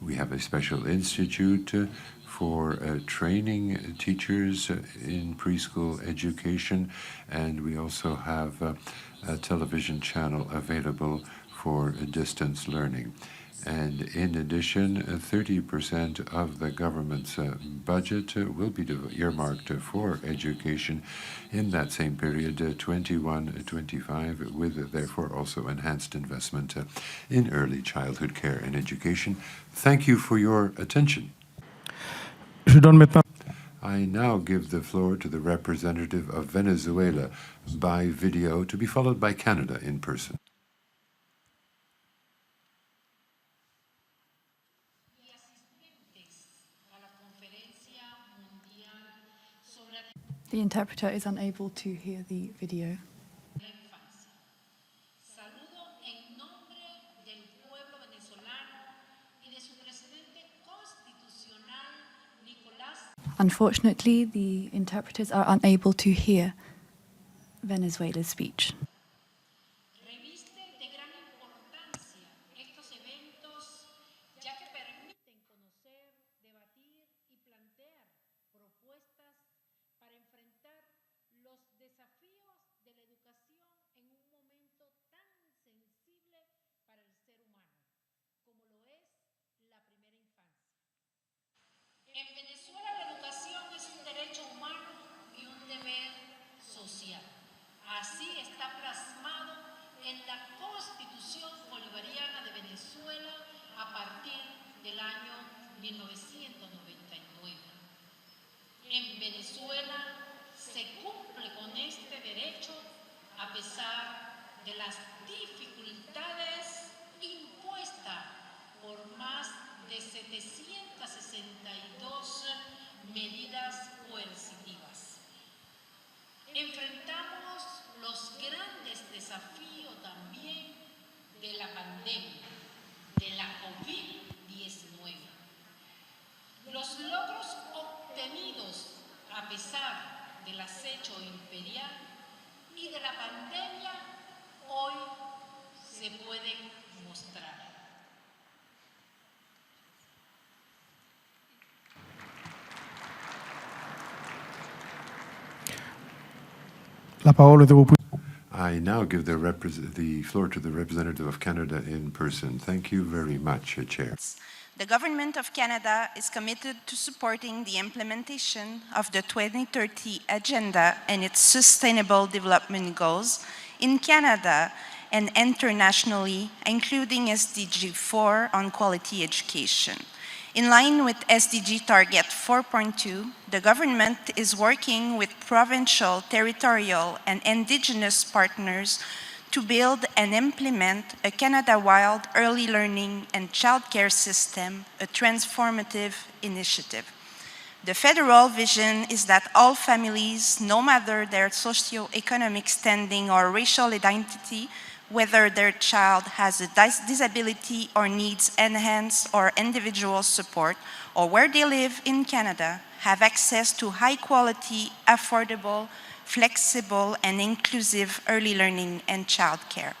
We have a special institute for training teachers in preschool education, and we also have a television channel available for distance learning. And in addition, 30% of the government's budget will be earmarked for education in that same period, 21-25, with therefore also enhanced investment in early childhood care and education. Thank you for your attention. I now give the floor to the representative of Venezuela by video, to be followed by Canada in person. The interpreter is unable to hear the video. Unfortunately, the interpreters are unable to hear Venezuela's speech. En Venezuela la educación es un derecho humano y un deber social. Así está plasmado en la Constitución Bolivariana de Venezuela a partir del año 1999. En Venezuela se cumple con este derecho a pesar de las dificultades impuestas por más de 762 medidas coercitivas. Enfrentamos los grandes desafíos también de la pandemia, de la COVID-19. Los logros obtenidos a pesar del acecho imperial y de la pandemia hoy se pueden mostrar. La parole est à vous. I now give the floor to the representative of Canada in person. Thank you very much, Chair. The Government of Canada is committed to supporting the implementation of the 2030 Agenda and its Sustainable Development Goals in Canada and internationally, including SDG 4 on quality education. In line with SDG Target 4.2, the government is working with provincial, territorial, and Indigenous partners to build and implement a Canada-wide early learning and childcare system, a transformative initiative. The federal vision is that all families, no matter their socio-economic standing or racial identity, whether their child has a disability or needs enhanced or individual support, or where they live in Canada, have access to high-quality, affordable, flexible, and inclusive early learning and childcare.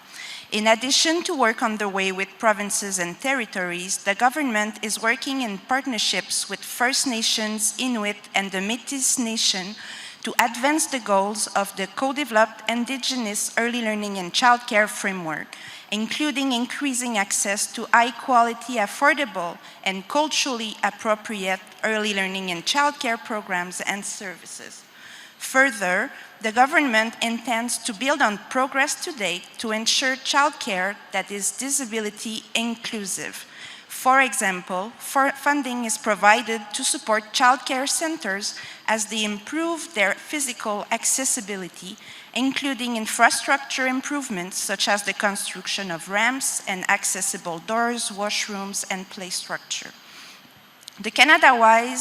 In addition to work underway with provinces and territories, the government is working in partnerships with First Nations, Inuit, and the Métis Nation to advance the goals of the co-developed Indigenous early learning and childcare framework, including increasing access to high-quality, affordable, and culturally appropriate early learning and childcare programs and services. Further, the government intends to build on progress to date to ensure childcare that is disability inclusive. For example, funding is provided to support childcare centers as they improve their physical accessibility, including infrastructure improvements such as the construction of ramps and accessible doors, washrooms, and play structure. The Canada-wide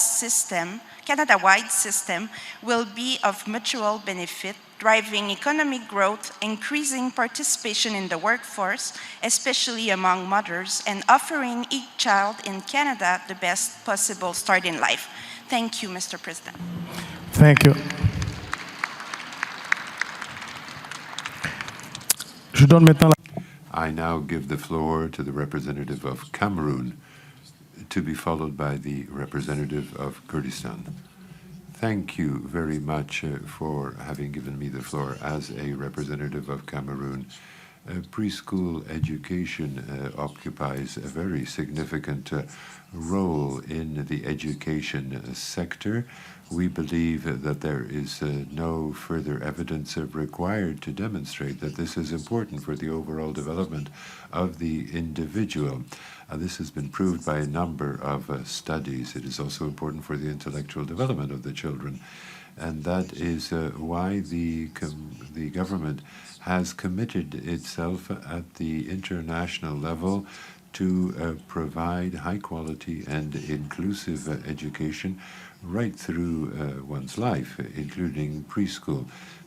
system will be of mutual benefit, driving economic growth, increasing participation in the workforce, especially among mothers, and offering each child in Canada the best possible start in life. Thank you, Mr. President. Thank you. I now give the floor to the representative of Cameroon, to be followed by the representative of Kurdistan. Thank you very much for having given me the floor as a representative of Cameroon. Preschool education occupies a very significant role in the education sector. We believe that there is no further evidence required to demonstrate that this is important for the overall development of the individual. This has been proved by a number of studies. It is also important for the intellectual development of the children. And that is why the government has committed itself at the international level to provide high quality and inclusive education right through one's life, including preschool.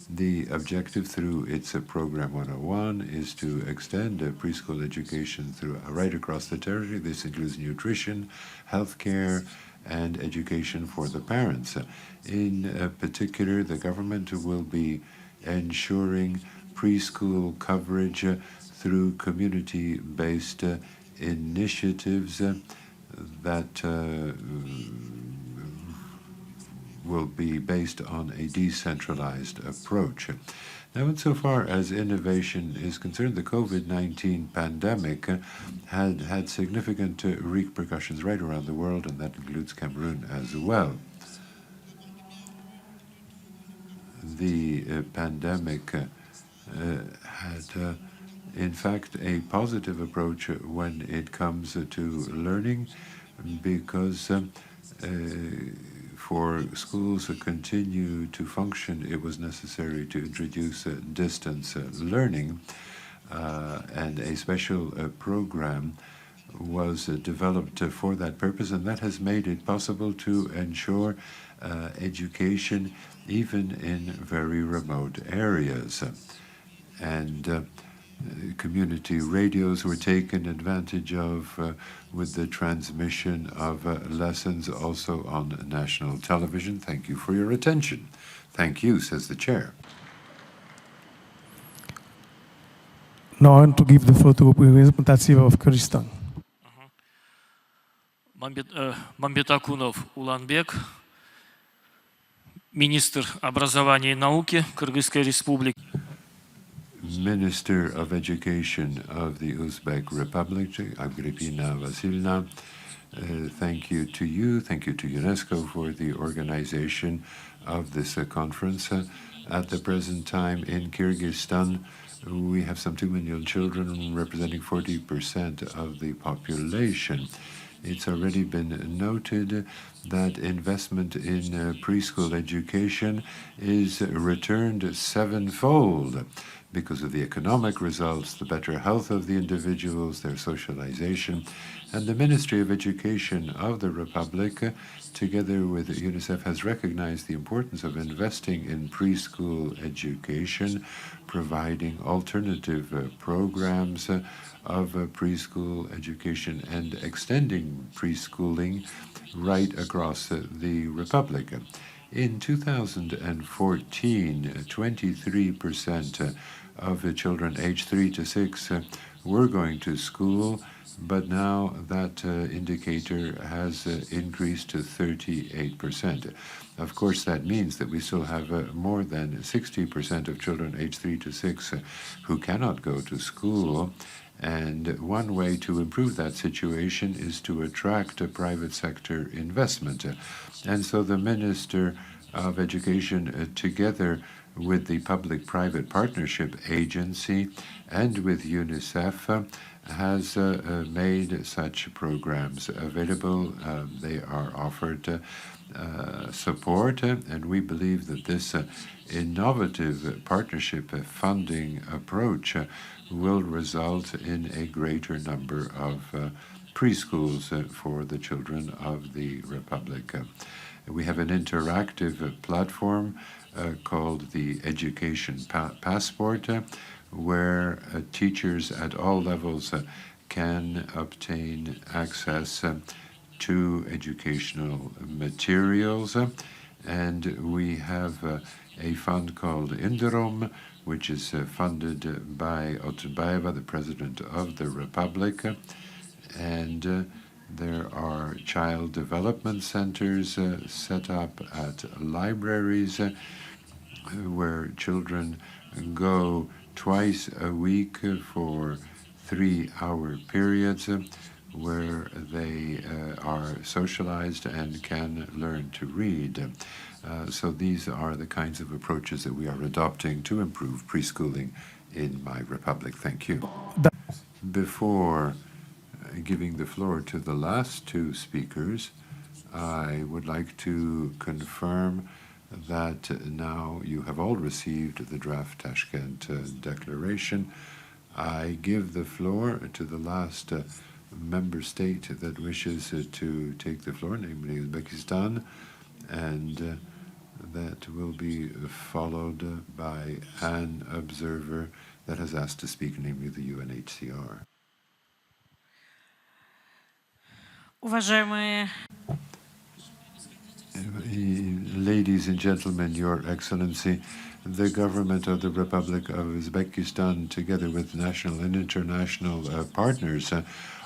The objective through its Program 101 is to extend preschool education right across the territory. This includes nutrition, healthcare, and education for the parents. In particular, the government will be ensuring preschool coverage through community-based initiatives that will be based on a decentralized approach. Now, insofar as innovation is concerned, the COVID-19 pandemic had significant repercussions right around the world, and that includes Cameroon as well. The pandemic had, in fact, a positive approach when it comes to learning, because for schools to continue to function, it was necessary to introduce distance learning, and a special program was developed for that purpose, and that has made it possible to ensure education even in very remote areas. And community radios were taken advantage of with the transmission of lessons also on national television. Thank you for your attention. Thank you, says the chair. Now I want to give the floor to representative of Kyrgyzstan. Мамбетакунов Уланбек, министр образования и науки Кыргызской Республики. Minister of Education of the Uzbek Republic, Agrippina Vasilina. Thank you to UNESCO for the organization of this conference. At the present time in Kyrgyzstan, we have some 2 million children representing 40% of the population. It's already been noted that investment in preschool education is returned sevenfold because of the economic results, the better health of the individuals, their socialization. And the Ministry of Education of the Republic, together with UNICEF, has recognized the importance of investing in preschool education, providing alternative programs of preschool education and extending preschooling right across the Republic. In 2014, 23% of children aged 3 to 6 were going to school, but now that indicator has increased to 38%. Of course, that means that we still have more than 60% of children aged 3 to 6 who cannot go to school. And one way to improve that situation is to attract private sector investment. And so the Minister of Education, together with the Public-Private Partnership Agency and with UNICEF, has made such programs available. They are offered support, and we believe that this innovative partnership funding approach will result in a greater number of preschools for the children of the Republic. We have an interactive platform called the Education Passport, where teachers at all levels can obtain access to educational materials. And we have a fund called Indirom, which is funded by Otunbayeva, the President of the Republic. And there are child development centers set up at libraries where children go twice a week for 3-hour periods where they are socialized and can learn to read. So these are the kinds of approaches that we are adopting to improve preschooling in my republic. Thank you. Before giving the floor to the last two speakers, I would like to confirm that now you have all received the draft Tashkent Declaration. I give the floor to the last member state that wishes to take the floor, namely Uzbekistan, and that will be followed by an observer that has asked to speak, namely the UNHCR. Ladies and gentlemen, Your Excellency, the government of the Republic of Uzbekistan, together with national and international partners,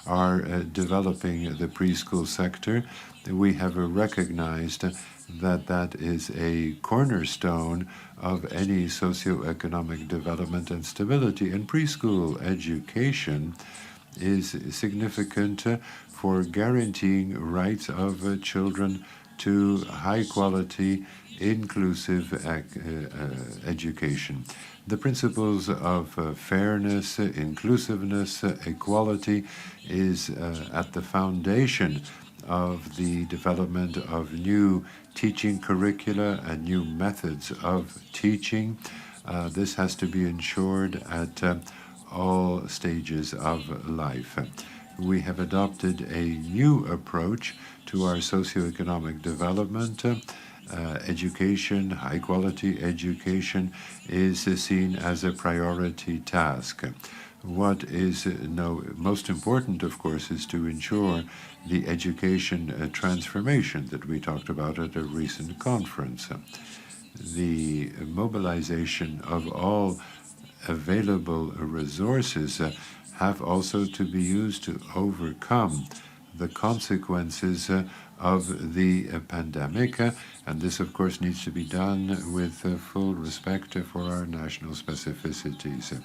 are developing the preschool sector. We have recognized that that is a cornerstone of any socioeconomic development and stability. And preschool education is significant for guaranteeing rights of children to high-quality, inclusive education. The principles of fairness, inclusiveness, equality is at the foundation of the development of new teaching curricula and new methods of teaching. This has to be ensured at all stages of life. We have adopted a new approach to our socioeconomic development. Education, high-quality education, is seen as a priority task. What is most important, of course, is to ensure the education transformation that we talked about at a recent conference. The mobilization of all available resources have also to be used to overcome the consequences of the pandemic, and this, of course, needs to be done with full respect for our national specificities.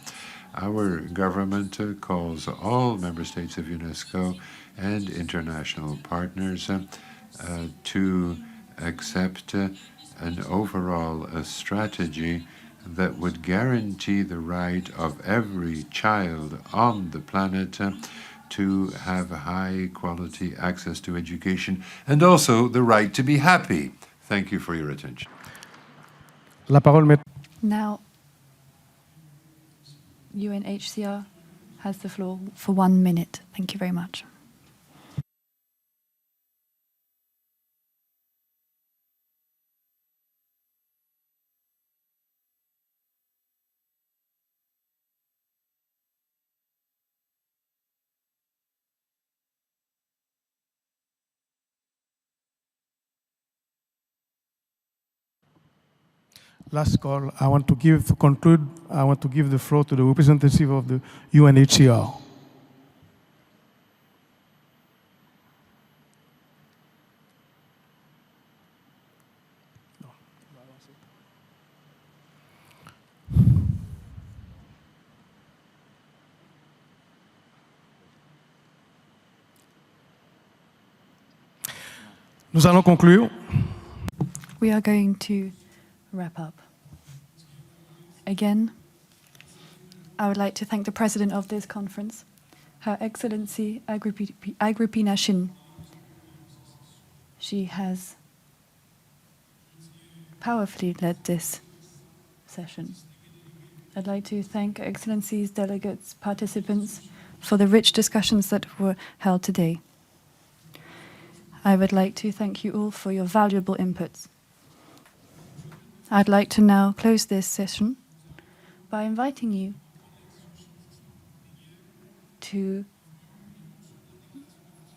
Our government calls all member states of UNESCO and international partners to accept an overall strategy that would guarantee the right of every child on the planet to have high-quality access to education and also the right to be happy. Thank you for your attention. La parole Now, UNHCR has the floor for 1 minute. Thank you very much. Last call. I want to give the floor to the representative of the UNHCR. Nous allons conclure. We are going to wrap up. Again, I would like to thank the president of this conference, Her Excellency Agrippina Shin. She has powerfully led this session. I'd like to thank Her Excellency's delegates, participants, for the rich discussions that were held today. I would like to thank you all for your valuable inputs. I'd like to now close this session by inviting you to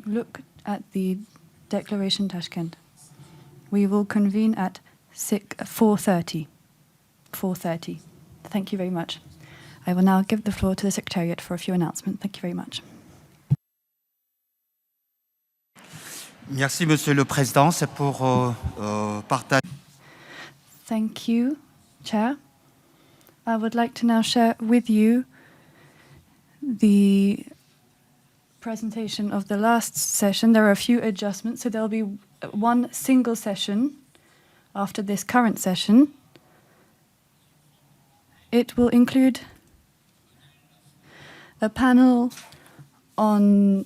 look at the Declaration Tashkent. We will convene at 4:30. 4:30. Thank you very much. I will now give the floor to the Secretariat for a few announcements. Thank you very much. Merci, Monsieur le Président. C'est pour partager. Thank you, Chair. I would like to now share with you the presentation of the last session. There are a few adjustments, so there will be one single session after this current session. It will include a panel on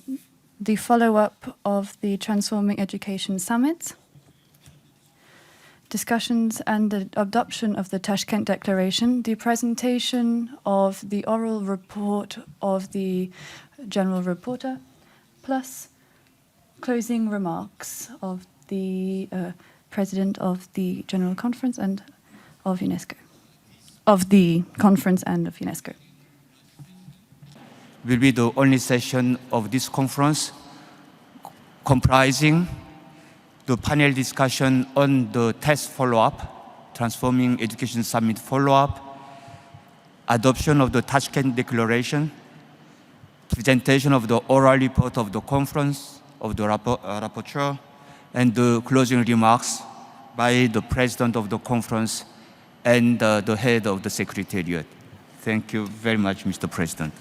the follow-up of the Transforming Education Summit, discussions and the adoption of the Tashkent Declaration, the presentation of the oral report of the General Reporter, plus closing remarks of the President of the General Conference and of UNESCO, of the conference and of UNESCO. Will be the only session of this conference comprising the panel discussion on the test follow-up, Transforming Education Summit follow-up, adoption of the Tashkent Declaration, presentation of the oral report of the conference of the rapporteur, and the closing remarks by the president of the conference and the head of the secretariat. Thank you very much, Mr. President.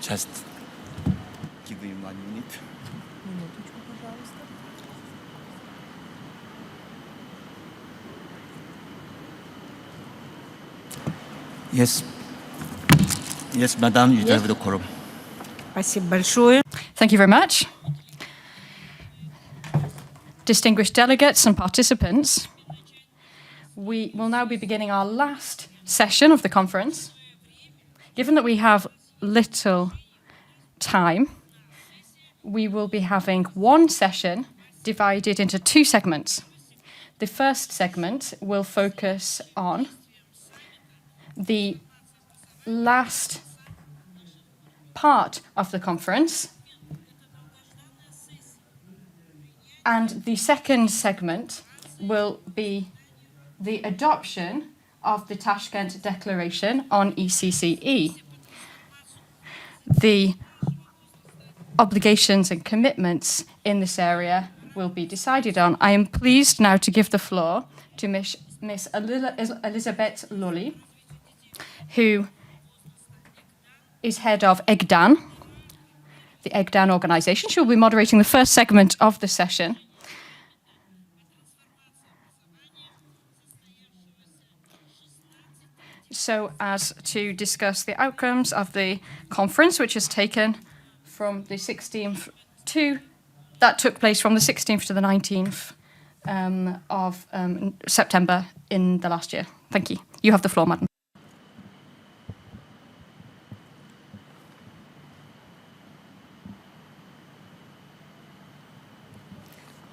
Just give me 1 minute. Yes. Yes, Madam, you have the quorum. Thank you very much. Distinguished delegates and participants, we will now be beginning our last session of the conference. Given that we have little time, we will be having one session divided into 2 segments. The first segment will focus on the last part of the conference, and the second segment will be the adoption of the Tashkent Declaration on ECCE. The obligations and commitments in this area will be decided on. I am pleased now to give the floor to Miss Elizabeth Lully, who is head of EGDAN, the EGDAN organization. She will be moderating the first segment of the session. So as to discuss the outcomes of the conference, which has taken from the 16th to, that took place from the 16th to the 19th of September in the last year. Thank you. You have the floor, Madam.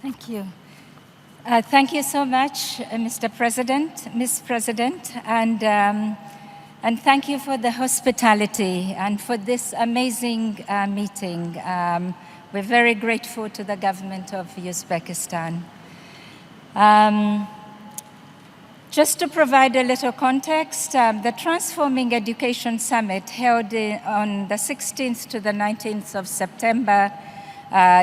Thank you. Thank you so much, Mr. President, Ms. President, and thank you for the hospitality and for this amazing meeting. We're very grateful to the government of Uzbekistan. Just to provide a little context, the Transforming Education Summit held on the 16th to the 19th of September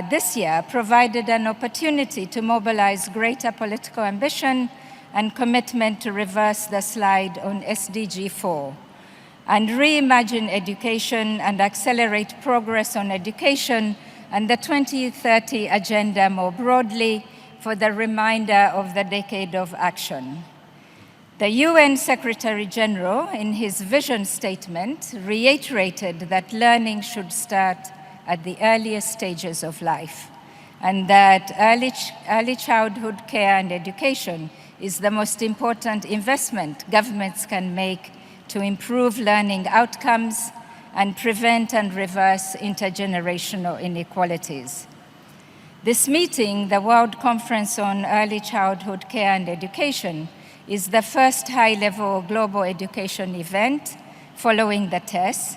this year provided an opportunity to mobilize greater political ambition and commitment to reverse the slide on SDG 4 and reimagine education and accelerate progress on education and the 2030 agenda more broadly for the remainder of the decade of action. The UN Secretary General, in his vision statement, reiterated that learning should start at the earliest stages of life, and that early childhood care and education is the most important investment governments can make to improve learning outcomes and prevent and reverse intergenerational inequalities. This meeting, the World Conference on Early Childhood Care and Education, is the first high-level global education event following the TESS,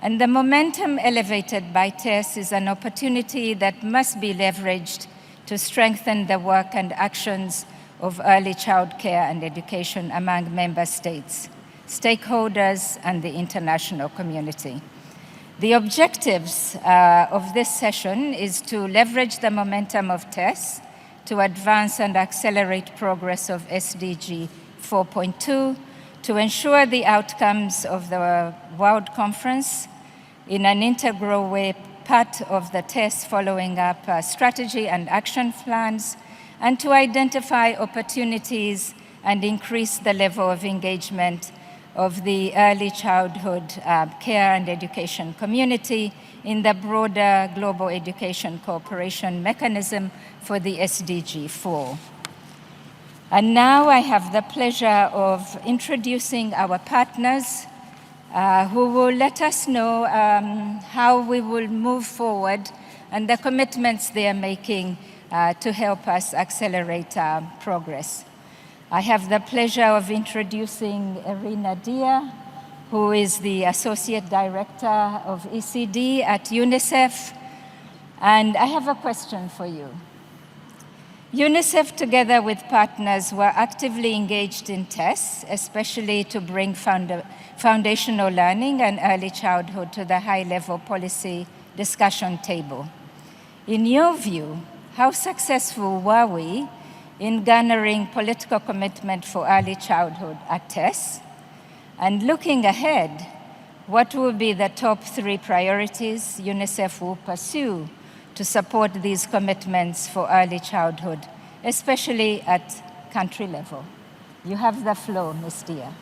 and the momentum elevated by TESS is an opportunity that must be leveraged to strengthen the work and actions of early child care and education among member states, stakeholders, and the international community. The objectives of this session is to leverage the momentum of TESS to advance and accelerate progress of SDG 4.2, to ensure the outcomes of the World Conference in an integral way, part of the TESS following up strategy and action plans, and to identify opportunities and increase the level of engagement of the early childhood care and education community in the broader global education cooperation mechanism for the SDG 4. And now I have the pleasure of introducing our partners who will let us know how we will move forward and the commitments they are making to help us accelerate progress. I have the pleasure of introducing Irina Dia, who is the Associate Director of ECD at UNICEF. And I have a question for you. UNICEF, together with partners, were actively engaged in TESS, especially to bring foundational learning and early childhood to the high-level policy discussion table. In your view, how successful were we in garnering political commitment for early childhood at TESS? And looking ahead, what will be the top 3 priorities UNICEF will pursue to support these commitments for early childhood, especially at country level? You have the floor, Ms. Dia.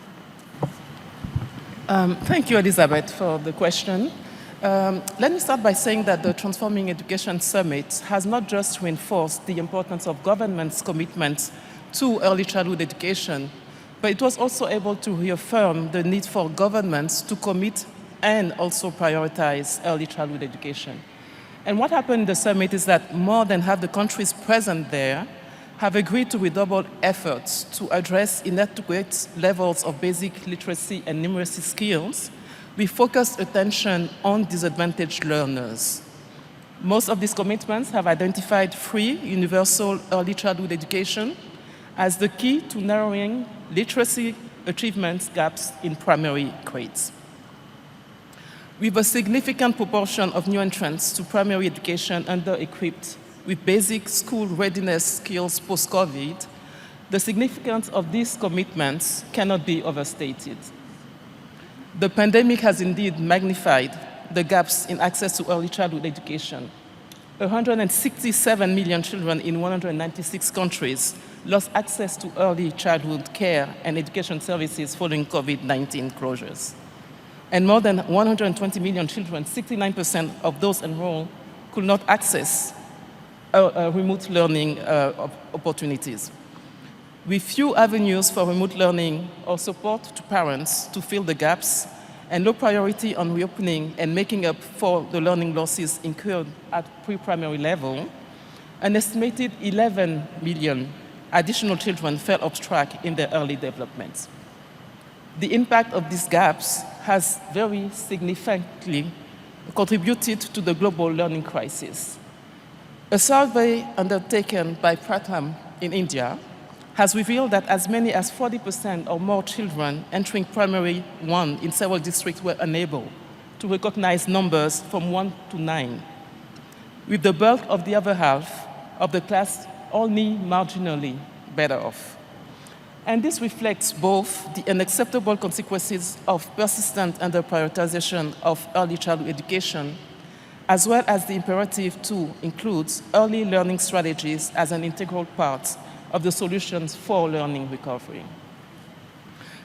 Thank you, Elizabeth, for the question. Let me start by saying that the Transforming Education Summit has not just reinforced the importance of government's commitment to early childhood education, but it was also able to reaffirm the need for governments to commit and also prioritize early childhood education. And what happened in the summit is that more than half the countries present there have agreed to redouble efforts to address inadequate levels of basic literacy and numeracy skills with focused attention on disadvantaged learners. Most of these commitments have identified free, universal early childhood education as the key to narrowing literacy achievement gaps in primary grades. With a significant proportion of new entrants to primary education under-equipped with basic school readiness skills post-COVID, the significance of these commitments cannot be overstated. The pandemic has indeed magnified the gaps in access to early childhood education. 167 million children in 196 countries lost access to early childhood care and education services following COVID-19 closures. And more than 120 million children, 69% of those enrolled, could not access remote learning opportunities. With few avenues for remote learning or support to parents to fill the gaps, and low priority on reopening and making up for the learning losses incurred at pre-primary level, an estimated 11 million additional children fell off track in their early development. The impact of these gaps has very significantly contributed to the global learning crisis. A survey undertaken by Pratham in India has revealed that as many as 40% or more children entering primary 1 in several districts were unable to recognize numbers from 1 to 9, with the bulk of the other half of the class only marginally better off. And this reflects both the unacceptable consequences of persistent under-prioritization of early childhood education, as well as the imperative to include early learning strategies as an integral part of the solutions for learning recovery.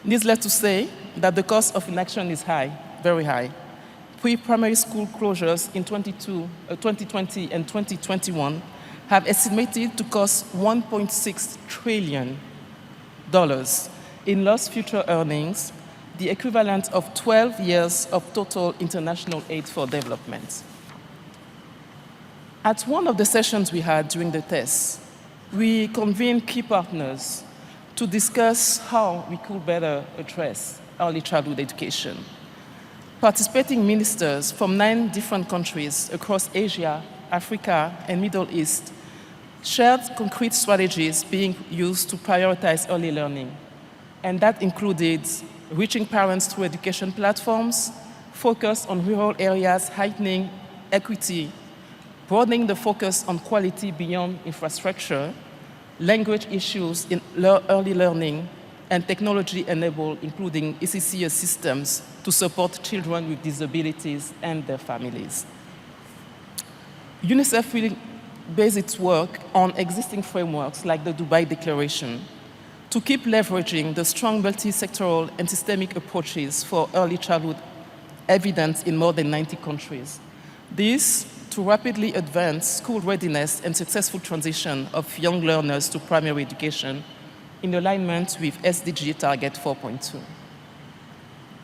Needless to say that the cost of inaction is high, very high. Pre-primary school closures in 2020 and 2021 have estimated to cost $1.6 trillion in lost future earnings, the equivalent of 12 years of total international aid for development. At one of the sessions we had during the tests, we convened key partners to discuss how we could better address early childhood education. Participating ministers from 9 different countries across Asia, Africa, and Middle East shared concrete strategies being used to prioritize early learning, and that included reaching parents through education platforms, focus on rural areas, heightening equity, broadening the focus on quality beyond infrastructure, language issues in early learning, and technology-enabled, including ECCE systems to support children with disabilities and their families. UNICEF will base its work on existing frameworks like the Dubai Declaration to keep leveraging the strong multi-sectoral and systemic approaches for early childhood evidence in more than 90 countries. This to rapidly advance school readiness and successful transition of young learners to primary education in alignment with SDG Target 4.2.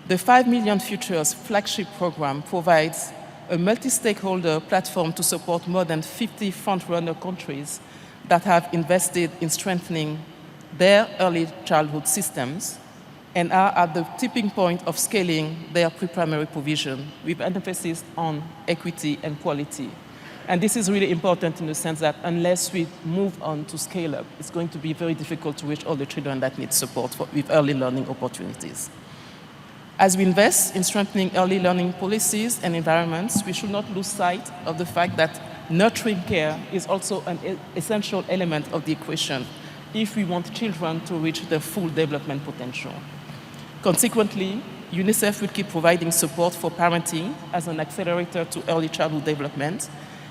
The 5 Million Futures flagship program provides a multi-stakeholder platform to support more than 50 front-runner countries that have invested in strengthening their early childhood systems and are at the tipping point of scaling their pre-primary provision with emphasis on equity and quality. And this is really important in the sense that unless we move on to scale up, it's going to be very difficult to reach all the children that need support with early learning opportunities. As we invest in strengthening early learning policies and environments, we should not lose sight of the fact that nurturing care is also an essential element of the equation if we want children to reach their full development potential. Consequently, UNICEF will keep providing support for parenting as an accelerator to early childhood development,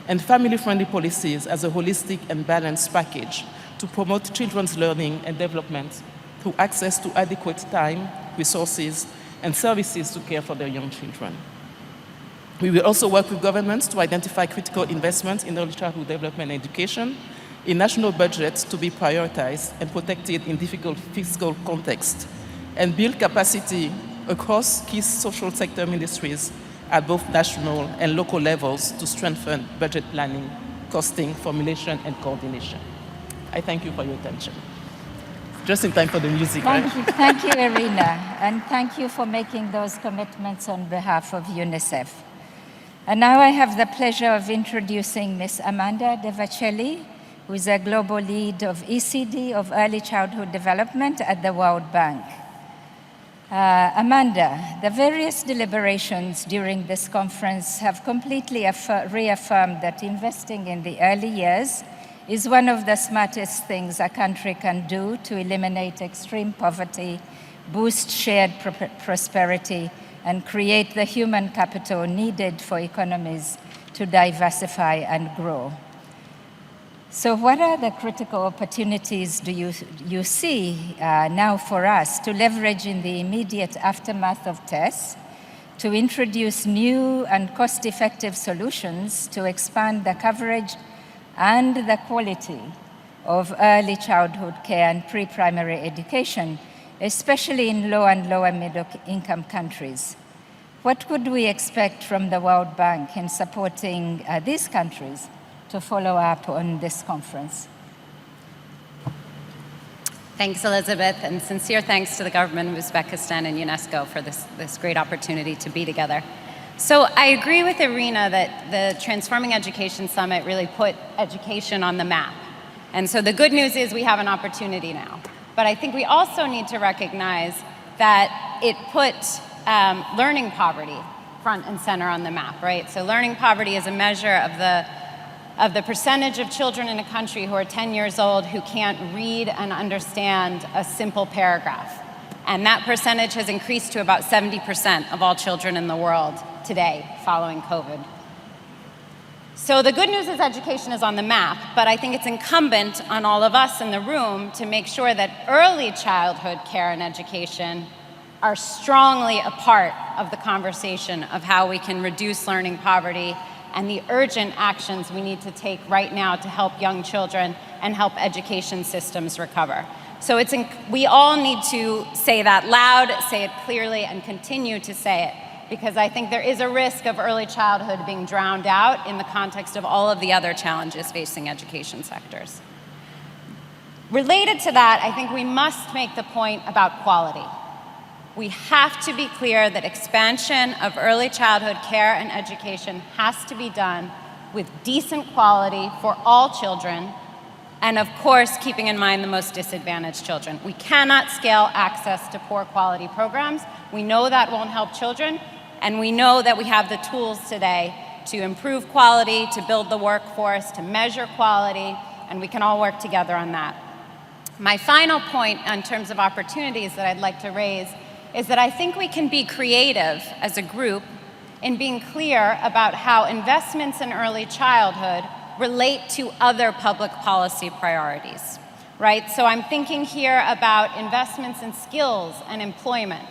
and family-friendly policies as a holistic and balanced package to promote children's learning and development through access to adequate time, resources, and services to care for their young children. We will also work with governments to identify critical investments in early childhood development and education in national budgets to be prioritized and protected in difficult fiscal contexts, and build capacity across key social sector ministries at both national and local levels to strengthen budget planning, costing, formulation, and coordination. I thank you for your attention. Just in time for the music, right? Thank you, Irina, and thank you for making those commitments on behalf of UNICEF. And now I have the pleasure of introducing Ms. Amanda De Vacelli, who is a global lead of ECD of Early Childhood Development at the World Bank. Amanda, the various deliberations during this conference have completely reaffirmed that investing in the early years is one of the smartest things a country can do to eliminate extreme poverty, boost shared prosperity, and create the human capital needed for economies to diversify and grow. So what are the critical opportunities do you see now for us to leverage in the immediate aftermath of tests, to introduce new and cost-effective solutions to expand the coverage and the quality of early childhood care and pre-primary education, especially in low and lower middle income countries? What could we expect from the World Bank in supporting these countries to follow up on this conference? Thanks, Elizabeth, and sincere thanks to the government of Uzbekistan and UNESCO for this great opportunity to be together. So I agree with Irina that the Transforming Education Summit really put education on the map. And so the good news is we have an opportunity now. But I think we also need to recognize that it put learning poverty front and center on the map, right? So learning poverty is a measure of the percentage of children in a country who are 10 years old who can't read and understand a simple paragraph. And that percentage has increased to about 70% of all children in the world today following COVID. So the good news is education is on the map, but I think it's incumbent on all of us in the room to make sure that early childhood care and education are strongly a part of the conversation of how we can reduce learning poverty and the urgent actions we need to take right now to help young children and help education systems recover. So we all need to say that loud, say it clearly, and continue to say it, because I think there is a risk of early childhood being drowned out in the context of all of the other challenges facing education sectors. Related to that, I think we must make the point about quality. We have to be clear that expansion of early childhood care and education has to be done with decent quality for all children, and of course, keeping in mind the most disadvantaged children. We cannot scale access to poor quality programs. We know that won't help children, and we know that we have the tools today to improve quality, to build the workforce, to measure quality, and we can all work together on that. My final point in terms of opportunities that I'd like to raise is that I think we can be creative as a group in being clear about how investments in early childhood relate to other public policy priorities, right? So I'm thinking here about investments in skills and employment.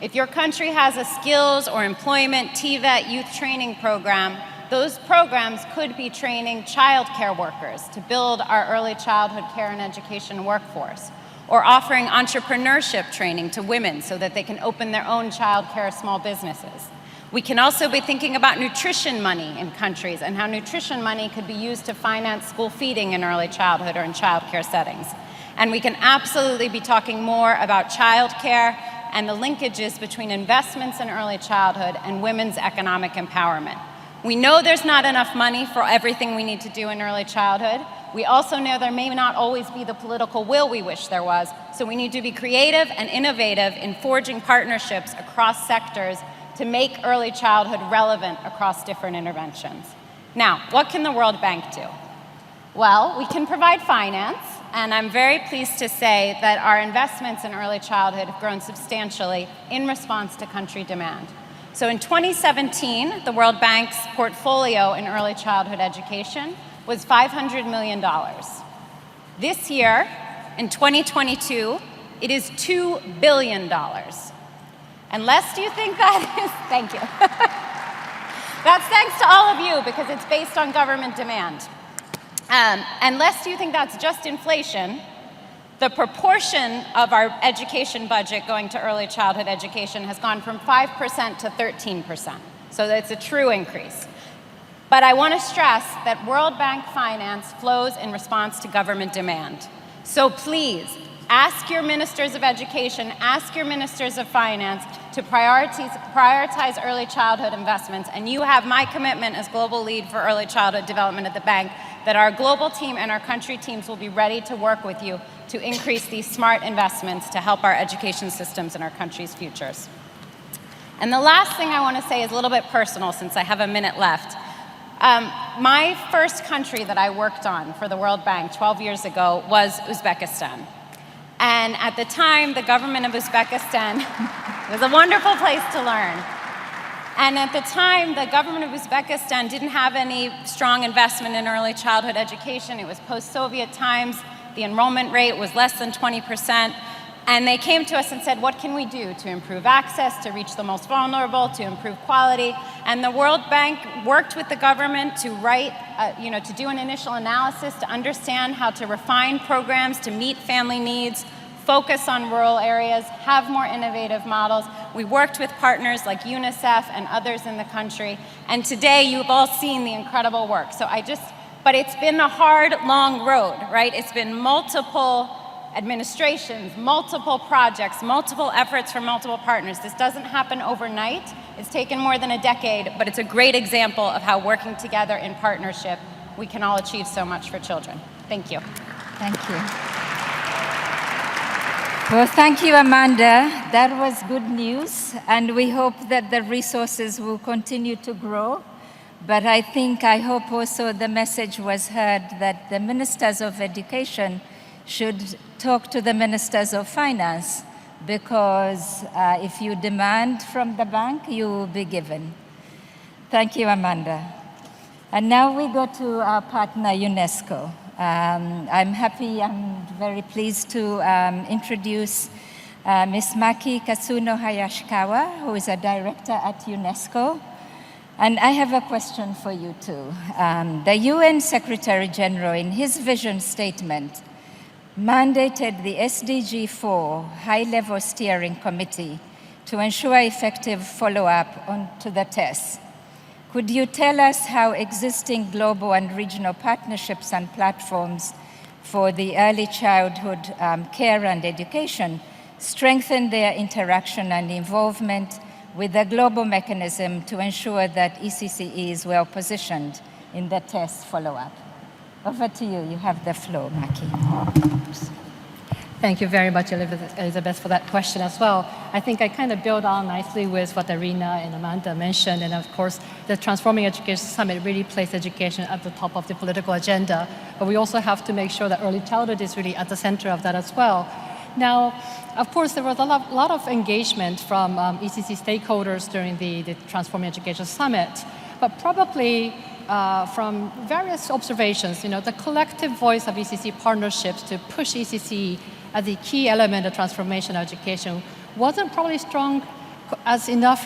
If your country has a skills or employment TVET youth training program, those programs could be training childcare workers to build our early childhood care and education workforce, or offering entrepreneurship training to women so that they can open their own childcare small businesses. We can also be thinking about nutrition money in countries and how nutrition money could be used to finance school feeding in early childhood or in childcare settings. And we can absolutely be talking more about childcare and the linkages between investments in early childhood and women's economic empowerment. We know there's not enough money for everything we need to do in early childhood. We also know there may not always be the political will we wish there was, so we need to be creative and innovative in forging partnerships across sectors to make early childhood relevant across different interventions. Now, what can the World Bank do? Well, we can provide finance, And I'm very pleased to say that our investments in early childhood have grown substantially in response to country demand. So in 2017, the World Bank's portfolio in early childhood education was $500 million. This year, in 2022, it is $2 billion. And Les, do you think that is, thank you. That's thanks to all of you because it's based on government demand. And Les, do you think that's just inflation? The proportion of our education budget going to early childhood education has gone from 5% to 13%. So that's a true increase. But I want to stress that World Bank finance flows in response to government demand. So please, ask your ministers of education, ask your ministers of finance to prioritize early childhood investments. And you have my commitment as global lead for early childhood development at the bank that our global team and our country teams will be ready to work with you to increase these smart investments to help our education systems and our country's futures. And the last thing I want to say is a little bit personal since I have a minute left. My first country that I worked on for the World Bank 12 years ago was Uzbekistan. And at the time, the government of Uzbekistan was a wonderful place to learn. And at the time, the government of Uzbekistan didn't have any strong investment in early childhood education. It was post-Soviet times. The enrollment rate was less than 20%. And they came to us and said, what can we do to improve access, to reach the most vulnerable, to improve quality? And the World Bank worked with the government to to do an initial analysis, to understand how to refine programs to meet family needs, focus on rural areas, have more innovative models. We worked with partners like UNICEF and others in the country. And today, you've all seen the incredible work. But it's been a hard, long road, right? It's been multiple administrations, multiple projects, multiple efforts from multiple partners. This doesn't happen overnight. It's taken more than a decade, but it's a great example of how working together in partnership, we can all achieve so much for children. Thank you. Thank you. Well, thank you, Amanda. That was good news, and we hope that the resources will continue to grow. But I hope also the message was heard that the ministers of education should talk to the ministers of finance, because if you demand from the bank, you will be given. Thank you, Amanda. And now we go to our partner, UNESCO. I'm happy, I'm very pleased to introduce Ms. Maki Kasuno Hayashikawa, who is a director at UNESCO. And I have a question for you too. The UN Secretary General, in his vision statement, mandated the SDG 4 High-Level Steering Committee to ensure effective follow-up onto the tests. Could you tell us how existing global and regional partnerships and platforms for the early childhood care and education strengthen their interaction and involvement with the global mechanism to ensure that ECCE is well positioned in the test follow-up? Over to you. You have the floor, Maki. Thank you very much, Elizabeth, for that question as well. I think I kind of build on nicely with what Irina and Amanda mentioned. And of course, the Transforming Education Summit really placed education at the top of the political agenda. But we also have to make sure that early childhood is really at the center of that as well. Now, of course, there was a lot of engagement from ECCE stakeholders during the Transforming Education Summit. But probably from various observations, the collective voice of ECCE partnerships to push ECCE as a key element of transformation education wasn't probably strong as enough,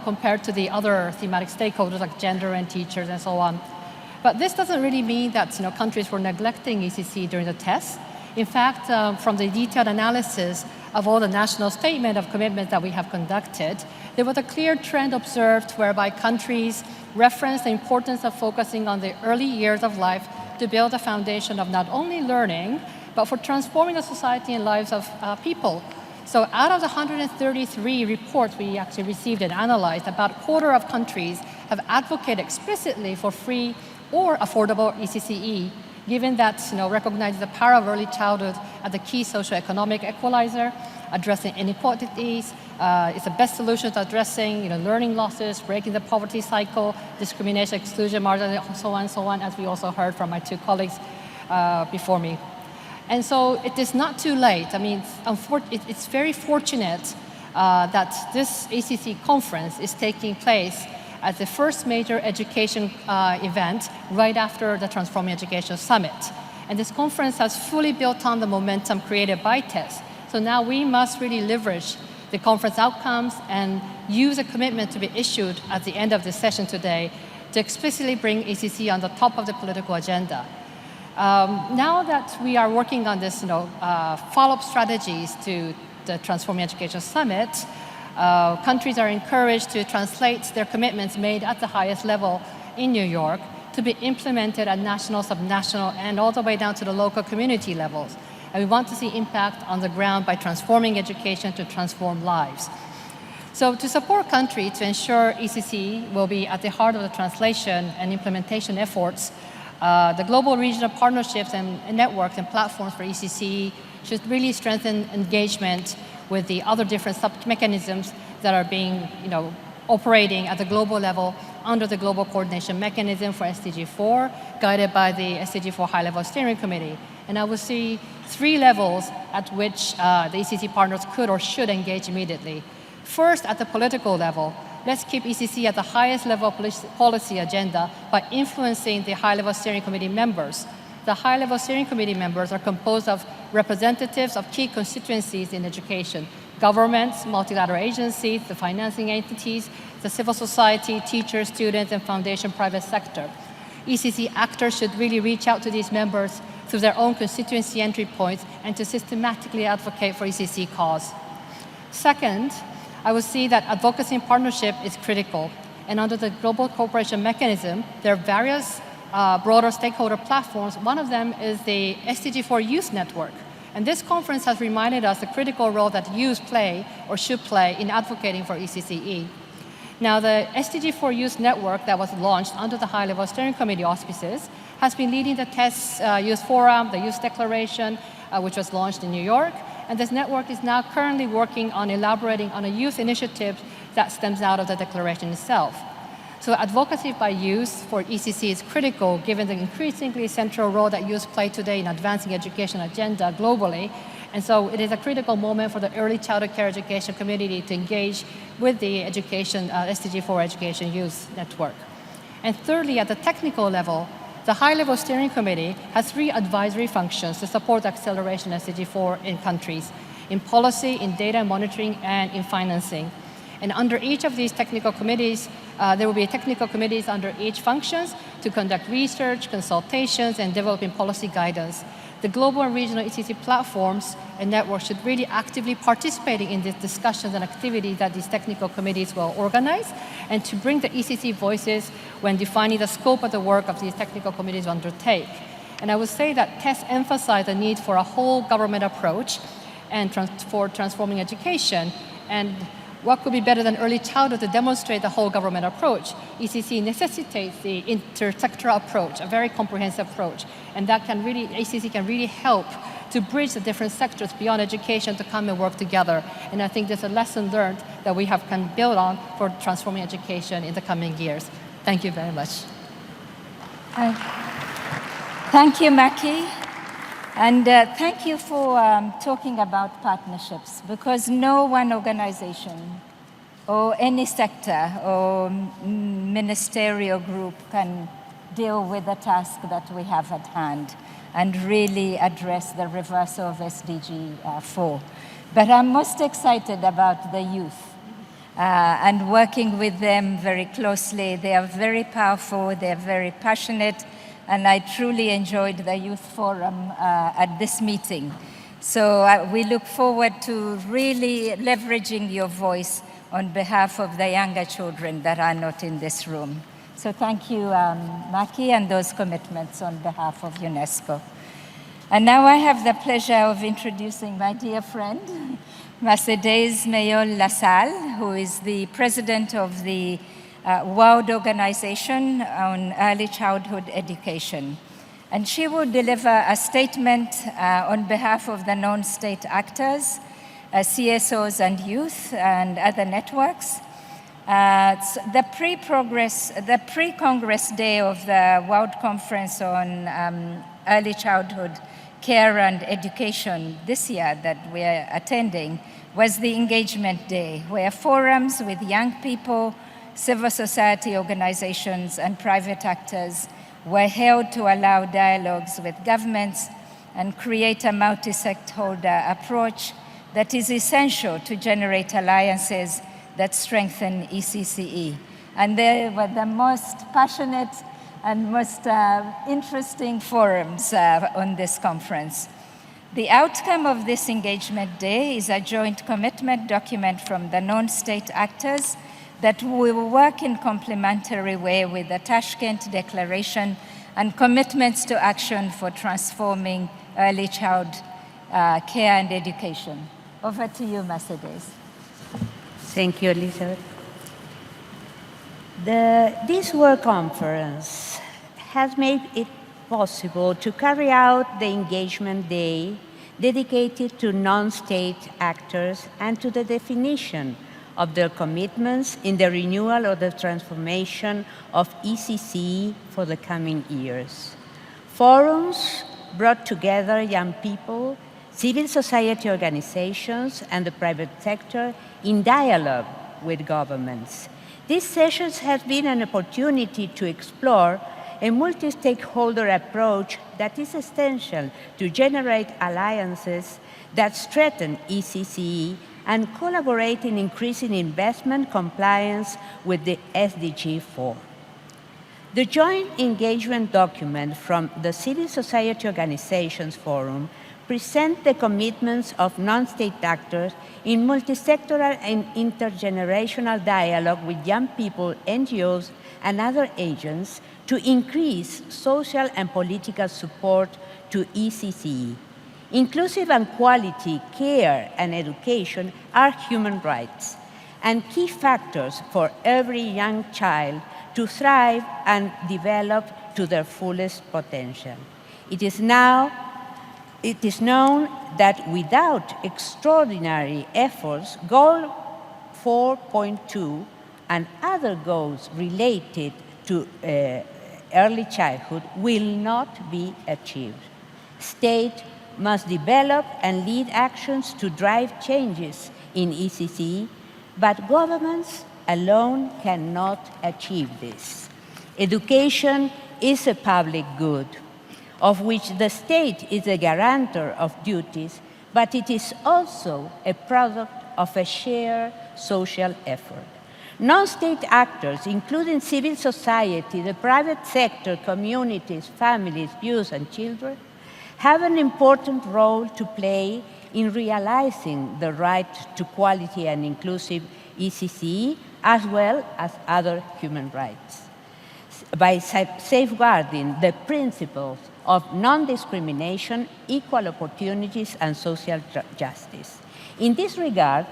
compared to the other thematic stakeholders like gender and teachers and so on. But this doesn't really mean that countries were neglecting ECCE during the tests. In fact, from the detailed analysis of all the national statement of commitments that we have conducted, there was a clear trend observed whereby countries referenced the importance of focusing on the early years of life to build a foundation of not only learning, but for transforming the society and lives of people. So out of the 133 reports we actually received and analyzed, about a quarter of countries have advocated explicitly for free or affordable ECCE, given that recognizes the power of early childhood as a key socioeconomic equalizer, addressing inequalities. It's the best solution to addressing learning losses, breaking the poverty cycle, discrimination, exclusion, marginalization, so on, as we also heard from my two colleagues before me. And so it is not too late. I mean, it's very fortunate that this ECCE conference is taking place as the first major education event right after the Transforming Education Summit. And this conference has fully built on the momentum created by TESS. So now we must really leverage the conference outcomes and use a commitment to be issued at the end of this session today to explicitly bring ECCE on the top of the political agenda. Now that we are working on this, follow-up strategies to the Transforming Education Summit, countries are encouraged to translate their commitments made at the highest level in New York to be implemented at national, subnational, and all the way down to the local community levels. And we want to see impact on the ground by transforming education to transform lives. So to support countries to ensure ECCE will be at the heart of the translation and implementation efforts, the global regional partnerships and networks and platforms for ECCE should really strengthen engagement with the other different sub-mechanisms that are being operating at the global level under the Global Coordination Mechanism for SDG 4, guided by the SDG 4 High-Level Steering Committee. And I will see 3 levels at which the ECCE partners could or should engage immediately. First, at the political level, let's keep ECCE at the highest level policy agenda by influencing the High-Level Steering Committee members. The High-Level Steering Committee members are composed of representatives of key constituencies in education: governments, multilateral agencies, the financing entities, the civil society, teachers, students, and foundation private sector. ECCE actors should really reach out to these members through their own constituency entry points and to systematically advocate for ECCE cause. Second, I would see that advocacy and partnership is critical. And under the Global Cooperation Mechanism, there are various broader stakeholder platforms. One of them is the SDG 4 Youth Network. And this conference has reminded us the critical role that youth play or should play in advocating for ECCE. Now, the SDG 4 Youth Network that was launched under the High-Level Steering Committee auspices has been leading the TESS Youth Forum, the Youth Declaration, which was launched in New York. And this network is now currently working on elaborating on a youth initiative that stems out of the declaration itself. So advocacy by youth for ECCE is critical given the increasingly central role that youth play today in advancing education agenda globally. And so it is a critical moment for the early childhood care education community to engage with the education, SDG 4 Education Youth Network. And thirdly, at the technical level, the High-Level Steering Committee has 3 advisory functions to support the acceleration of SDG 4 in countries: in policy, in data monitoring, and in financing. And under each of these technical committees, there will be technical committees under each functions to conduct research, consultations, and developing policy guidance. The global and regional ECCE platforms and networks should really actively participate in these discussions and activities that these technical committees will organize, and to bring the ECCE voices when defining the scope of the work of these technical committees undertake. And I would say that TESS emphasized the need for a whole government approach and for transforming education. And what could be better than early childhood to demonstrate the whole government approach? ECCE necessitates the intersectoral approach, a very comprehensive approach. And that can really, ECCE can really help to bridge the different sectors beyond education to come and work together. And I think there's a lesson learned that we can build on for transforming education in the coming years. Thank you very much. Thank you, Maki. And thank you for talking about partnerships, because no one organization or any sector or ministerial group can deal with the task that we have at hand and really address the reversal of SDG 4. But I'm most excited about the youth and working with them very closely. They are very powerful, they are very passionate, and I truly enjoyed the Youth Forum at this meeting. So we look forward to really leveraging your voice on behalf of the younger children that are not in this room. So thank you, Maki, and those commitments on behalf of UNESCO. And now I have the pleasure of introducing my dear friend, Mercedes Mayol-Lassalle, who is the president of the World Organization on Early Childhood Education. And she will deliver a statement on behalf of the non-state actors, CSOs and youth and other networks. The pre-Congress day of the World Conference on Early Childhood care and education this year that we are attending was the Engagement Day, where forums with young people, civil society organizations, and private actors were held to allow dialogues with governments and create a multi-stakeholder approach that is essential to generate alliances that strengthen ECCE. And they were the most passionate and most interesting forums on this conference. The outcome of this Engagement Day is a joint commitment document from the non-state actors that will work in complementary way with the Tashkent Declaration and commitments to action for transforming early child care and education. Over to you, Mercedes. Thank you, Elizabeth. This World Conference has made it possible to carry out the Engagement Day dedicated to non-state actors and to the definition of their commitments in the renewal or the transformation of ECCE for the coming years. Forums brought together young people, civil society organizations, and the private sector in dialogue with governments. These sessions have been an opportunity to explore a multi-stakeholder approach that is essential to generate alliances that strengthen ECCE and collaborate in increasing investment compliance with the SDG 4. The joint engagement document from the Civil Society Organizations Forum presents the commitments of non-state actors in multi-sectoral and intergenerational dialogue with young people, NGOs, and other agents to increase social and political support to ECCE. Inclusive and quality care and education are human rights and key factors for every young child to thrive and develop to their fullest potential. It is known that without extraordinary efforts, Goal 4.2 and other goals related to early childhood will not be achieved. State must develop and lead actions to drive changes in ECCE, but governments alone cannot achieve this. Education is a public good, of which the state is a guarantor of duties, but it is also a product of a shared social effort. Non-state actors, including civil society, the private sector, communities, families, youth, and children, have an important role to play in realizing the right to quality and inclusive ECCE, as well as other human rights, by safeguarding the principles of non-discrimination, equal opportunities, and social justice. In this regard,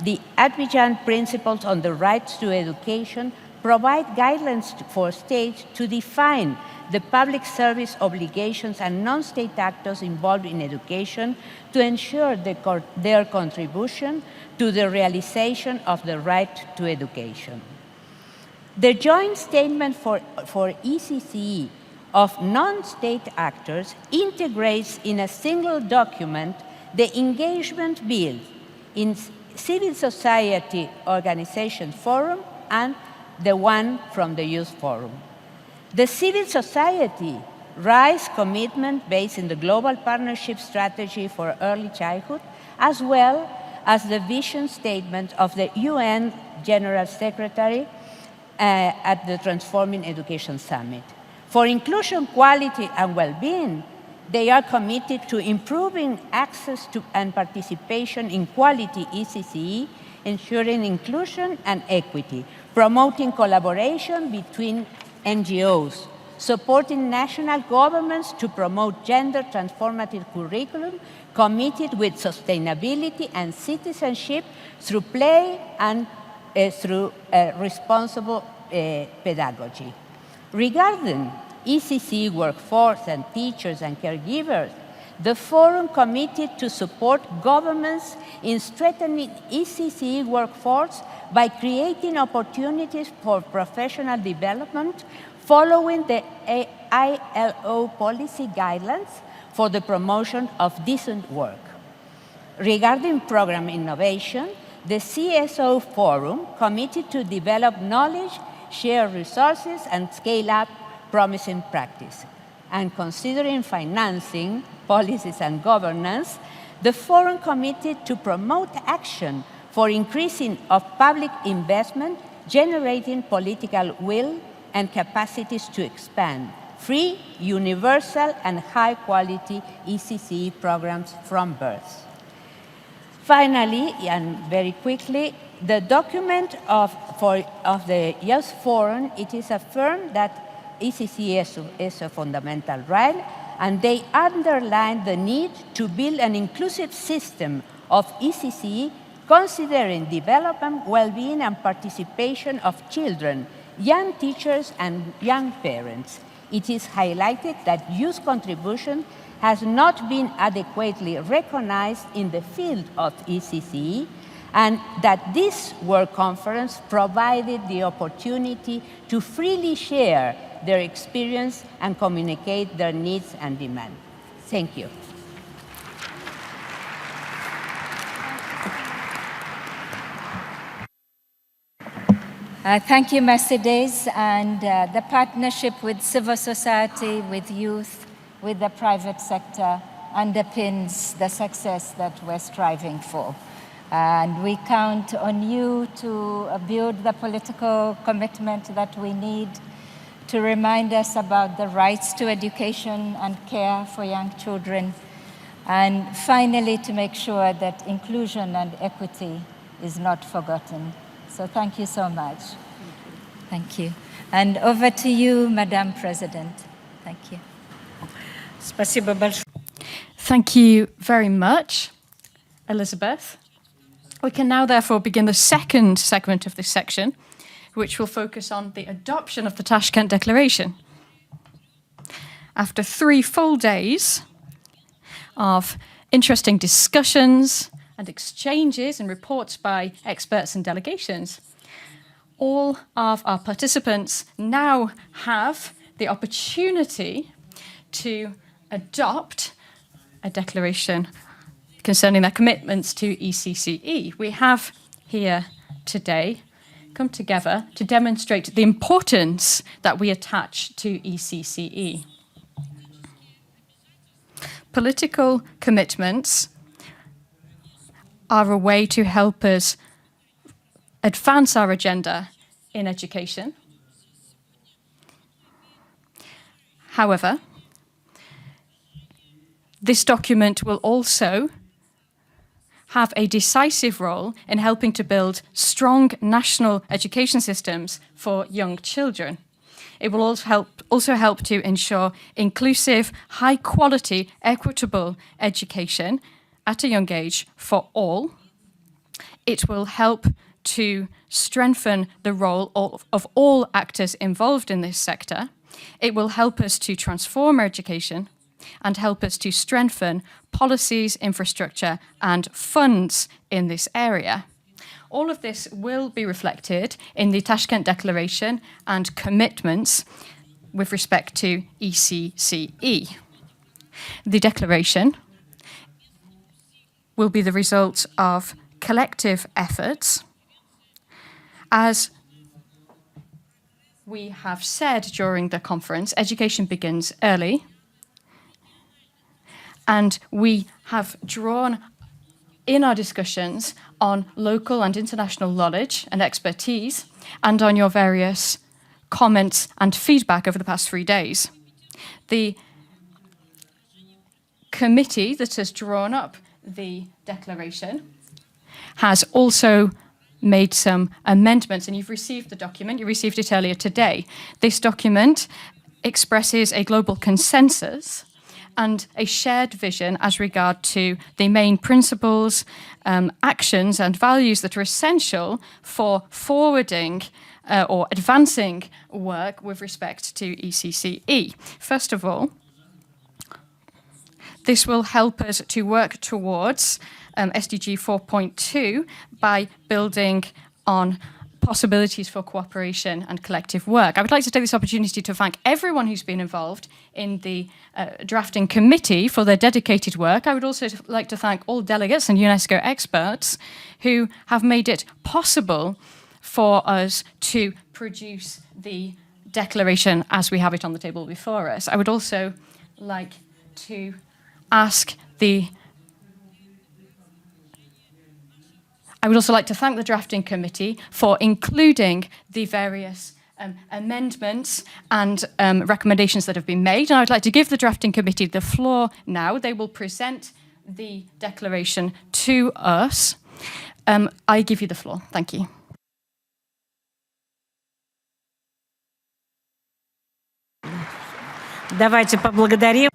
the Abidjan Principles on the Rights to Education provide guidelines for states to define the public service obligations and non-state actors involved in education to ensure their contribution to the realization of the right to education. The joint statement for ECCE of non-state actors integrates in a single document the engagement built in Civil Society Organization Forum and the one from the Youth Forum. The civil society RISE commitment based in the Global Partnership Strategy for Early Childhood, as well as the vision statement of the UN General Secretary at the Transforming Education Summit. For inclusion, quality, and well-being, they are committed to improving access to and participation in quality ECCE, ensuring inclusion and equity, promoting collaboration between NGOs, supporting national governments to promote gender transformative curriculum, committed with sustainability and citizenship through play and through responsible pedagogy. Regarding ECCE workforce and teachers and caregivers, the Forum committed to support governments in strengthening ECCE workforce by creating opportunities for professional development following the ILO policy guidelines for the promotion of decent work. Regarding program innovation, the CSO Forum committed to develop knowledge, share resources, and scale up promising practice. And considering financing, policies, and governance, the Forum committed to promote action for increasing of public investment, generating political will and capacities to expand free, universal, and high-quality ECCE programs from birth. Finally, and very quickly, the document of the Youth Forum, it is affirmed that ECCE is a fundamental right, and they underline the need to build an inclusive system of ECCE considering development, well-being, and participation of children, young teachers, and young parents. It is highlighted that youth contribution has not been adequately recognized in the field of ECCE, and that this World Conference provided the opportunity to freely share their experience and communicate their needs and demands. Thank you. Thank you, Mercedes, and the partnership with civil society, with youth, with the private sector underpins the success that we're striving for. And we count on you to build the political commitment that we need to remind us about the rights to education and care for young children, and finally to make sure that inclusion and equity is not forgotten. So thank you so much. Thank you. And over to you, Madam President. Thank you. Thank you very much, Elizabeth. We can now therefore begin the second segment of this section, which will focus on the adoption of the Tashkent Declaration. After 3 full days of interesting discussions and exchanges and reports by experts and delegations, all of our participants now have the opportunity to adopt a declaration concerning their commitments to ECCE. We have here today come together to demonstrate the importance that we attach to ECCE. Political commitments are a way to help us advance our agenda in education. However, this document will also have a decisive role in helping to build strong national education systems for young children. It will also help to ensure inclusive, high-quality, equitable education at a young age for all. It will help to strengthen the role of all actors involved in this sector. It will help us to transform our education and help us to strengthen policies, infrastructure, and funds in this area. All of this will be reflected in the Tashkent Declaration and commitments with respect to ECCE. The declaration will be the result of collective efforts. As we have said during the conference, education begins early. And we have drawn in our discussions on local and international knowledge and expertise, and on your various comments and feedback over the past 3 days. The committee that has drawn up the declaration has also made some amendments, and you've received the document. You received it earlier today. This document expresses a global consensus and a shared vision as regard to the main principles, actions and values that are essential for forwarding or advancing work with respect to ECCE. First of all, this will help us to work towards SDG 4.2 by building on possibilities for cooperation and collective work. I would like to take this opportunity to thank everyone who's been involved in the drafting committee for their dedicated work. I would also like to thank all delegates and UNESCO experts who have made it possible for us to produce the declaration as we have it on the table before us. I would also like to ask I would also like to thank the drafting committee for including the various amendments and recommendations that have been made. And I would like to give the drafting committee the floor now. They will present the declaration to us. I give you the floor. Thank you. Давайте поблагодарим.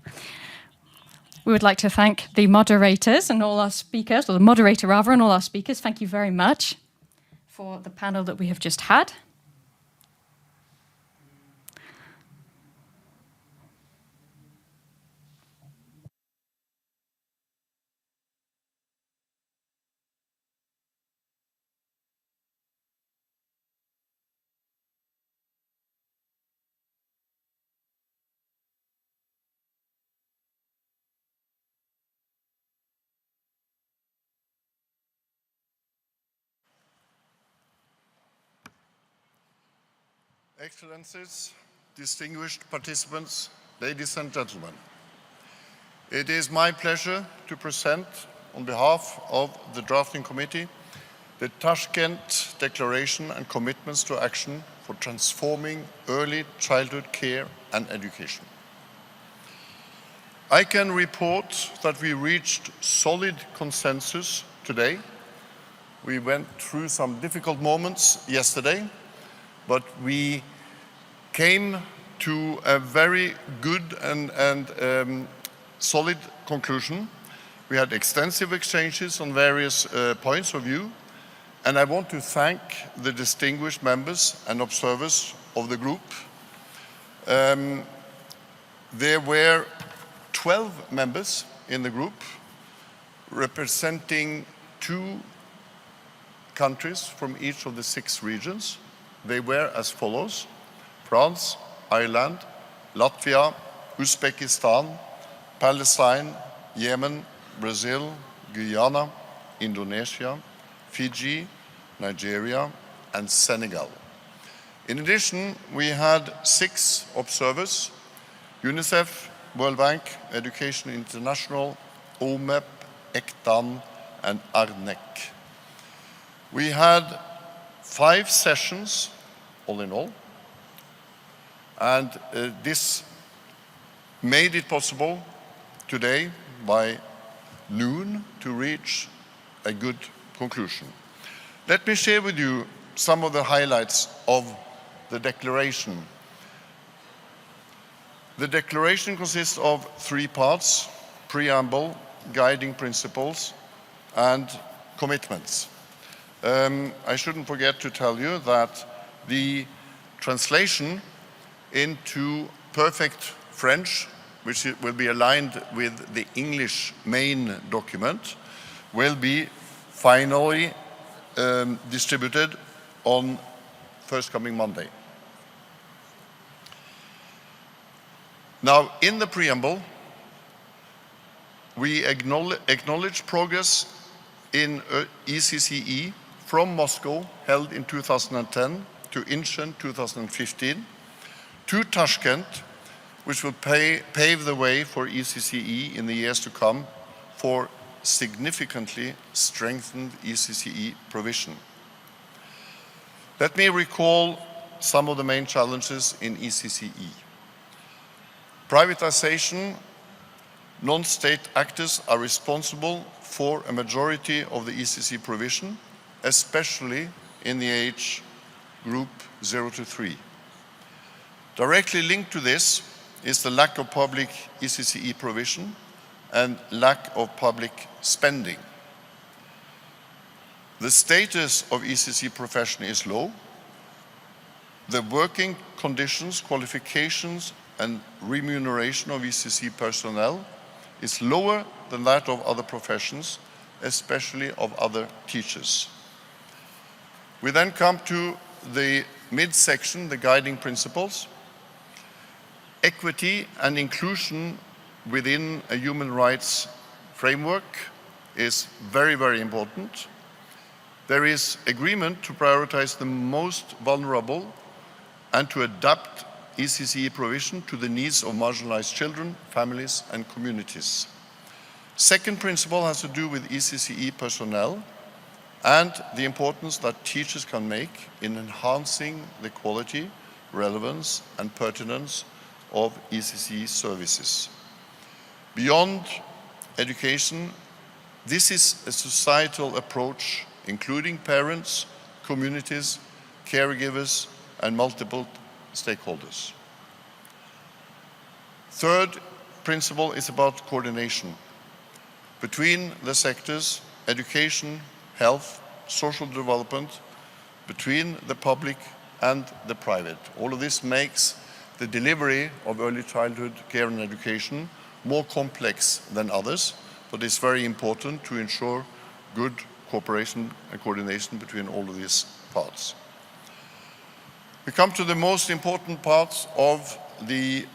We would like to thank the moderators and all our speakers, or the moderator rather, and all our speakers. Thank you very much for the panel that we have just had. Excellencies, distinguished participants, ladies and gentlemen. It is my pleasure to present, on behalf of the drafting committee, the Tashkent Declaration and Commitments to Action for Transforming Early Childhood Care and Education. I can report that we reached solid consensus today. We went through some difficult moments yesterday, but we came to a very good and solid conclusion. We had extensive exchanges on various points of view, and I want to thank the distinguished members and observers of the group. There were 12 members in the group, representing 2 countries from each of the 6 regions. They were as follows: France, Ireland, Latvia, Uzbekistan, Palestine, Yemen, Brazil, Guyana, Indonesia, Fiji, Nigeria, and Senegal. In addition, we had 6 observers: UNICEF, World Bank, Education International, OMEP, ECTAN, and ARNEC. We had 5 sessions, all in all, and this made it possible today by noon to reach a good conclusion. Let me share with you some of the highlights of the declaration. The declaration consists of 3 parts: preamble, guiding principles, and commitments. I shouldn't forget to tell you that the translation into perfect French, which will be aligned with the English main document, will be finally distributed on first coming Monday. Now, in the preamble, we acknowledge progress in ECCE from Moscow, held in 2010, to Incheon 2015, to Tashkent, which will pave the way for ECCE in the years to come for significantly strengthened ECCE provision. Let me recall some of the main challenges in ECCE. Privatization: non-state actors are responsible for a majority of the ECCE provision, especially in the age group 0 to 3. Directly linked to this is the lack of public ECCE provision and lack of public spending. The status of ECCE profession is low. The working conditions, qualifications, and remuneration of ECCE personnel is lower than that of other professions, especially of other teachers. We then come to the midsection, the guiding principles. Equity and inclusion within a human rights framework is very, very important. There is agreement to prioritize the most vulnerable and to adapt ECCE provision to the needs of marginalized children, families, and communities. Second principle has to do with ECCE personnel and the importance that teachers can make in enhancing the quality, relevance, and pertinence of ECCE services. Beyond education, this is a societal approach including parents, communities, caregivers, and multiple stakeholders. Third principle is about coordination between the sectors, education, health, social development, between the public and the private. All of this makes the delivery of early childhood care and education more complex than others, but it's very important to ensure good cooperation and coordination between all of these parts. We come to the most important parts of the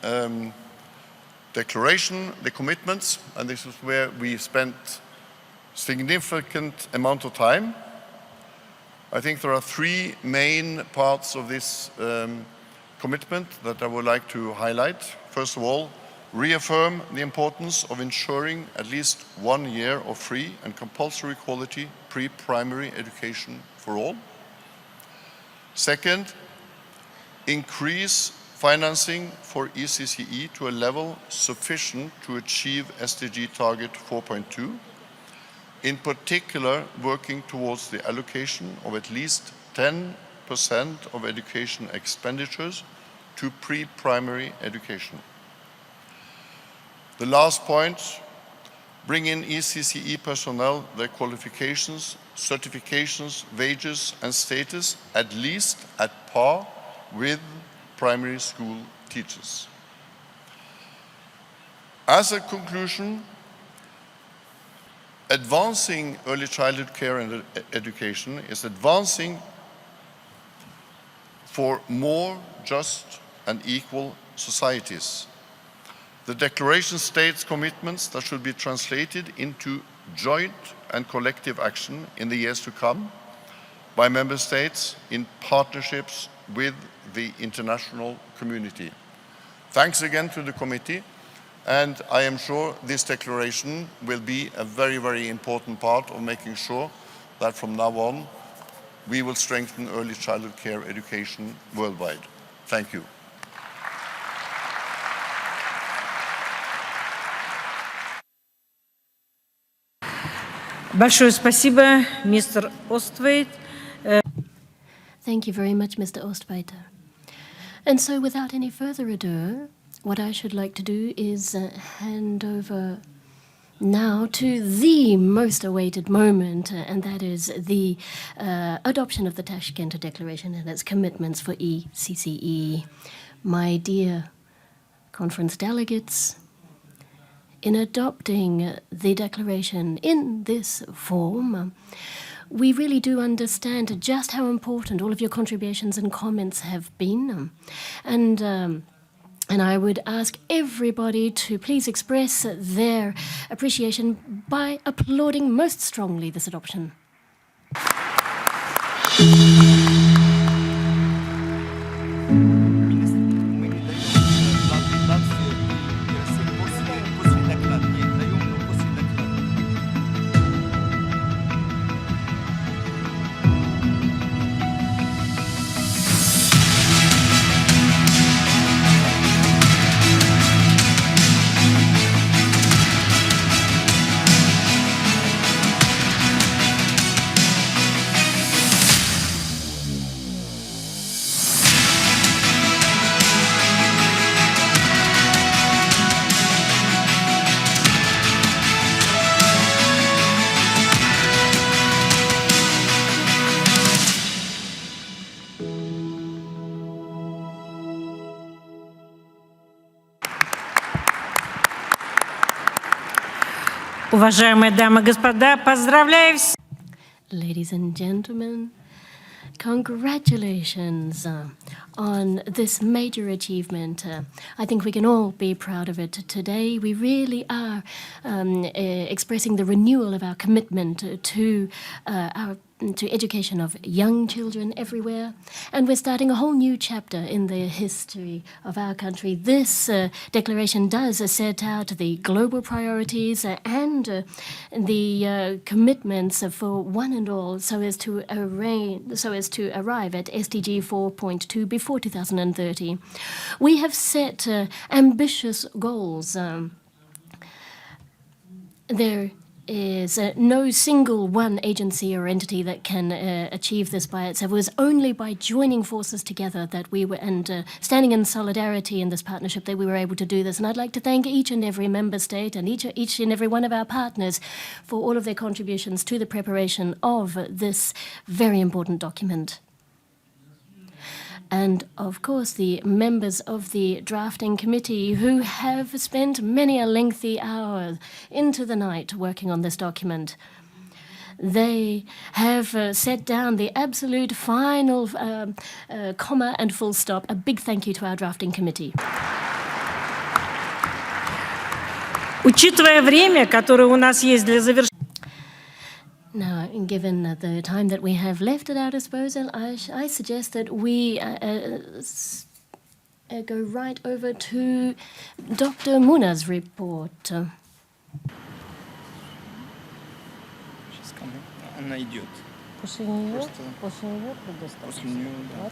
declaration, the commitments, and this is where we spent significant amount of time. I think there are three main parts of this commitment that I would like to highlight. First of all, reaffirm the importance of ensuring at least 1 year of free and compulsory quality pre-primary education for all. Second, increase financing for ECCE to a level sufficient to achieve SDG target 4.2, in particular working towards the allocation of at least 10% of education expenditures to pre-primary education. The last point, bring in ECCE personnel, their qualifications, certifications, wages, and status at least at par with primary school teachers. As a conclusion, advancing early childhood care and education is advancing for more just and equal societies. The declaration states commitments that should be translated into joint and collective action in the years to come by member states in partnerships with the international community. Thanks again to the committee, and I am sure this declaration will be a very, very important part of making sure that from now on we will strengthen early childhood care education worldwide. Thank you. Большое спасибо, мистер Ostwait. Thank you very much, Mr. Ostweiter. And so without any further ado, what I should like to do is hand over now to the most awaited moment, and that is the adoption of the Tashkent Declaration and its commitments for ECCE. My dear conference delegates, in adopting the declaration in this form, we really do understand just how important all of your contributions and comments have been. And I would ask everybody to please express their appreciation by applauding most strongly this adoption. Уважаемые дамы и господа, поздравляю всех. Ladies and gentlemen, Congratulations on this major achievement. I think we can all be proud of it. Today, we really are expressing the renewal of our commitment to education of young children everywhere. And we're starting a whole new chapter in the history of our country. This declaration does set out the global priorities and the commitments for one and all so as to arrive at SDG 4.2 before 2030. We have set ambitious goals. There is no single one agency or entity that can achieve this by itself. It was only by joining forces together that we were, and standing in solidarity in this partnership, that we were able to do this. And I'd like to thank each and every member state and each and every one of our partners for all of their contributions to the preparation of this very important document. And, of course, the members of the drafting committee who have spent many a lengthy hour into the night working on this document. They have set down the absolute final comma and full stop. A big thank you to our drafting committee. Учитывая время, которое у нас есть для завершения. Now, given the time that we have left at our disposal, I suggest that we go right over to Dr. Muna's report. Сейчас coming. Она идет. После нее После нее, да.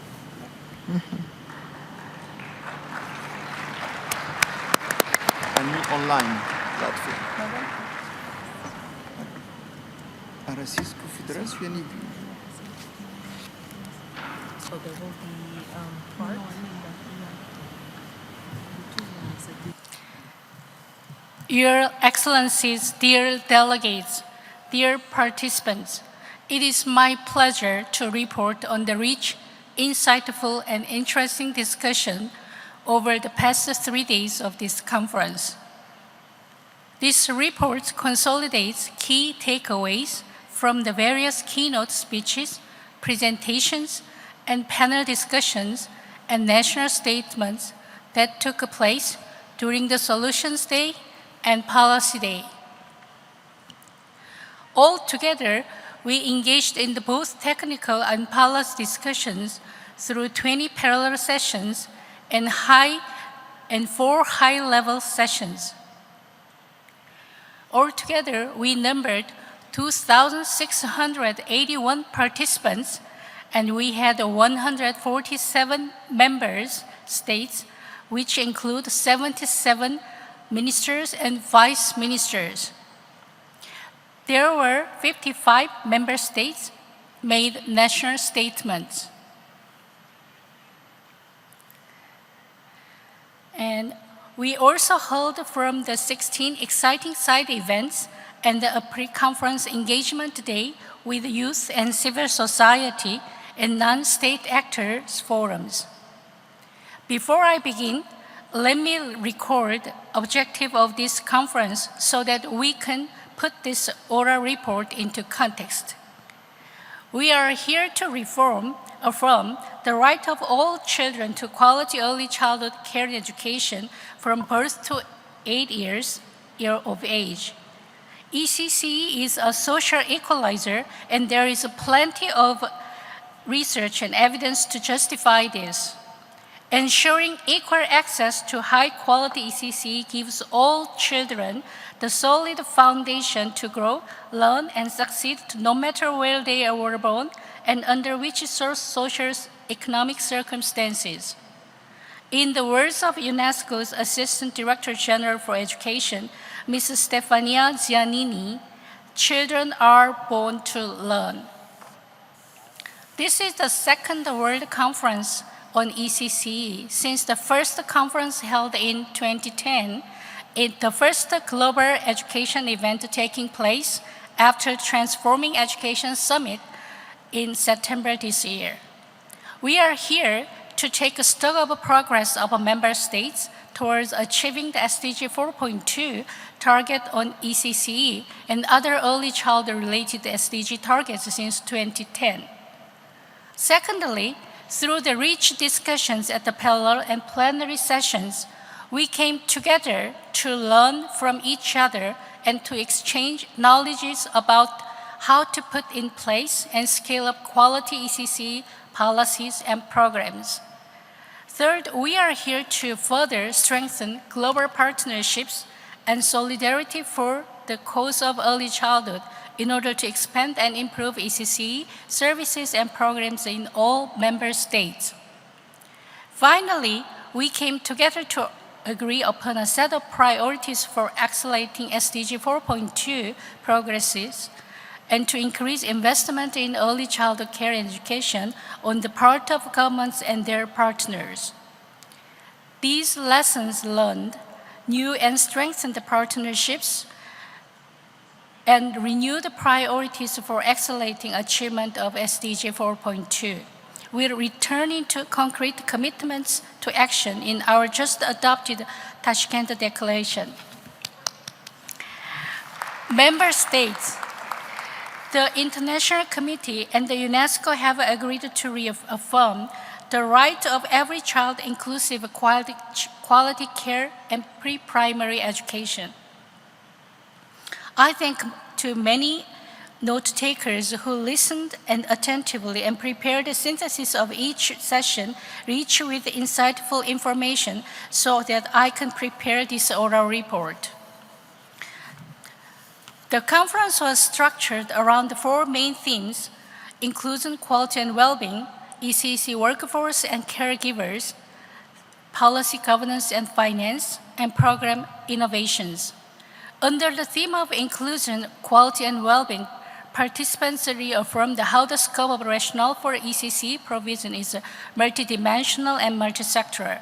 Они онлайн платформе. А Российскую Федерацию я не вижу. So there will be part. Your Excellencies, dear delegates, dear participants, it is my pleasure to report on the rich, insightful, and interesting discussion over the past 3 days of this conference. This report consolidates key takeaways from the various keynote speeches, presentations, and panel discussions and national statements that took place during the Solutions Day and Policy Day. Altogether, we engaged in both technical and policy discussions through 20 parallel sessions and 4 high-level sessions. Altogether, we numbered 2,681 participants, and we had 147 members states, which include 77 ministers and vice ministers. There were 55 member states made national statements. And we also held from the 16 exciting side events and a pre-conference engagement day with youth and civil society and non-state actors forums. Before I begin, let me record the objective of this conference so that we can put this oral report into context. We are here to affirm the right of all children to quality early childhood care and education from birth to 8 years of age. ECCE is a social equalizer, and there is plenty of research and evidence to justify this. Ensuring equal access to high-quality ECCE gives all children the solid foundation to grow, learn, and succeed no matter where they were born and under which social economic circumstances. In the words of UNESCO's Assistant Director General for Education, Ms. Stefania Giannini, children are born to learn. This is the second World Conference on ECCE since the first conference held in 2010, the first global education event taking place after Transforming Education Summit in September this year. We are here to take stock of the progress of member states towards achieving the SDG 4.2 target on ECCE and other early childhood-related SDG targets since 2010. Secondly, through the rich discussions at the parallel and plenary sessions, we came together to learn from each other and to exchange knowledges about how to put in place and scale up quality ECCE policies and programs. Third, we are here to further strengthen global partnerships and solidarity for the cause of early childhood in order to expand and improve ECCE services and programs in all member states. Finally, we came together to agree upon a set of priorities for accelerating SDG 4.2 progresses and to increase investment in early childhood care and education on the part of governments and their partners. These lessons learned, new and strengthened the partnerships and renew the priorities for accelerating achievement of SDG 4.2. We're returning to concrete commitments to action in our just adopted Tashkent Declaration. Member states, the International Committee and the UNESCO have agreed to reaffirm the right of every child inclusive quality care and pre-primary education. I thank to many note takers who listened and attentively and prepared a synthesis of each session, rich with insightful information, so that I can prepare this oral report. The conference was structured around the four main themes: inclusion, quality, and well-being, ECCE workforce and caregivers, policy governance and finance, and program innovations. Under the theme of inclusion, quality, and well-being, participants reaffirmed how the scope of rationale for ECCE provision is multidimensional and multisectoral.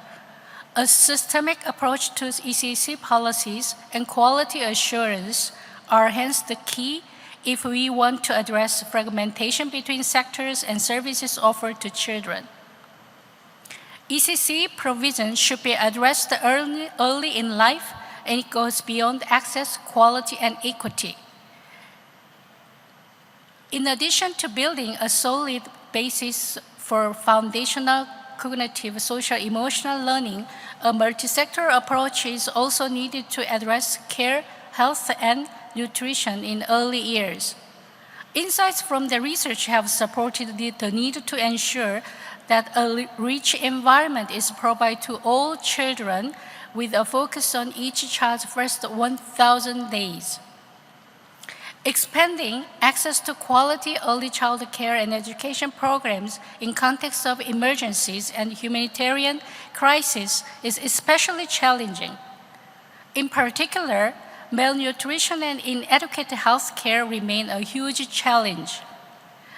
A systemic approach to ECCE policies and quality assurance are hence the key if we want to address fragmentation between sectors and services offered to children. ECCE provision should be addressed early in life, and it goes beyond access, quality, and equity. In addition to building a solid basis for foundational cognitive, social, emotional learning, a multi-sector approach is also needed to address care, health, and nutrition in early years. Insights from the research have supported the need to ensure that a rich environment is provided to all children with a focus on each child's first 1,000 days. Expanding access to quality early childhood care and education programs in context of emergencies and humanitarian crises is especially challenging. In particular, malnutrition and inadequate health care remain a huge challenge.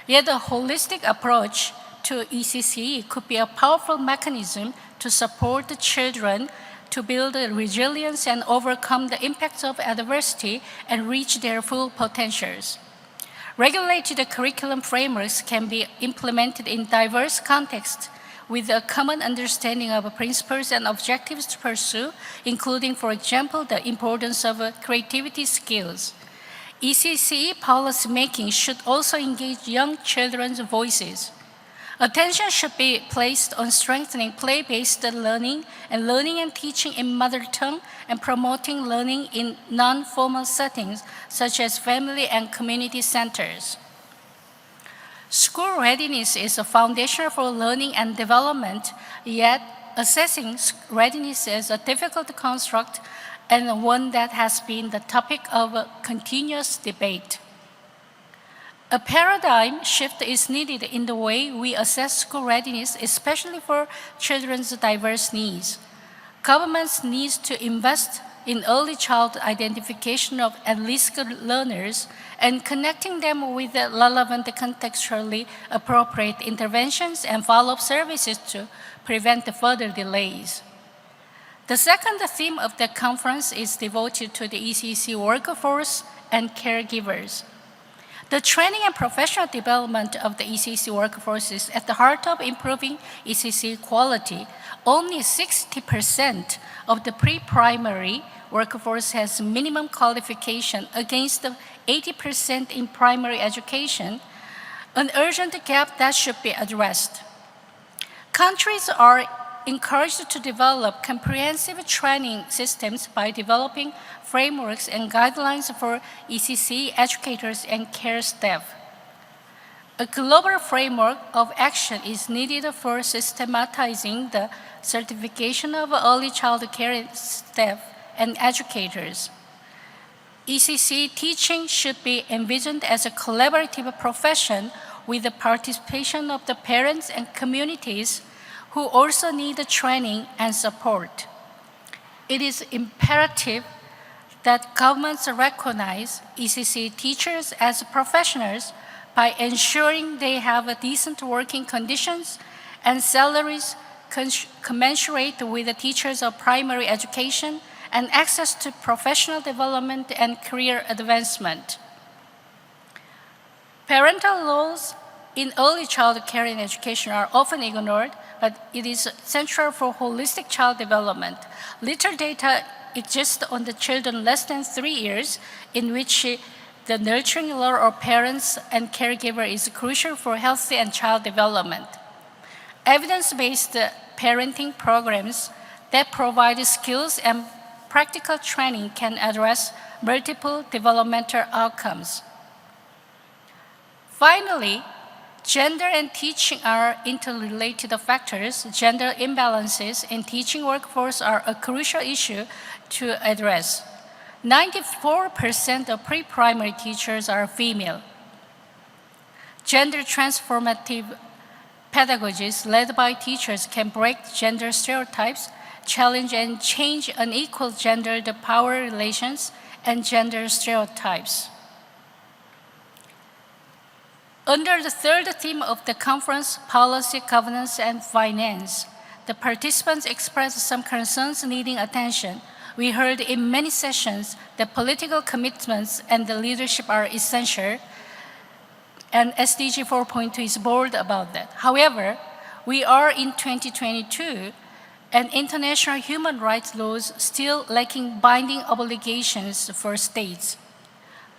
Yet a holistic approach to ECCE could be a powerful mechanism to support the children to build resilience and overcome the impacts of adversity and reach their full potentials. Regulated curriculum frameworks can be implemented in diverse contexts with a common understanding of principles and objectives to pursue, including, for example, the importance of creativity skills. ECCE policy making should also engage young children's voices. Attention should be placed on strengthening play-based learning and learning and teaching in mother tongue and promoting learning in non-formal settings such as family and community centers. School readiness is a foundation for learning and development, yet assessing readiness is a difficult construct and one that has been the topic of a continuous debate. A paradigm shift is needed in the way we assess school readiness, especially for children's diverse needs. Governments need to invest in early child identification of at-risk learners and connecting them with the relevant contextually appropriate interventions and follow-up services to prevent further delays. The second theme of the conference is devoted to the ECCE workforce and caregivers. The training and professional development of the ECCE workforce is at the heart of improving ECCE quality. Only 60% of the pre-primary workforce has minimum qualification against the 80% in primary education. an urgent gap that should be addressed. Countries are encouraged to develop comprehensive training systems by developing frameworks and guidelines for ECCE educators and care staff. A global framework of action is needed for systematizing the certification of early child care staff and educators. ECCE teaching should be envisioned as a collaborative profession with the participation of the parents and communities who also need the training and support. It is imperative that governments recognize ECCE teachers as professionals by ensuring they have decent working conditions and salaries commensurate with the teachers of primary education and access to professional development and career advancement. Parental roles in early child care and education are often ignored, but it is central for holistic child development. Little data exists on the children less than 3 years, in which the nurturing role of parents and caregiver is crucial for healthy and child development. Evidence-based parenting programs that provide skills and practical training can address multiple developmental outcomes. Finally, gender and teaching are interrelated factors. Gender imbalances in teaching workforce are a crucial issue to address. 94% of pre-primary teachers are female. Gender transformative pedagogies led by teachers can break gender stereotypes, challenge and change unequal gendered power relations and gender stereotypes. Under the third theme of the conference, Policy, Governance, and Finance, the participants expressed some concerns needing attention. We heard in many sessions that political commitments and the leadership are essential, and SDG 4.2 is bold about that. However, we are in 2022, and international human rights laws still lacking binding obligations for states.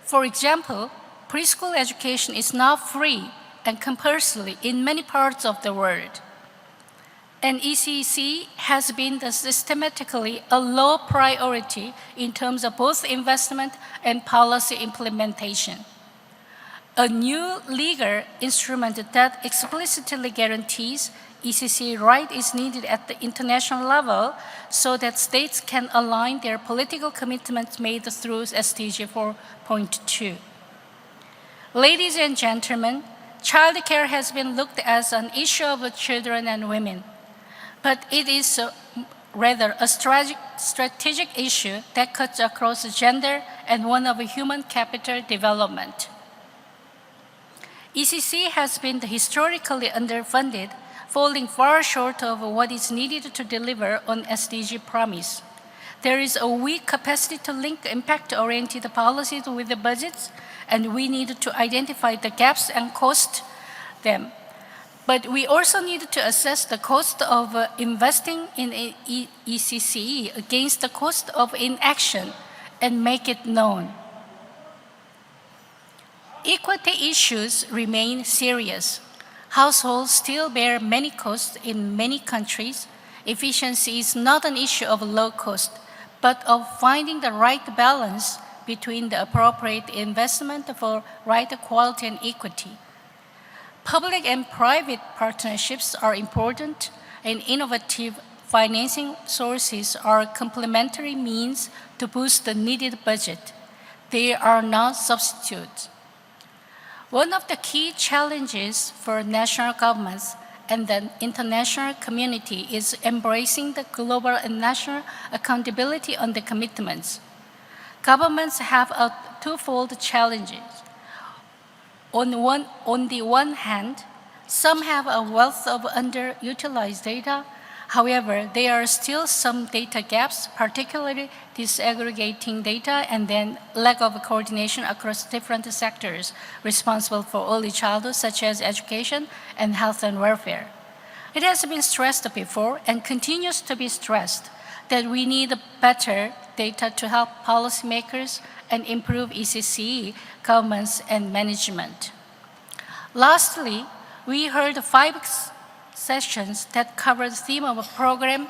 For example, preschool education is now free and compulsory in many parts of the world. And ECCE has been systematically a low priority in terms of both investment and policy implementation. A new legal instrument that explicitly guarantees ECCE right is needed at the international level so that states can align their political commitments made through SDG 4.2. Ladies and gentlemen, childcare has been looked at as an issue of children and women, but it is rather a strategic issue that cuts across gender and one of human capital development. ECCE has been historically underfunded, falling far short of what is needed to deliver on SDG promise. There is a weak capacity to link impact-oriented policies with the budgets, and we need to identify the gaps and cost them. But we also need to assess the cost of investing in ECCE against the cost of inaction and make it known. Equity issues remain serious. Households still bear many costs in many countries. Efficiency is not an issue of low cost, but of finding the right balance between the appropriate investment for right quality and equity. Public and private partnerships are important, and innovative financing sources are complementary means to boost the needed budget. They are not substitutes. One of the key challenges for national governments and the international community is embracing the global and national accountability on the commitments. Governments have a twofold challenge. On the one hand, some have a wealth of underutilized data. However, there are still some data gaps, particularly disaggregating data and then lack of coordination across different sectors responsible for early childhood, such as education and health and welfare. It has been stressed before and continues to be stressed that we need better data to help policymakers and improve ECCE governance and management. Lastly, we heard 5 sessions that covered the theme of program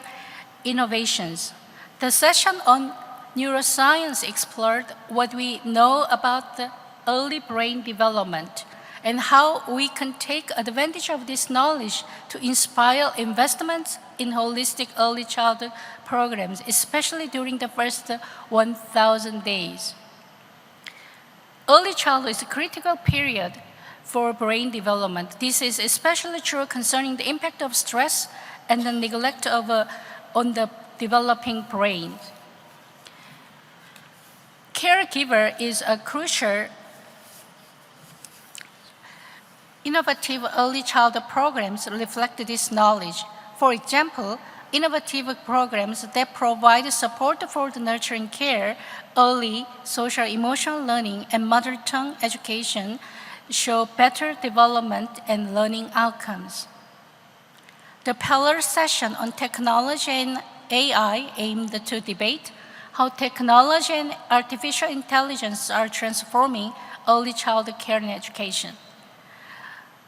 innovations. The session on neuroscience explored what we know about the early brain development and how we can take advantage of this knowledge to inspire investments in holistic early childhood programs, especially during the first 1,000 days. Early childhood is a critical period for brain development. This is especially true concerning the impact of stress and the neglect of, on the developing brain. Caregiver is a crucial innovative early childhood programs reflect this knowledge. For example, innovative programs that provide support for the nurturing care, early social emotional learning, and mother tongue education show better development and learning outcomes. The panel session on technology and AI aimed to debate how technology and artificial intelligence are transforming early childhood care and education.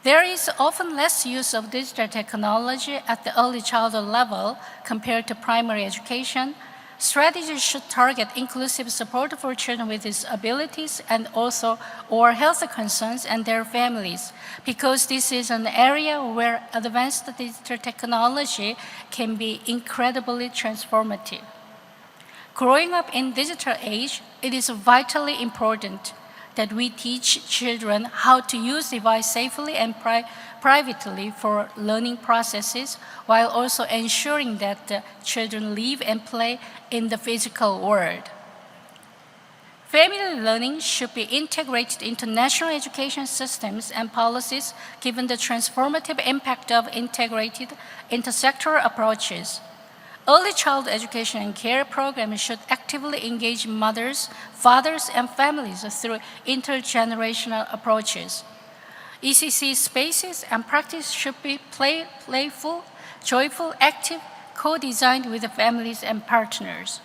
There is often less use of digital technology at the early childhood level compared to primary education. Strategies should target inclusive support for children with disabilities and also or health concerns and their families, because this is an area where advanced digital technology can be incredibly transformative. Growing up in digital age, it is vitally important that we teach children how to use device safely and privately for learning processes, while also ensuring that the children live and play in the physical world. Family learning should be integrated into national education systems and policies, given the transformative impact of integrated intersectoral approaches. Early child education and care programs should actively engage mothers, fathers, and families through intergenerational approaches. ECCE spaces and practice should be playful, joyful, active, co-designed with the families and partners.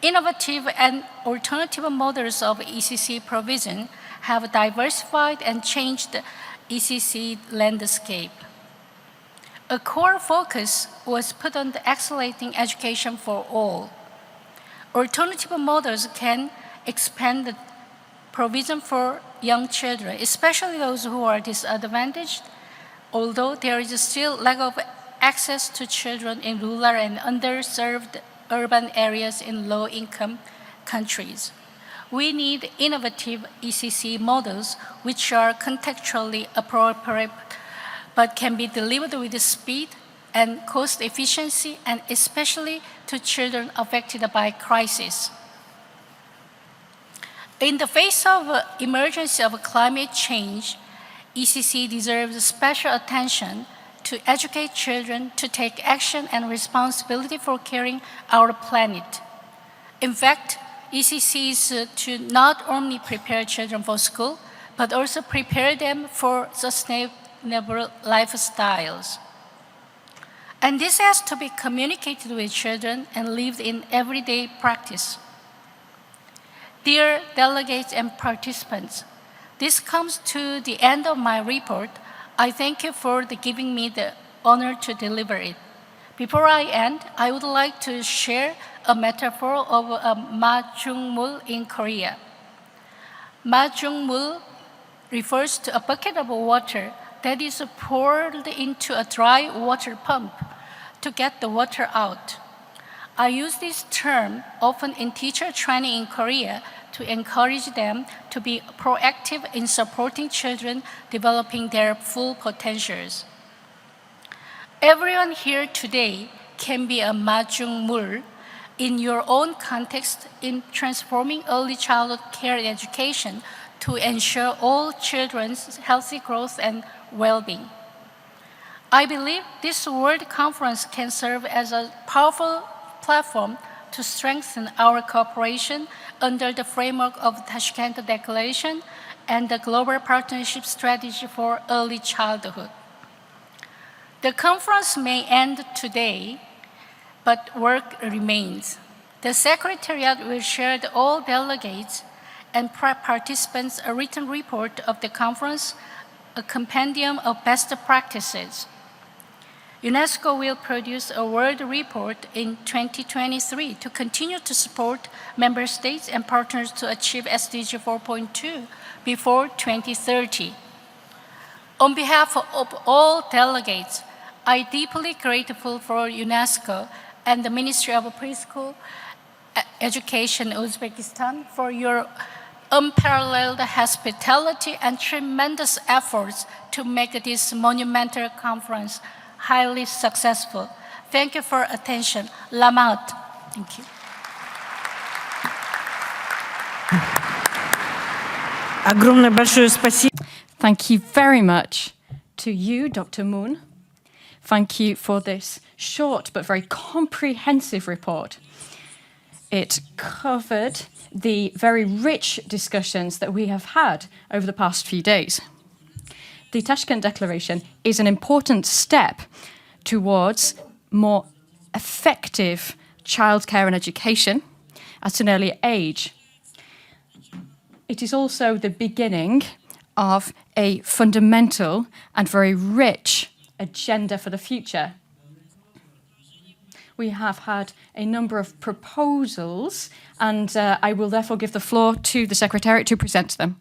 Innovative and alternative models of ECCE provision have diversified and changed the ECCE landscape. A core focus was put on the accelerating education for all. Alternative models can expand the provision for young children, especially those who are disadvantaged, although there is still lack of access to children in rural and underserved urban areas in low-income countries. We need innovative ECCE models which are contextually appropriate but can be delivered with speed and cost efficiency, and especially to children affected by crisis. In the face of emergence of climate change, ECCE deserves special attention to educate children to take action and responsibility for caring our planet. In fact, ECCE is to not only prepare children for school, but also prepare them for sustainable lifestyles. And this has to be communicated with children and lived in everyday practice. Dear delegates and participants, this comes to the end of my report. I thank you for giving me the honor to deliver it. Before I end, I would like to share a metaphor of a majungmul in Korea. Majungmul refers to a bucket of water that is poured into a dry water pump to get the water out. I use this term often in teacher training in Korea to encourage them to be proactive in supporting children developing their full potentials. Everyone here today can be a majungmul in your own context in transforming early childhood care and education to ensure all children's healthy growth and well-being. I believe this World Conference can serve as a powerful platform to strengthen our cooperation under the framework of the Tashkent Declaration and the Global Partnership Strategy for Early Childhood. The conference may end today, but work remains. The Secretariat will share with all delegates and participants a written report of the conference a compendium of best practices. UNESCO will produce a world report in 2023 to continue to support member states and partners to achieve SDG 4.2 before 2030. On behalf of all delegates, I'm deeply grateful for UNESCO and the Ministry of Preschool Education Uzbekistan for your unparalleled hospitality and tremendous efforts to make this monumental conference highly successful. Thank you for attention. Lamat. Thank you. Огромное большое спасибо. Thank you very much to you, Dr. Moon. Thank you for this short but very comprehensive report. It covered the very rich discussions that we have had over the past few days. The Tashkent Declaration is an important step towards more effective childcare and education at an early age. It is also the beginning of a fundamental and very rich agenda for the future. We have had a number of proposals, and I will therefore give the floor to the Secretariat to present them.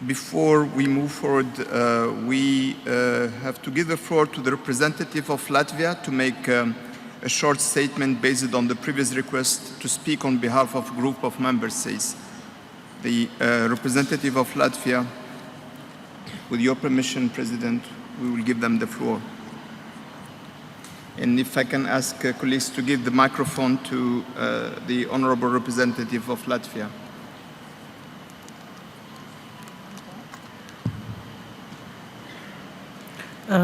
Before we move forward, we have to give the floor to the representative of Latvia to make a short statement based on the previous request to speak on behalf of a group of member states. The representative of Latvia, with your permission, President, we will give them the floor. And if I can ask colleagues to give the microphone to the honorable representative of Latvia.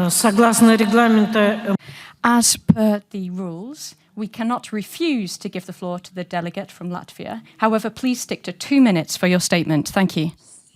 Согласно регламенту. As per the rules, we cannot refuse to give the floor to the delegate from Latvia. However, please stick to 2 minutes for your statement. Thank you.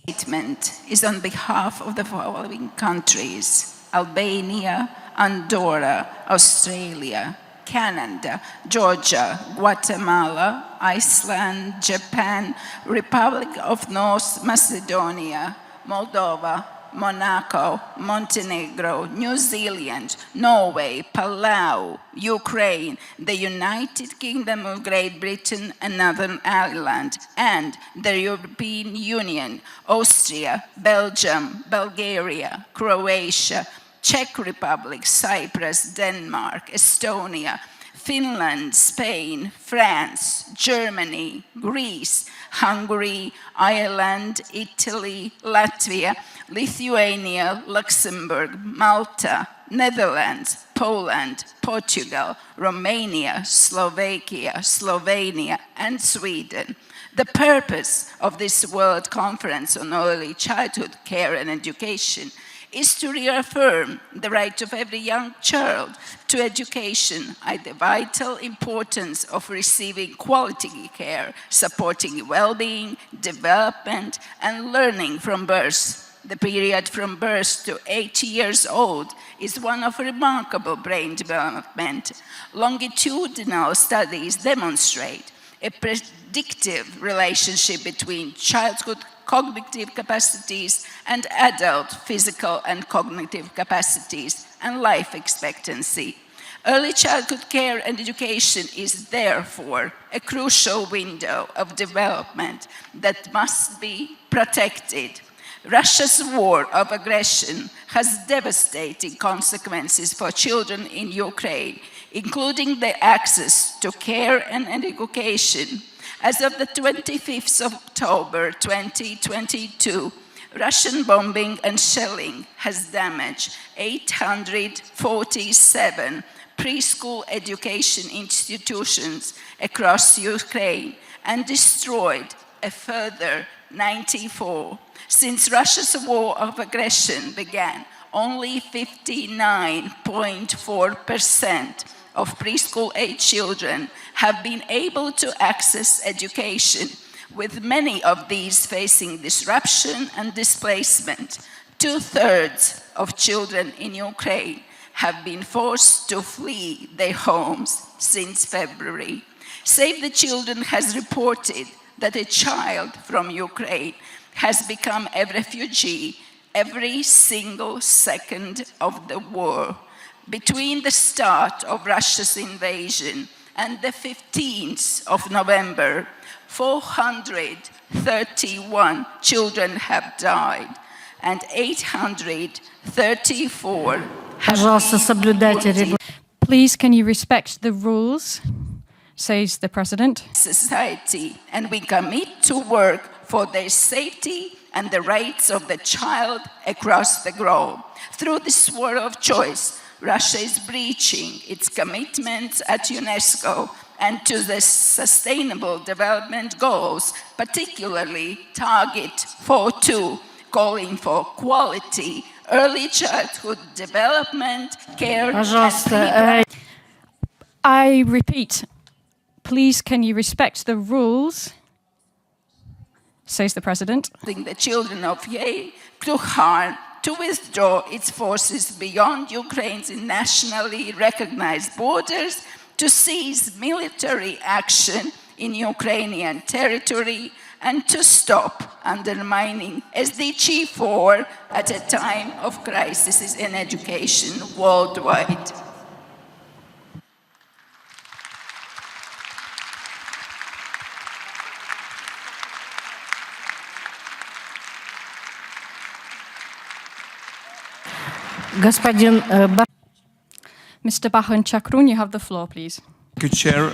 Statement is on behalf of the following countries: Albania, Andorra, Australia, Canada, Georgia, Guatemala, Iceland, Japan, Republic of North Macedonia, Moldova, Monaco, Montenegro, New Zealand, Norway, Palau, Ukraine, the United Kingdom of Great Britain and Northern Ireland, and the European Union, Austria, Belgium, Bulgaria, Croatia, Czech Republic, Cyprus, Denmark, Estonia, Finland, Spain, France, Germany, Greece, Hungary, Ireland, Italy, Latvia, Lithuania, Luxembourg, Malta, Netherlands, Poland, Portugal, Romania, Slovakia, Slovenia, and Sweden. The purpose of this World Conference on Early Childhood Care and Education is to reaffirm the right of every young child to education and the vital importance of receiving quality care, supporting well-being, development, and learning from birth. The period from birth to 8 years old is one of remarkable brain development. Longitudinal studies demonstrate a predictive relationship between childhood cognitive capacities and adult physical and cognitive capacities and life expectancy. Early childhood care and education is therefore a crucial window of development that must be protected. Russia's war of aggression has devastating consequences for children in Ukraine, including the access to care and education. As of the 25th of October 2022, Russian bombing and shelling has damaged 847 preschool education institutions across Ukraine and destroyed a further 94. Since Russia's war of aggression began, only 59.4% of preschool-age children have been able to access education, with many of these facing disruption and displacement. 2/3 of children in Ukraine have been forced to flee their homes since February. Save the Children has reported that a child from Ukraine has become a refugee every single second of the war. Between the start of Russia's invasion and the 15th of November, 431 children have died and 834 Пожалуйста, соблюдайте регламент. Please, can you respect the rules, says the President. Society, and we commit to work for their safety and the rights of the child across the globe. Through this war of choice, Russia is breaching its commitments at UNESCO and to the Sustainable Development Goals, particularly Target 4.2, calling for quality early childhood development, care, and I repeat, please can you respect the rules, says the President. The children of Yei to harm, to withdraw its forces beyond Ukraine's nationally recognized borders, to seize military action in Ukrainian territory, and to stop undermining SDG 4 at a time of crisis in education worldwide. Господин Mr. Bahun Chakrun, you have the floor, please. Thank you, Chair,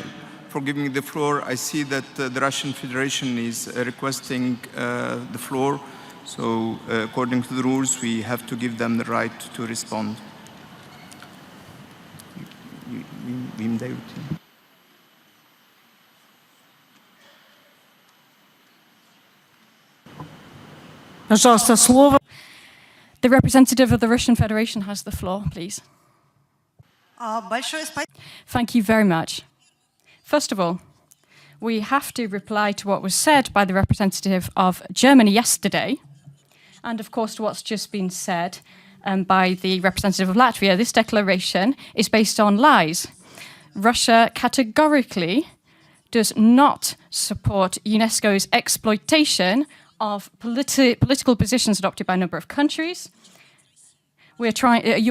for giving me the floor. I see that the Russian Federation is requesting the floor. So, according to the rules, we have to give them the right to respond. Пожалуйста, слово. The representative of the Russian Federation has the floor, please. Thank you very much. First of all, we have to reply to what was said by the representative of Germany yesterday, and of course to what's just been said by the representative of Latvia. This declaration is based on lies. Russia categorically does not support UNESCO's exploitation of political positions adopted by a number of countries. You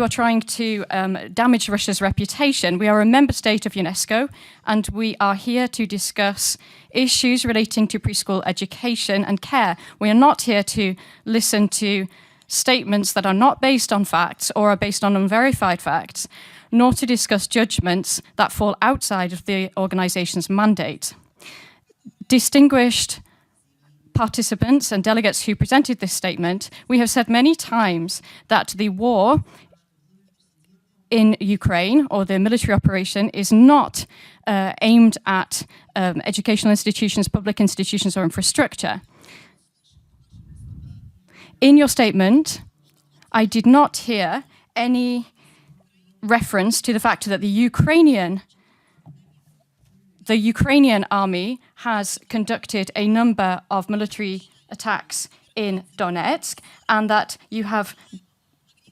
are trying to damage Russia's reputation. We are a member state of UNESCO, and we are here to discuss issues relating to preschool education and care. We are not here to listen to statements that are not based on facts or are based on unverified facts, nor to discuss judgments that fall outside of the organization's mandate. Distinguished participants and delegates who presented this statement, we have said many times that the war in Ukraine, or the military operation, is not aimed at educational institutions, public institutions, or infrastructure. In your statement, I did not hear any reference to the fact that the Ukrainian army has conducted a number of military attacks in Donetsk, and that you have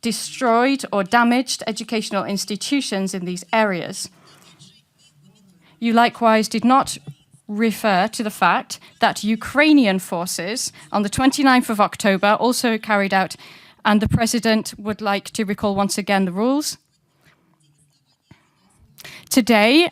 destroyed or damaged educational institutions in these areas. You likewise did not refer to the fact that Ukrainian forces on the 29th of October also carried out, and the President would like to recall once again the rules. Today,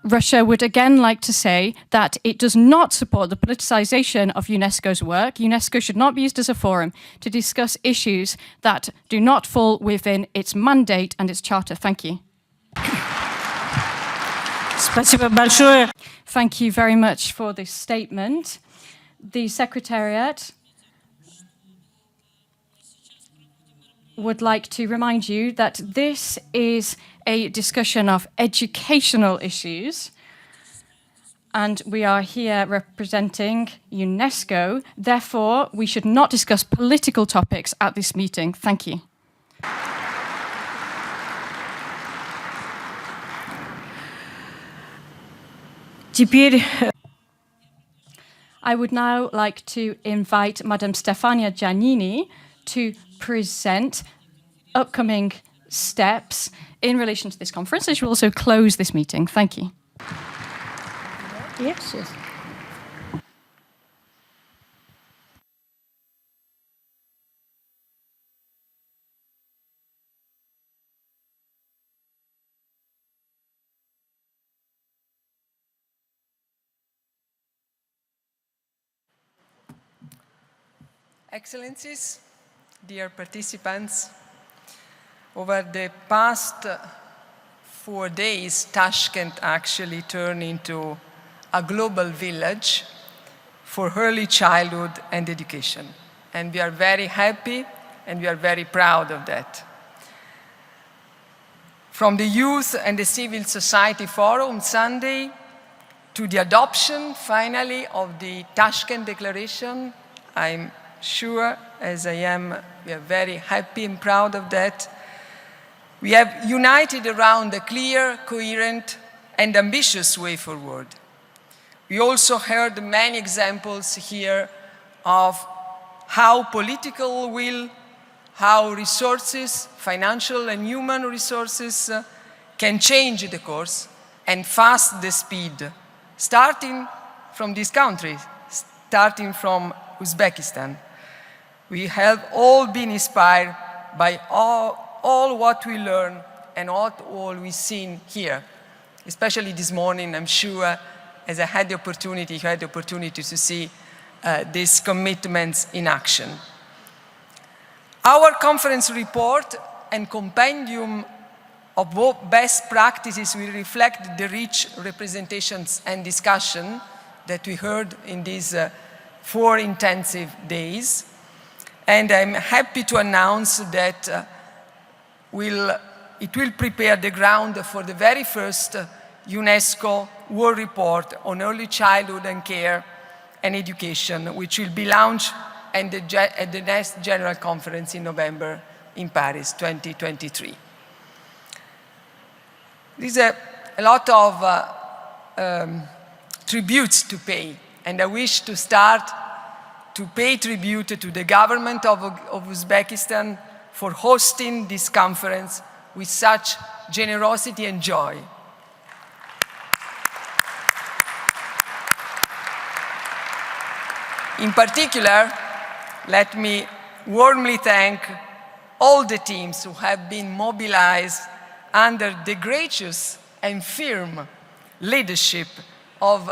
Russia would again like to say that it does not support the politicization of UNESCO's work. UNESCO should not be used as a forum to discuss issues that do not fall within its mandate and its charter. Thank you. Спасибо большое. Thank you very much for this statement. The Secretariat would like to remind you that this is a discussion of educational issues, and we are here representing UNESCO. Therefore, we should not discuss political topics at this meeting. Thank you. Теперь I would now like to invite Madam Stefania Giannini to present upcoming steps in relation to this conference, and she will also close this meeting. Thank you. Yes. Excellencies, dear participants, over the past 4 days, Tashkent actually turned into a global village for early childhood and education. And we are very happy and we are very proud of that. From the Youth and the Civil Society Forum Sunday to the adoption, finally, of the Tashkent Declaration, I'm sure, as I am, we are very happy and proud of that. We have united around a clear, coherent, and ambitious way forward. We also heard many examples here of how political will, how resources, financial and human resources, can change the course and fast the speed, starting from this country, starting from Uzbekistan. We have all been inspired by all what we learn and all we've seen here, especially this morning, I'm sure, as I had the opportunity, you had the opportunity to see these commitments in action. Our conference report and compendium of best practices will reflect the rich representations and discussion that we heard in these 4 intensive days. And I'm happy to announce that it will prepare the ground for the very first UNESCO World Report on Early Childhood and Care and Education, which will be launched at the next General Conference in November in Paris, 2023. There's a lot of tributes to pay, and I wish to start to pay tribute to the government of Uzbekistan for hosting this conference with such generosity and joy. In particular, let me warmly thank all the teams who have been mobilized under the gracious and firm leadership of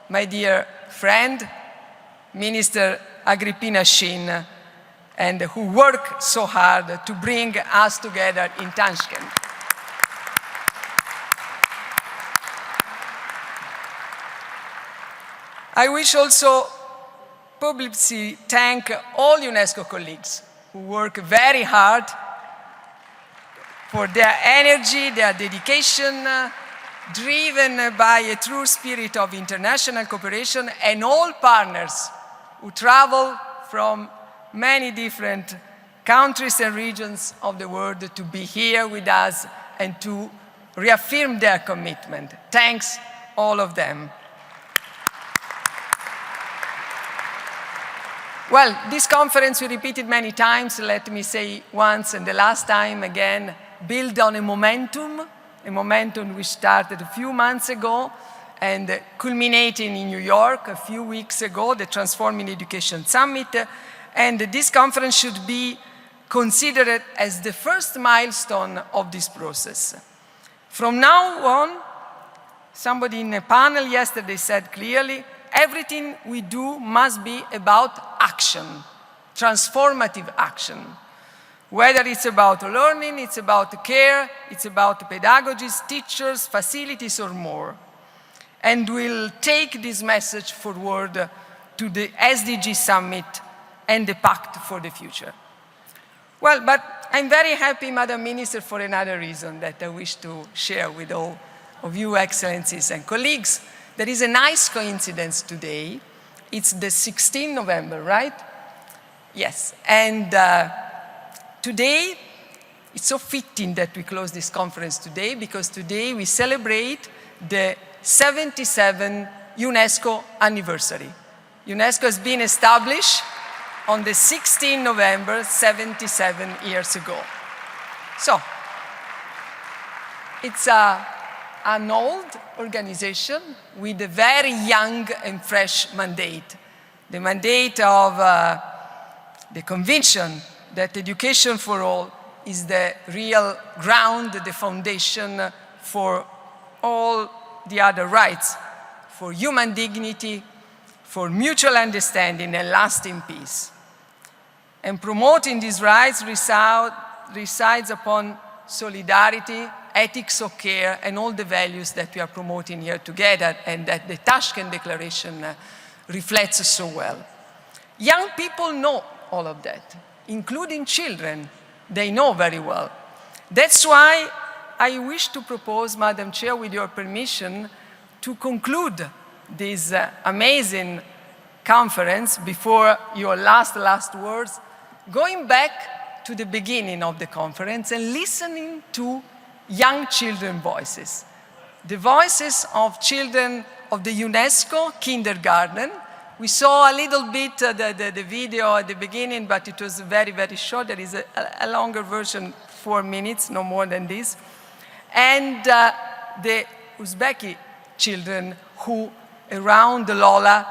my dear friend, Minister Agrippina Shin, and who work so hard to bring us together in Tashkent. I wish also publicly thank all UNESCO colleagues who work very hard for their energy, their dedication, driven by a true spirit of international cooperation, and all partners who travel from many different countries and regions of the world to be here with us and to reaffirm their commitment. Thanks, all of them. Well, this conference we repeated many times, let me say once and the last time again, build on a momentum which started a few months ago and culminating in New York a few weeks ago, the Transforming Education Summit. And this conference should be considered as the first milestone of this process. From now on, somebody in a panel yesterday said clearly, everything we do must be about action, transformative action. Whether it's about learning, it's about care, it's about pedagogies, teachers, facilities, or more. And we'll take this message forward to the SDG Summit and the Pact for the Future. Well, but I'm very happy, Madam Minister, for another reason that I wish to share with all of you, Excellencies and colleagues. There is a nice coincidence today. It's the 16th November, right? Yes, and today, it's so fitting that we close this conference today because today we celebrate the 77th UNESCO anniversary. UNESCO has been established on the 16th November, 77 years ago. So, it's an old organization with a very young and fresh mandate. The mandate of the conviction that education for all is the real ground, the foundation for all the other rights, for human dignity, for mutual understanding and lasting peace. And promoting these rights resides upon solidarity, ethics of care, and all the values that we are promoting here together and that the Tashkent Declaration reflects so well. Young people know all of that, including children. They know very well. That's why I wish to propose, Madam Chair, with your permission, to conclude this amazing conference before your last words, going back to the beginning of the conference and listening to young children's voices. The voices of children of the UNESCO kindergarten. We saw a little bit the video at the beginning, but it was very, very short. There is a longer version, 4 minutes, no more than this. And the Uzbek children who, around the Lola,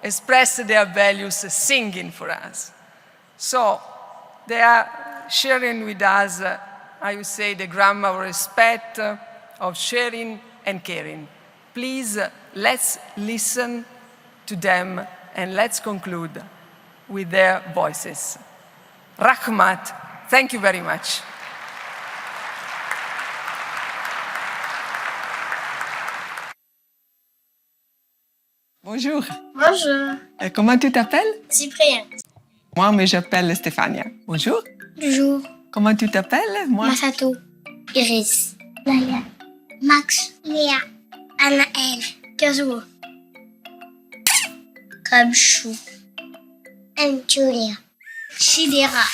expressed their values singing for us. So they are sharing with us, I would say, the grammar of respect, of sharing and caring. Please, let's listen to them and let's conclude with their voices. Rahmat, thank you very much. Bonjour. Bonjour. Comment tu t'appelles? Cyprien. Moi, mais j'appelle Stéphania. Bonjour. Bonjour. Comment tu t'appelles? Moi. Masato. Iris. Laya. Max. Léa. Anaël. Kazuo. Kabchou. Julia. Shidera.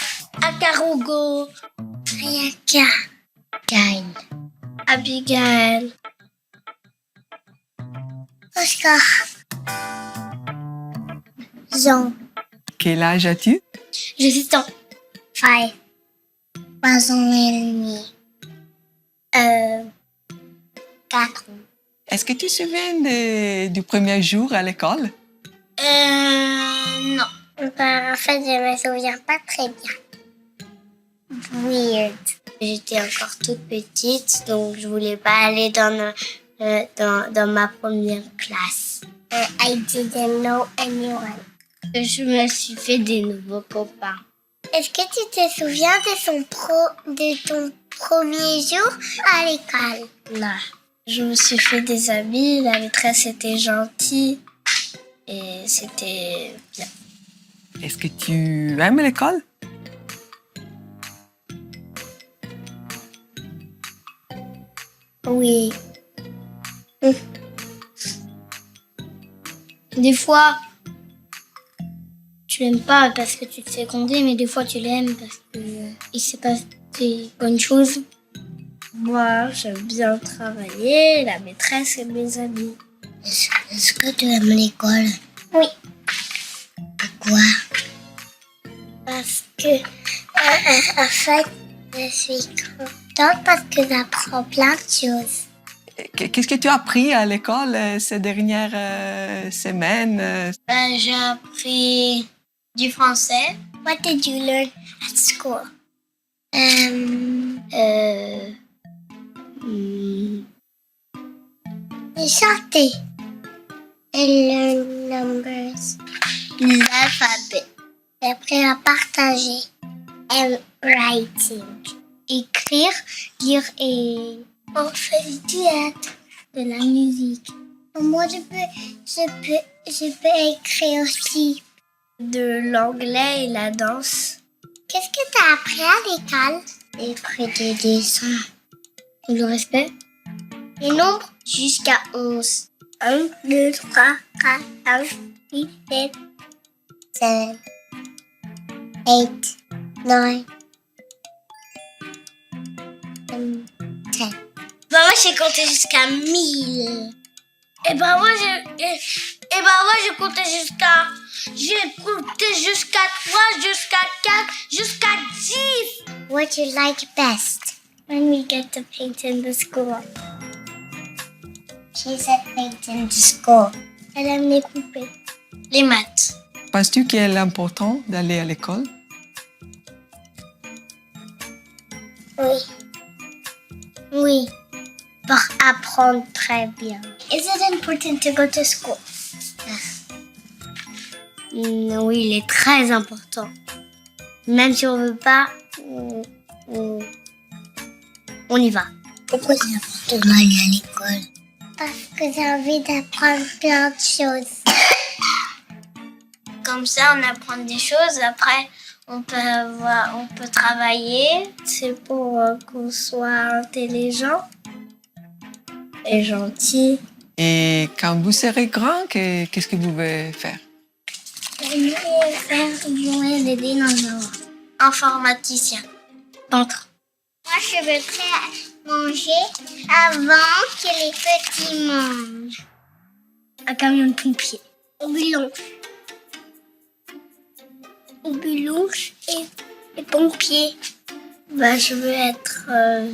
Akarugo. Ayaka. Gail. Abigail. Oscar. Jean. Quel âge as-tu? Je suis en 5. 3 ans et demi. 4 ans. Est-ce que tu te souviens du premier jour à l'école? Non. En fait, je me souviens pas très bien. Weird. J'étais encore toute petite, donc je voulais pas aller dans ma première classe. I didn't know anyone. Je me suis fait des nouveaux copains. Est-ce que tu te souviens de ton premier jour à l'école? Non. Je me suis fait des amis, la maîtresse était gentille et c'était bien. Est-ce que tu aimes l'école? Oui. Des fois, tu l'aimes pas parce que tu te fais gronder, mais des fois tu l'aimes parce qu'il s'est passé des bonnes choses. Moi, j'aime bien travailler, la maîtresse et mes amis. Est-ce que tu aimes l'école? Oui. Pourquoi? Parce que, en fait, je suis contente parce que j'apprends plein de choses. Qu'est-ce que tu as appris à l'école ces dernières semaines? J'ai appris du français. What did you learn at school? Chanter. I learned numbers. L'alphabet. J'ai appris à partager. And writing. Écrire, lire et... On fait du théâtre, de la musique. Moi, je peux écrire aussi de l'anglais et la danse. Qu'est-ce que tu as appris à l'école? J'ai appris des dessins. Le respect. Les nombres jusqu'à 11. 1, 2, 3, 4, 5, 6, 7, 7, 8, 9, 10. Bah moi j'ai compté jusqu'à 1000. Et bah moi j'ai compté jusqu'à 3, jusqu'à 4, jusqu'à 10. What you like best? When we get to paint in the school. She said paint in the school. Elle aime les poupées. Les maths. Penses-tu qu'il est important d'aller à l'école? Oui. Oui. Pour apprendre très bien. Is it important to go to school? Oui, il est très important. Même si on veut pas, on y va. Pourquoi c'est important d'aller à l'école? Parce que j'ai envie d'apprendre plein de choses. Comme ça, on apprend des choses. Après, on peut travailler. C'est pour qu'on soit intelligent et gentil. Et quand vous serez grand, qu'est-ce que vous voulez faire? J'aimerais des dinosaures. Informaticien. Peintre. Moi, je veux manger avant que les petits mangent. Un camion de pompier. Ambulance et pompier. Je veux être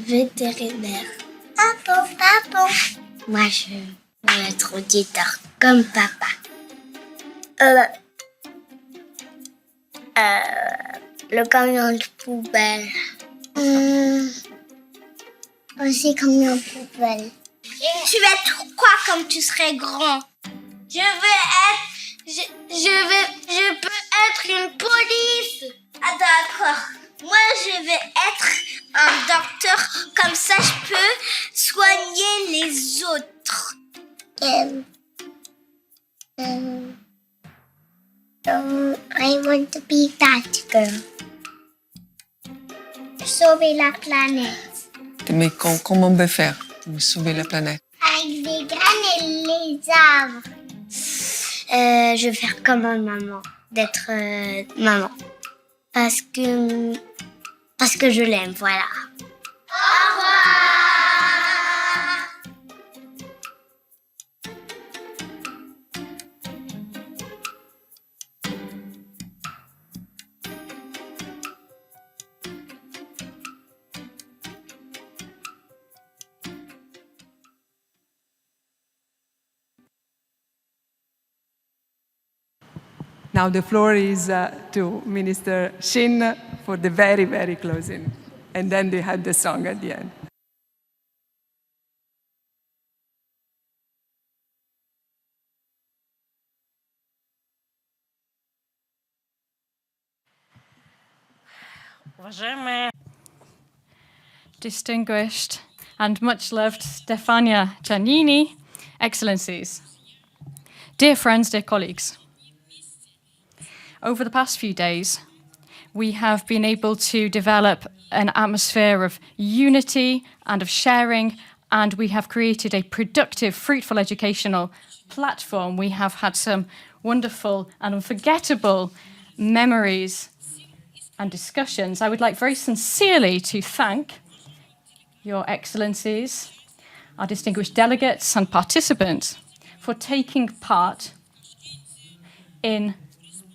vétérinaire. Papa. Moi, je veux être auditeur comme papa. Le camion de poubelle. Aussi camion de poubelle. Tu vas être quoi comme tu serais grand? Je peux être une police. Ah d'accord. Moi je vais être un docteur. Comme ça je peux soigner les autres. I want to be that girl. Sauver la planète. Mais comment on peut faire pour sauver la planète? Avec des graines et les arbres. Je vais faire comme ma maman, d'être maman. Parce que je l'aime, voilà. Au revoir. Now the floor is to Minister Shin for the very, very closing. And then they have the song at the end. Distinguished and much loved Stefania Giannini, Excellencies, dear friends, dear colleagues. Over the past few days, we have been able to develop an atmosphere of unity and of sharing, and we have created a productive, fruitful educational platform. We have had some wonderful and unforgettable memories and discussions. I would like very sincerely to thank Your Excellencies, our distinguished delegates and participants for taking part in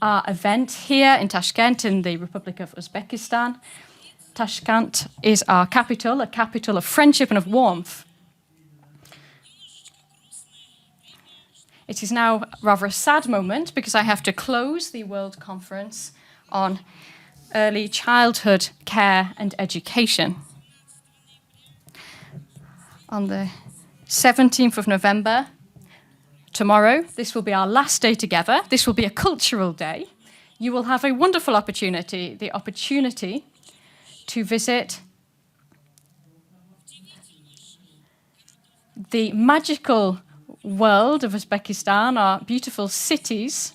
our event here in Tashkent in the Republic of Uzbekistan. Tashkent is our capital, a capital of friendship and of warmth. It is now rather a sad moment because I have to close the World Conference on early childhood care and education. On the 17th of November, tomorrow, this will be our last day together. This will be a cultural day. You will have a wonderful opportunity, the opportunity to visit the magical world of Uzbekistan, our beautiful cities.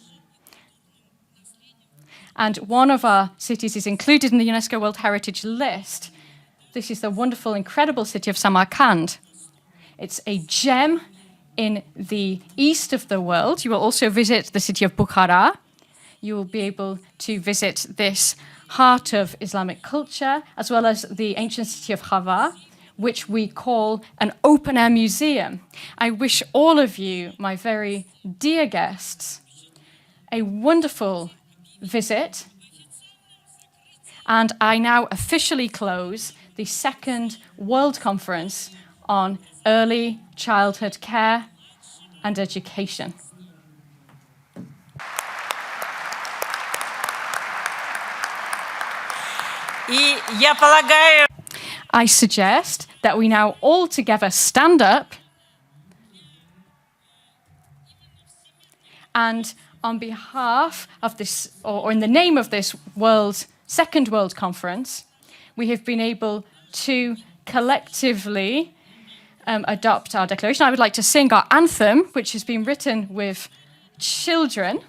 And one of our cities is included in the UNESCO World Heritage List. This is the wonderful, incredible city of Samarkand. It's a gem in the east of the world. You will also visit the city of Bukhara. You will be able to visit this heart of Islamic culture, as well as the ancient city of Khava, which we call an open-air museum. I wish all of you, my very dear guests, a wonderful visit. And I now officially close the second World Conference on early childhood care and education. I suggest that we now all together stand up and on behalf of this, or in the name of this World Second World Conference, we have been able to collectively adopt our declaration. I would like to sing our anthem, which has been written with children.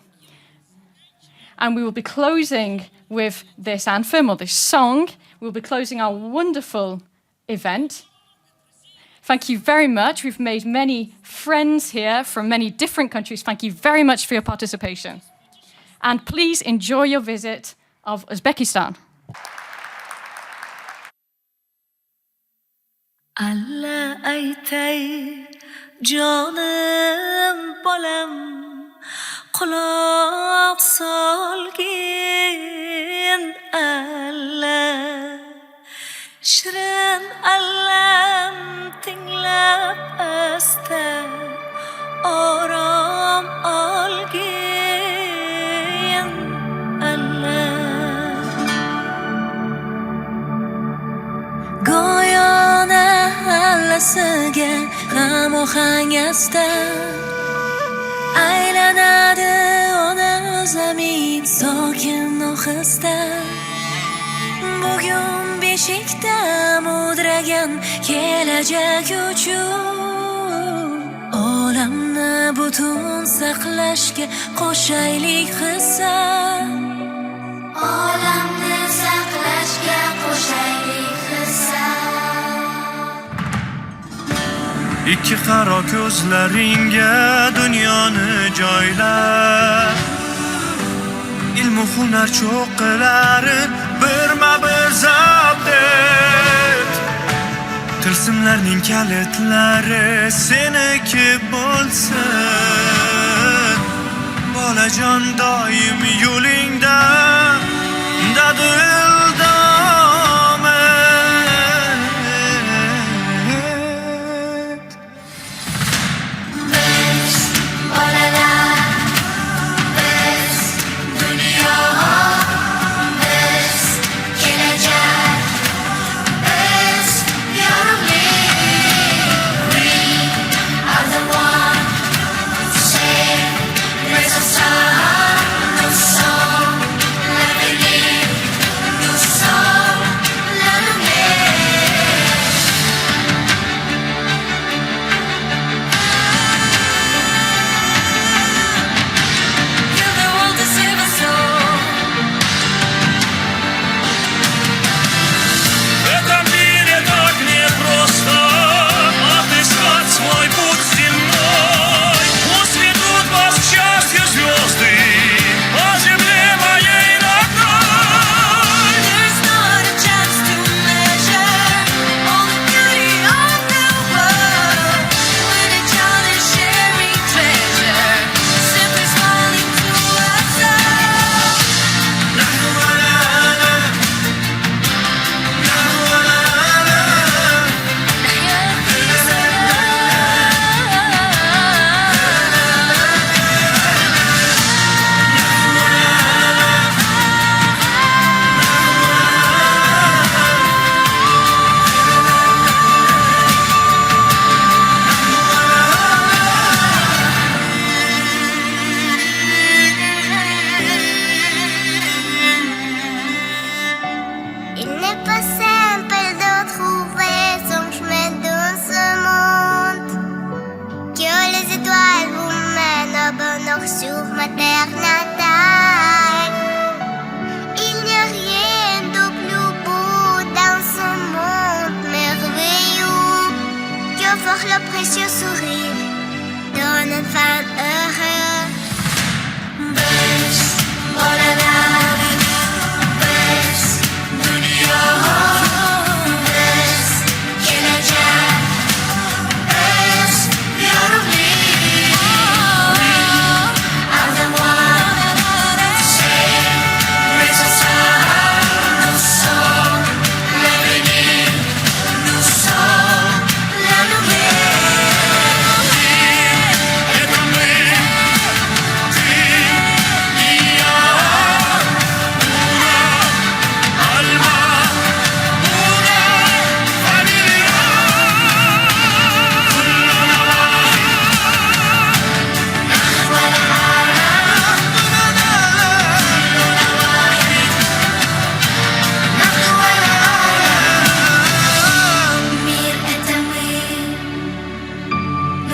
And we will be closing with this anthem or this song. We'll be closing our wonderful event. Thank you very much. We've made many friends here from many different countries. Thank you very much for your participation. And please enjoy your visit of Uzbekistan. Allah aytay canım bolam quloq solgin Allah shirin allam tinglab asta orom olgin Allah goyona hallasiga hamohang asta aylanadi ona zamin sokin ohista bugun beshikda mudragan kelajak uchun olamni butun saqlashga qo'shaylik hissa olamni saqlashga qo'shaylik hissa ikki qaro ko'zlaringga dunyoni joylab ilmu hunar cho'qqilari birma-bir zabt et tilsimlarning kalitlari seniki bo'lsin bolajon doim yo'lingda dadil davom et biz bolalar biz dunyo biz kelajak biz yorug'lik we are the one save raise a sun no soul let me live no soul let me live give the world a silver soul. В этом мире так непросто отыскать свой путь земной. Пусть ведут вас к счастью звезды по земле моей родной. There's not a chance to measure all the beauty of the world when a child is sharing treasure, simply smiling to us all. Il n'est pas simple de trouver son chemin dans ce monde. Que les étoiles vous mènent au bonheur sur ma terre natale. Il n'y a rien de plus beau dans ce monde merveilleux que voir le précieux sourire d'un enfant heureux. Biz bolalar biz dunyo biz kelajak biz yorug'lik we are the one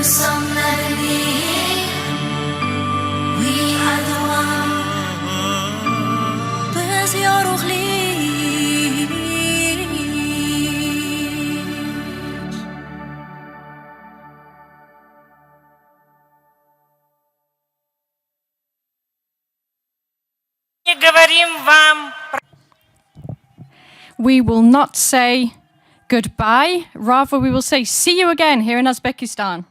sommes l'avenir. We are the one. Biz yorug'lik. Не говорим вам. We will not say goodbye, rather we will say see you again here in Uzbekistan.